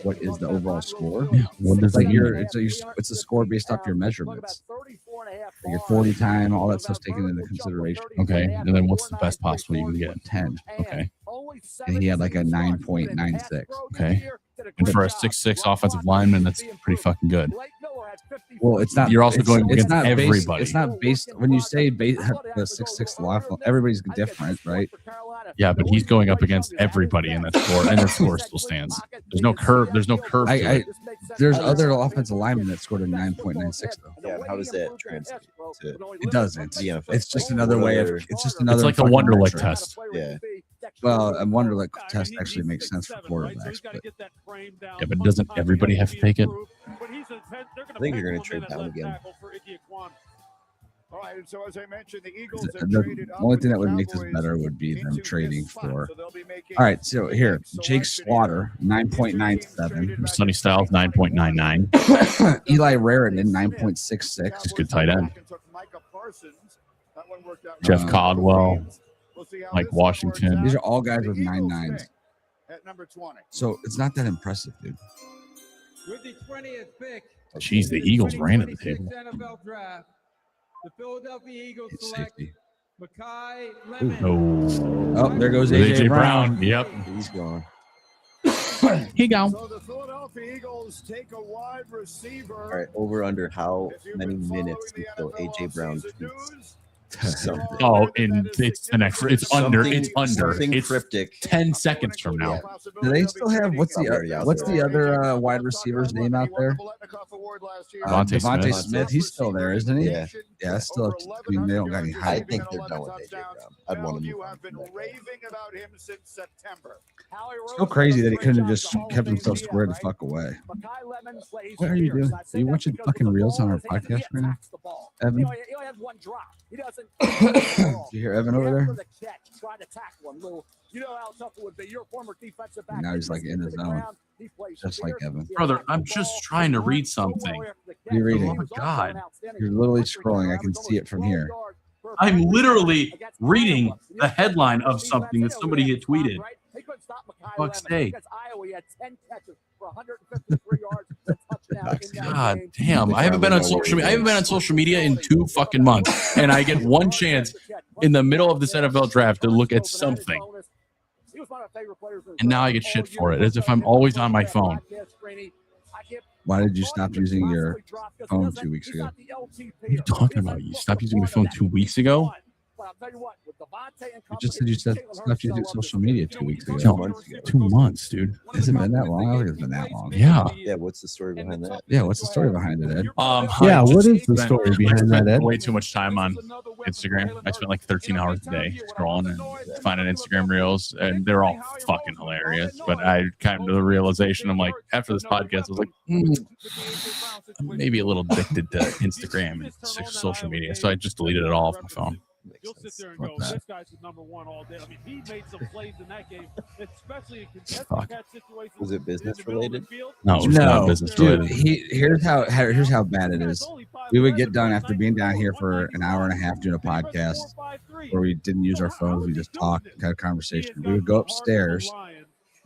What is the overall score? Yeah. What does like it's a score based off your measurements. Like your 40 time, all that stuff's taken into consideration. Okay. And then what's the best possible you can get? 10. Okay. and he had like a 9.96. Okay. And for a 6'6" offensive lineman, that's pretty fucking good. Well, it's not. You're also going against everybody. It's not based when you say the 6'6" lineman. Everybody's different, right? Yeah, but he's going up against everybody in that score, and their score still stands. There's no curve. There's no curve. There's other offensive linemen that scored a 9.96 though. Yeah, how does that translate? It doesn't. It's just another way of. It's just another. It's like a Wonderlic test. Yeah. Well, a Wonderlic test actually makes sense for quarterbacks. But. Yeah, but doesn't everybody have to take it? I think you're going to trade down again. All right, so as I mentioned, the Eagles the only thing that would make this better would be them trading for. All right, so here, Jake Slaughter, 9.97. Sonny Styles, 9.99. Eli Raritan, 9.66. Just good tight end. Jeff Caldwell, Mike Washington. These are all guys with 9.9s. At number 20. So it's not that impressive, dude. With the 20th pick. Jeez, the Eagles ran at the table. NFL Draft. The Philadelphia Eagles select Buckeye Oh, there goes AJ Brown. Yep. He's gone. He gone. So the Philadelphia Eagles take a wide receiver. All right, over under how many minutes until AJ Brown tweets? Oh, and it's the next. It's under. It's cryptic. 10 seconds from now. Do they still have what's the other wide receiver's name out there? Devontae Smith. He's still there, isn't he? Yeah. Yeah. Still. I mean, they don't got any I hype. think they're done with AJ Brown. I'd want to You move on have been from that. raving about him since September. So crazy that he couldn't have just kept himself squared the fuck away. What are you doing? Are you watching fucking reels on our podcast right now, Evan? Did you hear Evan over there? Now he's like in his zone, just like Evan. Brother, I'm just trying to read something. You're reading. Oh my God. You're literally scrolling. I can see it from here. I'm literally reading the headline of something that somebody had tweeted. Fuck's sake. God damn. I haven't been on social media. I haven't been on social media in 2 fucking months. And I get one chance in the middle of this NFL draft to look at something. And now I get shit for it, as if I'm always on my phone. Why did you stop using your phone 2 weeks ago? What are you talking about? You stopped using my phone 2 weeks ago? You just said you stopped using social media 2 weeks ago. 2 months ago. 2 months, dude. Has it been that long? I don't think it's been that long. Yeah. Yeah, what's the story behind that? Yeah, what's the story behind it, Ed? Yeah, what is the story behind that, Ed? Way too much time on Instagram. I spent like 13 hours a day scrolling and finding Instagram reels, and they're all fucking hilarious. But I came to the realization, I'm like, after this podcast, I was like, I'm maybe a little addicted to Instagram and social media. So I just deleted it all off my phone. You'll sit there and go, this guy's the number one all day. I mean, he made some plays in that game, especially in contested catch situations. Was it business related? No, it was not business dude. related. Here's how bad it is. We would get done after being down here for an hour and a half doing a podcast where we didn't use our phones. We just talked, had a conversation. We would go upstairs.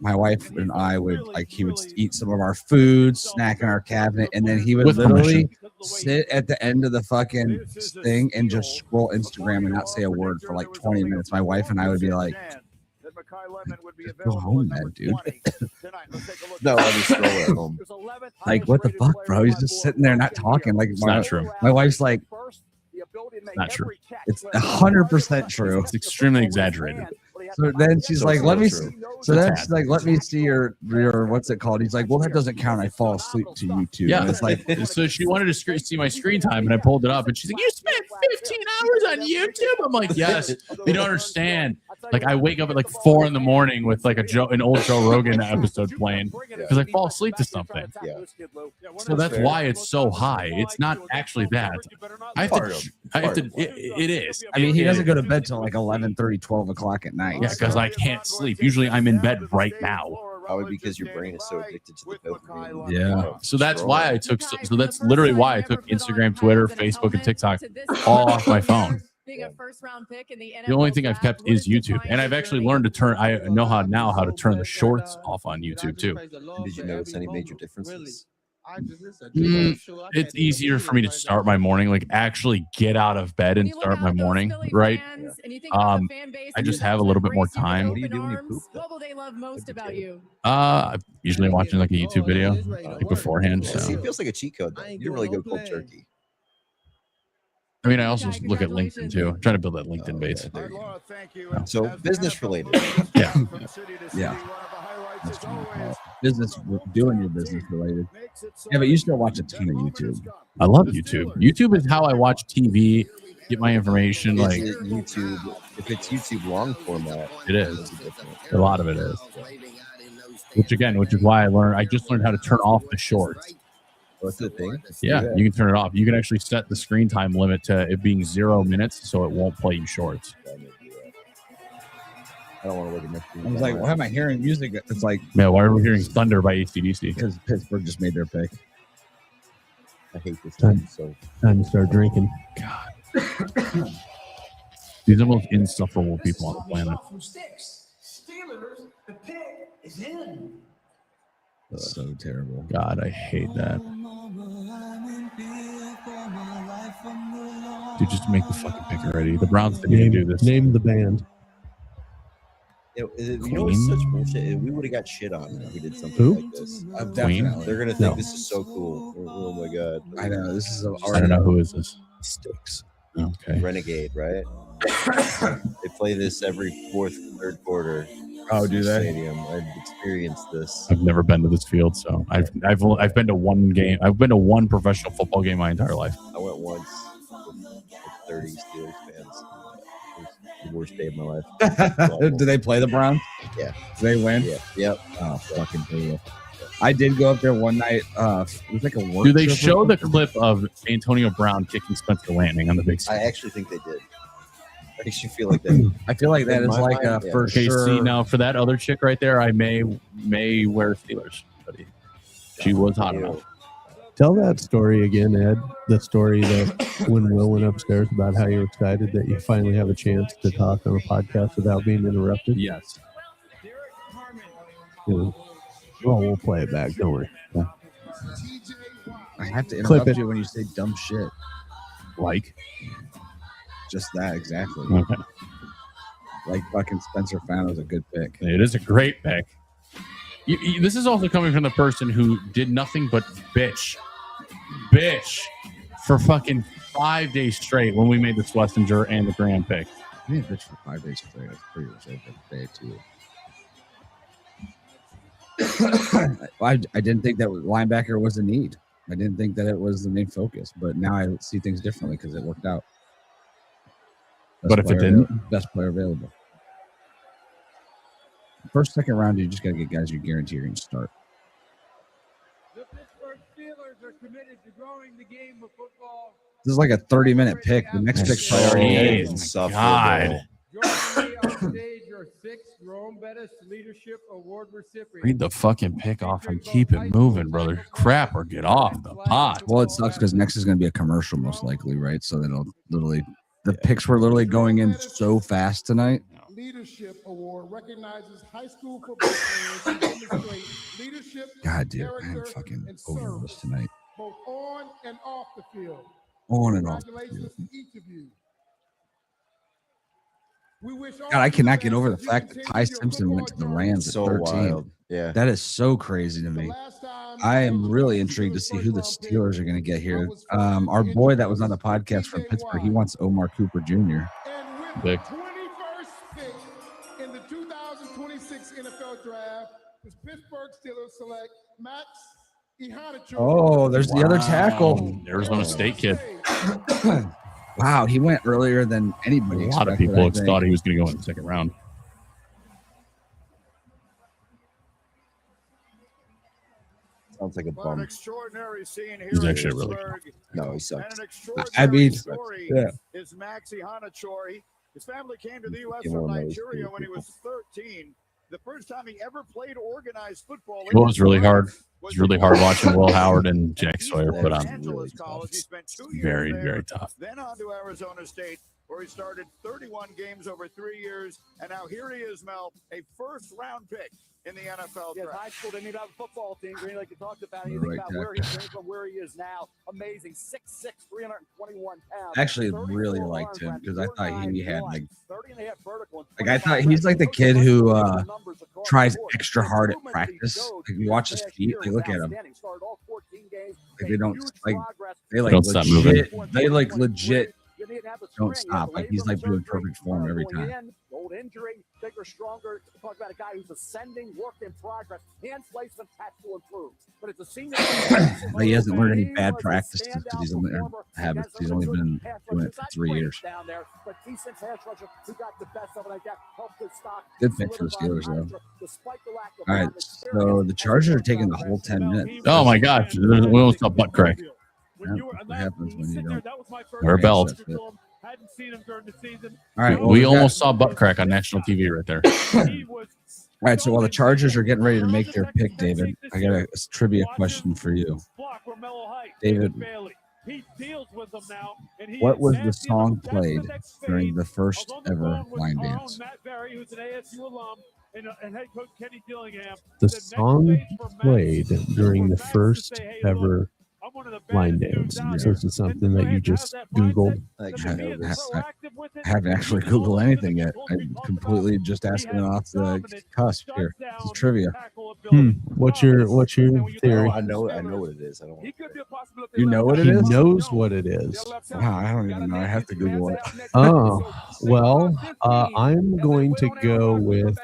My wife and I would he would eat some of our food, snack in our cabinet, and then he would literally sit at the end of the fucking thing and just scroll Instagram and not say a word for like 20 minutes. My wife and I would be like, go home, man, dude. No, I'll just scroll at home. Like, what the fuck, bro? He's just sitting there not talking. Like, It's not true. My wife's like, Not true. it's 100% true. It's extremely exaggerated. So then she's like, let me see your what's it called? He's like, well, that doesn't count. I fall asleep to YouTube. Yeah, And it's like, so she wanted to see my screen time, and I pulled it up, and she's like, "You spent 15 hours on YouTube?" I'm like, "Yes." You don't understand. Like, I wake up at like 4 a.m. with like an old Joe Rogan episode playing because I fall asleep to something. Yeah. So that's why it's so high. It's not actually that. It is. I mean, he doesn't go to bed till like 11:30, 12 o'clock at night. Yeah, because I can't sleep. Usually, I'm in bed right now. Probably because your brain is so addicted to the dopamine. Yeah. So that's why I took. So that's literally why I took Instagram, Twitter, Facebook, and TikTok all off my phone. Being a first-round pick in the NFL The only thing I've kept is YouTube, and I've actually learned to turn. I know how to turn the shorts off on YouTube too. Did you notice any major differences? It's easier for me to start my morning, like actually get out of bed and start my morning, right? I just have a little bit more time. What will they love most about you? I'm usually watching like a YouTube video like beforehand. So It feels like a cheat code, though. You didn't really go cold turkey. I mean, I also look at LinkedIn too. I'm trying to build that LinkedIn base. So business related. Yeah. Yeah. Business, doing your business related. Yeah, but you still watch a ton of YouTube. I love YouTube. YouTube is how I watch TV, get my information. Is Like it YouTube, if it's YouTube long format, it is. A lot of it is. Which is why I just learned how to turn off the shorts. What's the thing? Yeah, you can turn it off. You can actually set the screen time limit to it being 0 minutes, so it won't play you shorts. I don't want to look at my screen. I was like, why am I hearing music? It's like, man, why are we hearing Thunder by AC/DC? Because Pittsburgh just made their pick. I hate this time. So Time to start drinking. God. These are the most insufferable people on the planet. Steelers, the pick is in. That's so terrible. God, I hate that. Dude, just make the fucking pick already. The Browns didn't do this. Name the band. You know, it's such bullshit. We would have got shit on if we did something like this. Queen? They're gonna think this is so cool. Oh my god! I know this is. I don't know who is this. Sticks. Okay. Renegade, right? They play this every third quarter. Oh, do they? Stadium. I've experienced this. I've never been to this field, so I've been to one game. I've been to one professional football game my entire life. I went once with like 30 Steelers fans. It was the worst day of my life. Do they play the Browns? Yeah. Do they win? Yeah. Yep. Oh, fucking brutal. I did go up there one night. It was like a work. Do they trip show the clip of Antonio Brown kicking Spencer Lanning on the big screen? I actually think they did. I actually feel like that. I feel like that is like a for sure. See, now for that other chick right there, I may wear Steelers. But she was hot enough. Tell that story again, Ed. The story that when Will went upstairs about how you're excited that you finally have a chance to talk on a podcast without being interrupted. Yes. Well, we'll play it back. Don't worry. Yeah. I have to Clip interrupt it. you when you say dumb shit. Like? Just that, exactly. Okay. Like fucking Spencer Fano is a good pick. It is a great pick. This is also coming from the person who did nothing but bitch for fucking 5 days straight when we made the Schlesinger and the Graham pick. I didn't bitch for 5 days straight. That's pretty much every day too. I didn't think that linebacker was a need. I didn't think that it was the main focus, but now I see things differently because it worked out. But if it didn't? Best player available. First, second round, you just got to get guys you guarantee you're going to start. The Pittsburgh Steelers are committed to growing the game of football. This is like a 30-minute pick. The next pick's priority. God. Joining me on stage are 6 Rome Bettis Leadership Award recipients. Read the fucking pick off and keep it moving, brother. Crap, or get off the pot. Well, it sucks because next is going to be a commercial, most likely, right? So that'll literally, the picks were literally going in so fast tonight. Leadership Award recognizes high school football players who demonstrate leadership, God, dude, I'm character, fucking and over service, this tonight. both on and off the field. On and off the Congratulations field. to each of you. We wish all God, I cannot fans get over the that you fact that continue Ty your Simpson went to the football Rams at So 13. wild. Yeah. That is so crazy to me. I am really intrigued to see who the Steelers are going to get here. Our boy that was on the podcast from Pittsburgh, he wants Omar Cooper Jr. Big. 21st pick in the 2026 NFL Draft, the Pittsburgh Steelers select Max Ihanacho. Oh, there's the other tackle. Arizona State kid. Wow, he went earlier than anybody A lot of expected, people I think. thought he was going to go in the second round. Sounds like a What an bum. extraordinary scene here. He's in actually really Pittsburgh. No, he And sucks. an extraordinary I mean, story yeah. is Maxi Hanachori. His family came to the U.S. Give from one of those Nigeria to when he people. was 13. The first time he ever played organized football. It was really hard. It was really hard watching Will Howard and Jack Sawyer put on. Angeles College. He spent 2 years Very, there, very tough. Then on to Arizona State, where he started 31 games over 3 years, and now here he is, Mel, a first-round pick in the NFL draft. High school didn't even have a football team, Green, like you talked about. You think about where he came from, where he is now. Amazing, 6'6", 321 pounds. Actually, really liked him because I thought he had like I thought he's like the kid who tries extra hard at practice. Like you watch his feet, like look at him. Like they don't like they like Don't stop legit. moving. They like legit don't stop. Like he's like doing perfect form every time. Old injury, bigger, stronger. Talk about a guy who's ascending, work in progress, hand placement, has to improve. But it's a senior. But he hasn't learned any bad practices because he's only habits. He's only been doing it for 3 years. Down there, but decent pass rusher who got the best of it like that. Helped his stock. Good pick for the Steelers though. All right, so the Chargers are taking the whole 10 minutes. Oh my gosh, we almost saw butt crack. Yeah, what happens when you don't Wear a belt. Hadn't seen him during the season. All right, well, we almost saw butt crack on national TV right there. All right, so while the Chargers are getting ready to make their pick, David, I got a trivia question for you. David, what was the song played during the first ever line dance? The song played during the first ever line dance. So this is something that you just Googled. I haven't actually Googled anything yet. I'm completely just asking it off the cusp here. This is trivia. What's your theory? I know what it is. I don't want You know what it He is? knows what it is. Wow, I don't even know. I have to Google it. Oh, well, I'm going to go with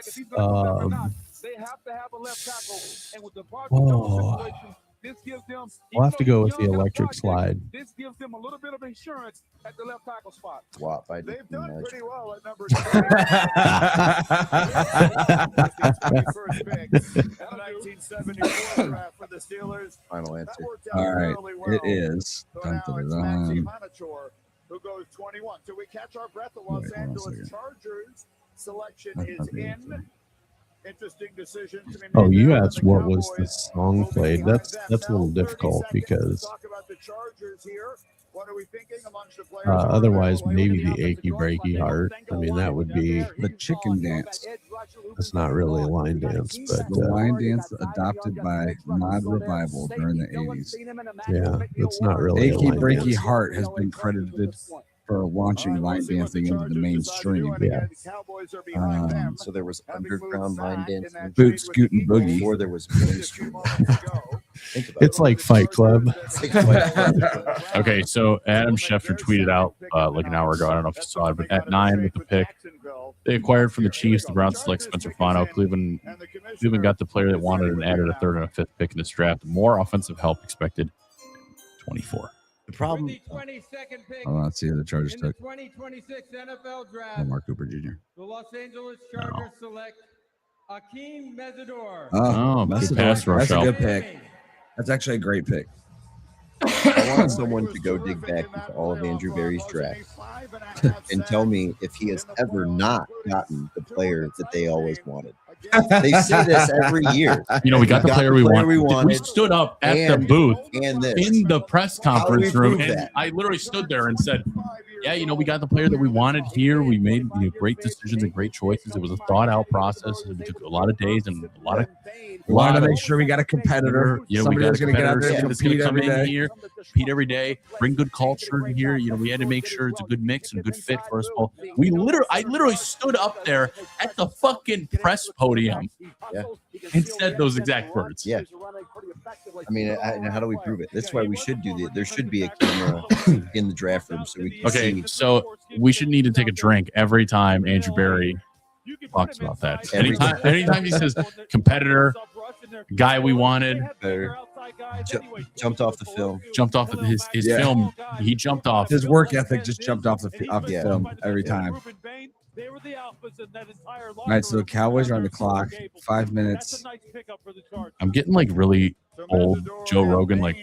I'll have to go with the electric slide. This gives them a little bit of insurance at the left tackle spot. swap. They've done pretty well at number first pick. 1974 draft for the Steelers. Final answer. All right, it is. Dun, dun, dun, dun. Who goes 21? So we catch our breath. The Los Angeles Chargers selection is in. Interesting decision to be made. Oh, you asked what was the song played. That's a little difficult because Talk about the Chargers here. What are we thinking amongst the players? otherwise maybe the achy breaky heart. I mean, that would be The chicken dance. that's not really a line dance, but The line dance adopted by Mod Revival during the 80s. yeah, it's not really a Achy line Breaky dance. Heart has been credited for launching line dancing into the mainstream. Yeah. So there was underground line dancing Boot Scootin' Boogie. before there was mainstream. Think about It's like Fight Club. Okay, so Adam Schefter tweeted out like an hour ago. I don't know if you saw it, but at 9 with the pick, they acquired from the Chiefs. The Browns select Spencer Fano. Cleveland got the player they wanted and added a 3rd and a 5th pick in this draft. More offensive help expected. 24. The problem. With the 22nd pick Oh, let's see who the Chargers in the took. 2026 NFL Draft, Lamar Cooper Jr. the Los Angeles Chargers select Akeem Mesidor. Oh, that's good pass rush a out. good pick. That's actually a great pick. I want someone to go dig back into all of Andrew Berry's drafts and tell me if he has ever not gotten the player that they always wanted. They say this every year. You know, we got the player we wanted. We stood up at the booth and in the press conference How do we room, prove and that? I literally stood there and said, yeah, you know, we got the player that we wanted here. We made great decisions and great choices. It was a thought-out process. It took a lot of days and a lot of We wanted to make sure we got a competitor. You know, Somebody we got was going to get out there and that's going compete to come every in day. here, compete every day, bring good culture in here. You know, we had to make sure it's a good mix and a good fit for us all. I literally stood up there at the fucking press podium and said those exact words. Yeah. I mean, how do we prove it? That's why we should do that. There should be a camera in the draft room so we can Okay, see. so we should need to take a drink every time Andrew Berry talks about that. Anytime he says competitor, guy we wanted, jumped off the film. Jumped off of his film. He jumped off. His work ethic just jumped off the film every time. All right, so the Cowboys are on the clock. 5 minutes. I'm getting like really old Joe Rogan, like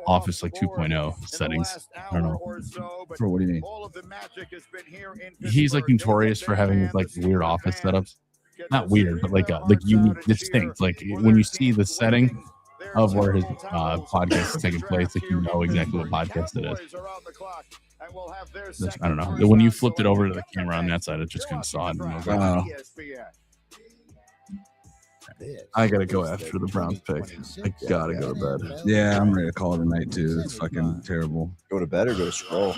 Office like 2.0 settings. I don't know. For what do you mean? He's like notorious for having like weird office setups. Not weird, but like unique, distinct. Like when you see the setting of where his podcast is taking place, like you know exactly what podcast it is. I don't know. When you flipped it over to the camera on that side, it just kind of saw it. I gotta go after the Browns pick. I gotta go to bed. Yeah, I'm ready to call it a night too. It's fucking terrible. Go to bed or go to scroll?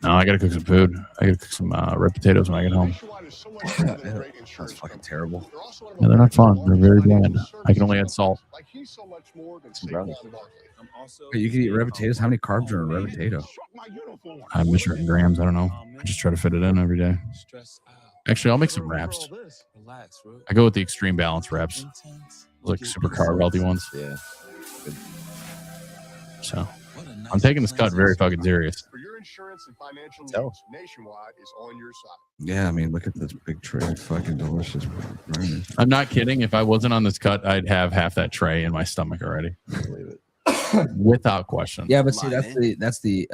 No, I gotta cook some food. I gotta cook some red potatoes when I get home. That's fucking terrible. Yeah, they're not fun. They're very bland. I can only add salt. Wait, you can eat red potatoes? How many carbs are in a red potato? I measure it in grams. I don't know. I just try to fit it in every day. Actually, I'll make some wraps. I go with the extreme balance wraps. Like super carb healthy ones. Yeah. So I'm taking this cut very fucking serious. Insurance and financial needs nationwide is on your side. Yeah, I mean, look at this big tray of fucking delicious brownies. I'm not kidding. If I wasn't on this cut, I'd have half that tray in my stomach already. I believe it. Without question. Yeah, but see, that's the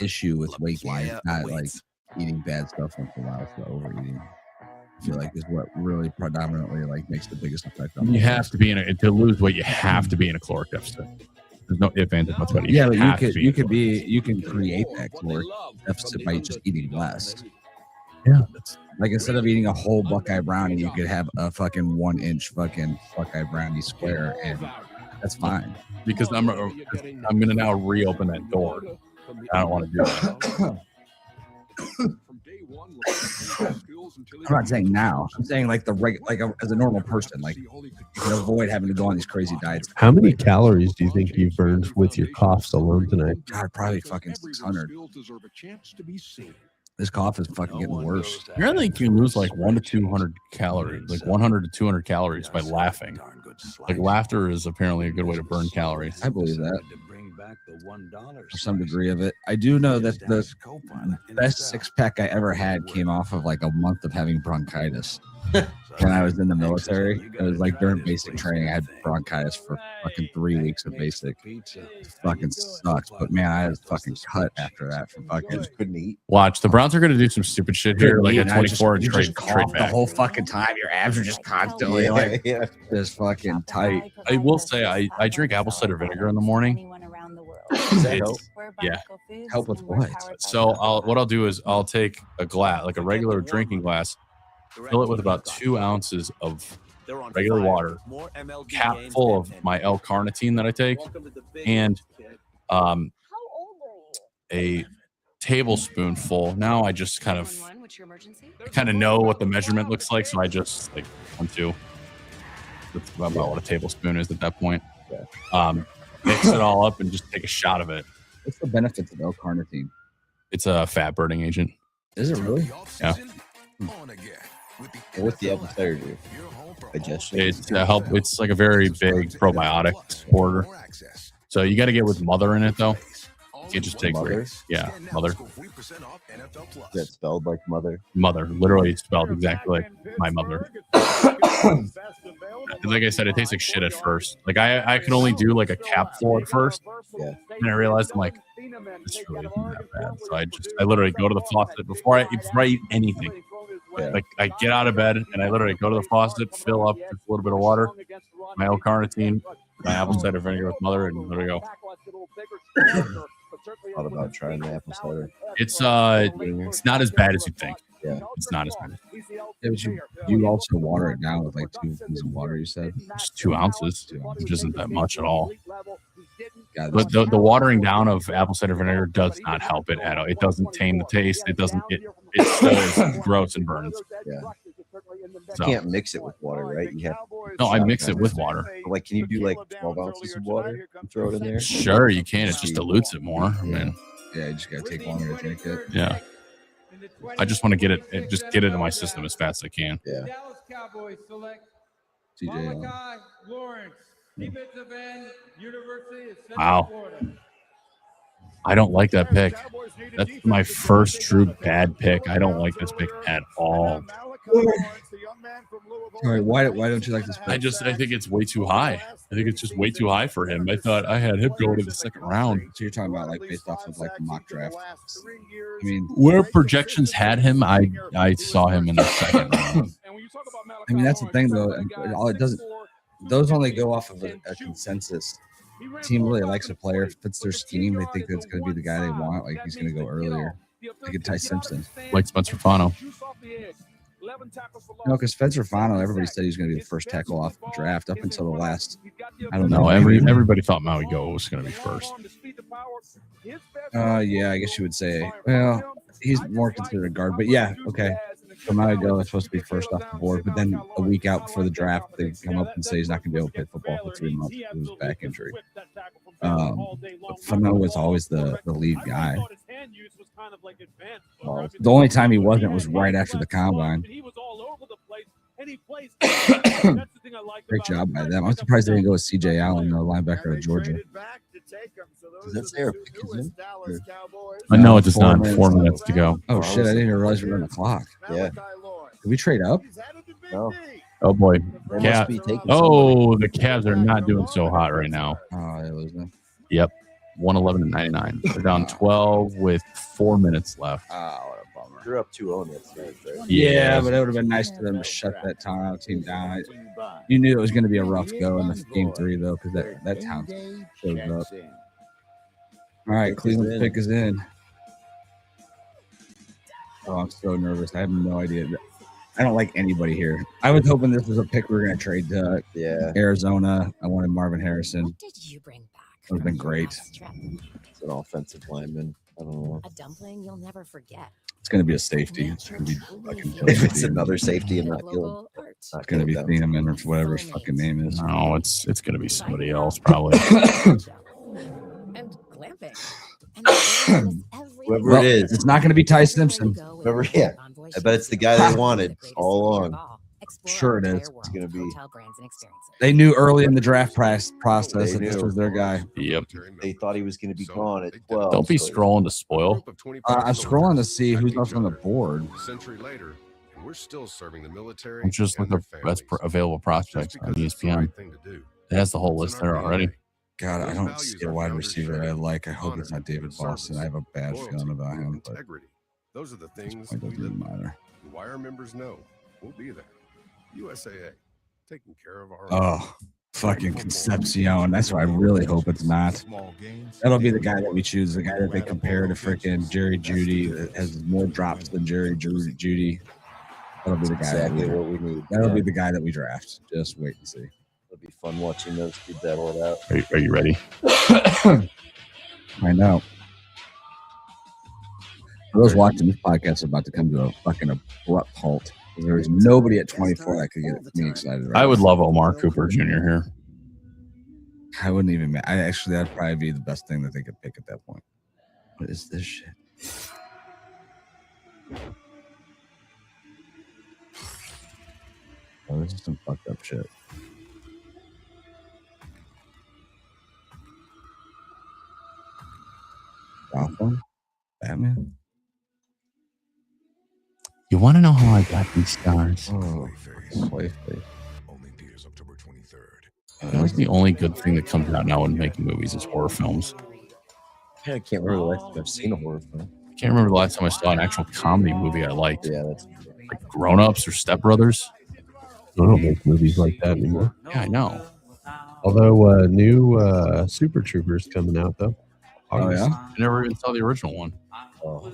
issue with weight gain. It's not like eating bad stuff once in a while, it's overeating. I feel like is what really predominantly like makes the biggest effect on you. Have to be to lose weight. You have to be in a caloric deficit. There's no ifs, ands, or buts about it. Yeah, but you can create that caloric deficit by just eating less. Yeah, like instead of eating a whole Buckeye brownie, you could have a fucking 1-inch fucking Buckeye brownie square, and that's fine. Because I'm gonna now reopen that door. I don't want to do that. I'm not saying now. I'm saying like as a normal person, like you can avoid having to go on these crazy diets. How many calories do you think you've burned with your coughs alone tonight? God, probably fucking 600. This cough is fucking getting worse. Apparently, you can lose like 100 to 200 calories, like 100 to 200 calories by laughing. Like laughter is apparently a good way to burn calories. I believe that. For some degree of it. I do know that the best six-pack I ever had came off of like a month of having bronchitis. When I was in the military, it was like during basic training, I had bronchitis for fucking 3 weeks of basic. It fucking sucks. But man, I was fucking cut after that from fucking couldn't eat. Watch, the Browns are going to do some stupid shit here, like a 24 and trade back. The back. whole fucking time, your abs are just constantly just fucking tight. I will say, I drink apple cider vinegar in the morning. Does that help? Yeah. Help with what? So what I'll do is I'll take a glass, like a regular drinking glass, fill it with about 2 ounces of regular water, cap full of my L-carnitine that I take, and a tablespoonful. Now I just kind of know what the measurement looks like, so I just like 1, 2. That's about what a tablespoon is at that point. Mix it all up and just take a shot of it. What's the benefits of L-carnitine? It's a fat burning agent. Is it really? Yeah. What's the apple cider do? Digestion. It's help. It's like a very big probiotic supporter. So you got to get with mother in it though. You can't just take Mother? Yeah, mother. Is that spelled like mother? Mother, literally spelled exactly like my mother. Like I said, it tastes like shit at first. Like I could only do like a capful at first. Yeah. And I realized I'm like, this really isn't that bad. So I literally go to the faucet before I eat anything. Yeah. Like I get out of bed and I literally go to the faucet, fill up with a little bit of water, my L-carnitine, my apple cider vinegar with mother, and there we go. Thought about trying the apple cider. It's not as bad as you think. Yeah. It's not as bad. Yeah, but you also water it down with like 2 ounces of water, you said? Just 2 ounces, which isn't that much at all. But the watering down of apple cider vinegar does not help it at all. It doesn't tame the taste. It doesn't. It still is gross and burns. Yeah. So. You can't mix it with water, right? You have. No, I mix it with water. Like, can you do like 12 ounces of water and throw it in there? Sure, you can. It just dilutes it more. I mean, yeah, you just gotta take longer to drink it. Yeah. I just want to get it in my system as fast as I can. Yeah. Dallas Cowboys select TJ. Buckeye Lawrence, defensive end, University of Central Wow. Florida. I don't like that pick. That's my first true bad pick. I don't like this pick at all. All right, why don't you like this pick? I think it's way too high. I think it's just way too high for him. I thought I had him go to the second round. So you're talking about like based off of like the mock draft. I mean, where projections had him, I saw him in the second round. I mean, that's the thing though. All it doesn't. Those only go off of a consensus team really likes a player, if it's their scheme, they think that's going to be the guy they want. Like he's going to go earlier. Like a Ty Simpson. Like Spencer Fano. No, because Spencer Fano, everybody said he was going to be the first tackle off the draft up until the last. I don't know. No, everybody thought Maui Go was going to be first. Yeah, I guess you would say. Well, he's more considered a guard, but yeah, okay. So Maui Go is supposed to be first off the board, but then a week out before the draft, they come up and say he's not going to be able to play football for 3 months because of his back injury. Fano was always the lead guy. The only time he wasn't was right after the combine. Great job by them. I'm surprised they didn't go with C.J. Allen, the linebacker of Georgia. Does that say our pick is in? I know it does not. 4 minutes to go. Oh, shit. I didn't even realize we were on the clock. Yeah. Did we trade up? No. Oh, boy. They must be taking the Cavs are not doing so hot right now. Oh, they're losing. Yep. 111-99. They're down 12 with 4 minutes left. Oh, what a bummer. You're up 2-0 next night, right? Yeah, but it would have been nice for them to shut that Toronto team down. You knew it was going to be a rough go in the game 3, though, because that town shows up. All right, Cleveland's pick is in. Oh, I'm so nervous. I have no idea. I don't like anybody here. I was hoping this was a pick we were going to trade to Arizona. I wanted Marvin Harrison. What did you bring back? It would have been great. It's an offensive lineman. I don't know. A dumpling you'll never forget. It's going to be a safety. It's going to be fucking if it's another safety, I'm not killing. It's going to be Thieneman or whatever his fucking name is. No, it's going to be somebody else probably. And glamping. Whoever it is, it's not going to be Ty Simpson. Whoever, yeah. I bet it's the guy they wanted all along. Sure it is. It's going to be. They knew early in the draft process that this was their guy. Yep. They thought he was going to be gone at 12. Don't be scrolling to spoil. I'm scrolling to see who's else on the board. A century later, and we're still serving the military. I'm just looking at best available prospects on ESPN. It has the whole list there already. God, I don't see a wide receiver I like. I hope it's not David Boston. I have a bad feeling about him. But those are the things it doesn't matter. Why our members know we'll be there. USAA, taking care of our. Oh, fucking Concepcion. That's why I really hope it's not. That'll be the guy that we choose. The guy that they compare to freaking Jerry Jeudy that has more drops than Jerry Jeudy. That'll be the guy. Exactly what we need. That'll be the guy that we draft. Just wait and see. It'll be fun watching those two battle it out. Are you ready? I know. For those watching this podcast, are about to come to a fucking abrupt halt. There's nobody at 24 that could get me excited. I would love Omar Cooper Jr. here. I wouldn't even. That'd probably be the best thing that they could pick at that point. What is this shit? Oh, this is some fucked up shit. Gotham? Batman? You want to know how I got these stars? Oh, Only theaters October 23rd. I feel like the only good thing that comes out now when making movies is horror films. I can't remember the last time I've seen a horror film. I can't remember the last time I saw an actual comedy movie I liked. Yeah, that's like Grown Ups or Step Brothers. I don't make movies like that anymore. Yeah, I know. Although new Super Troopers coming out though. Oh yeah, I never even saw the original one. Oh.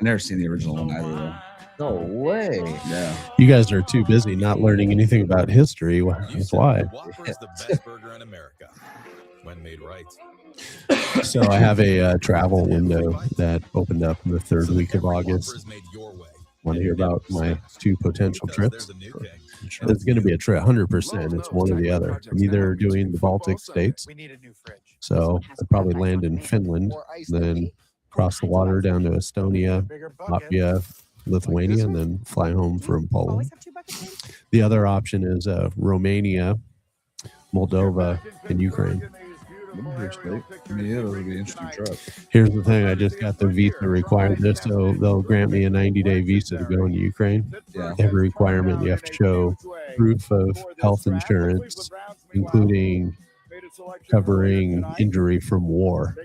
I never seen the original one either. Though. No way. Yeah. You guys are too busy not learning anything about history. That's why. Whopper is the best burger in America when made right. So I have a travel window that opened up in the third week of August. Want to hear about my 2 potential trips? It's going to be a trip, 100%. It's one or the other. I'm either doing the Baltic states, so I'd probably land in Finland, then cross the water down to Estonia, Latvia, Lithuania, and then fly home from Poland. The other option is Romania, Moldova, and Ukraine. Here's the thing, I just got the visa requirement, so they'll grant me a 90-day visa to go into Ukraine. Yeah. Every requirement, you have to show proof of health insurance, including covering injury from war.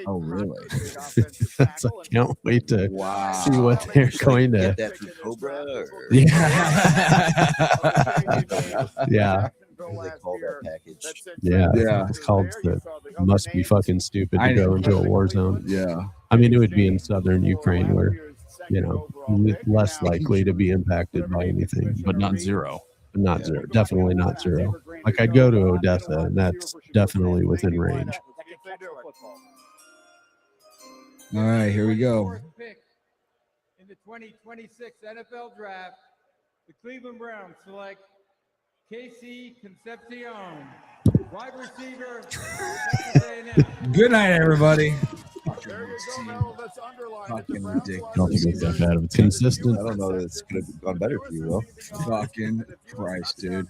Oh, really? So I can't wait to see what they're going to. Get that through Cobra? Or? Yeah. Yeah. call that package. Yeah. It's called the must be fucking stupid to go into a war zone. Yeah. I mean, it would be in southern Ukraine where, less likely to be impacted by anything. But not zero. Not zero. Definitely not zero. Like I'd go to Odessa, and that's definitely within range. All right, here we go. Fourth pick in the 2026 NFL Draft, the Cleveland Browns select Casey Concepcion, wide receiver. Texas A&M. Good night, everybody. There you go, Mel. That's underlined. Fucking ridiculous. I don't think it's that bad. If it's consistent, I don't know that it's going to have gone better for you, Will. Fucking Christ, dude.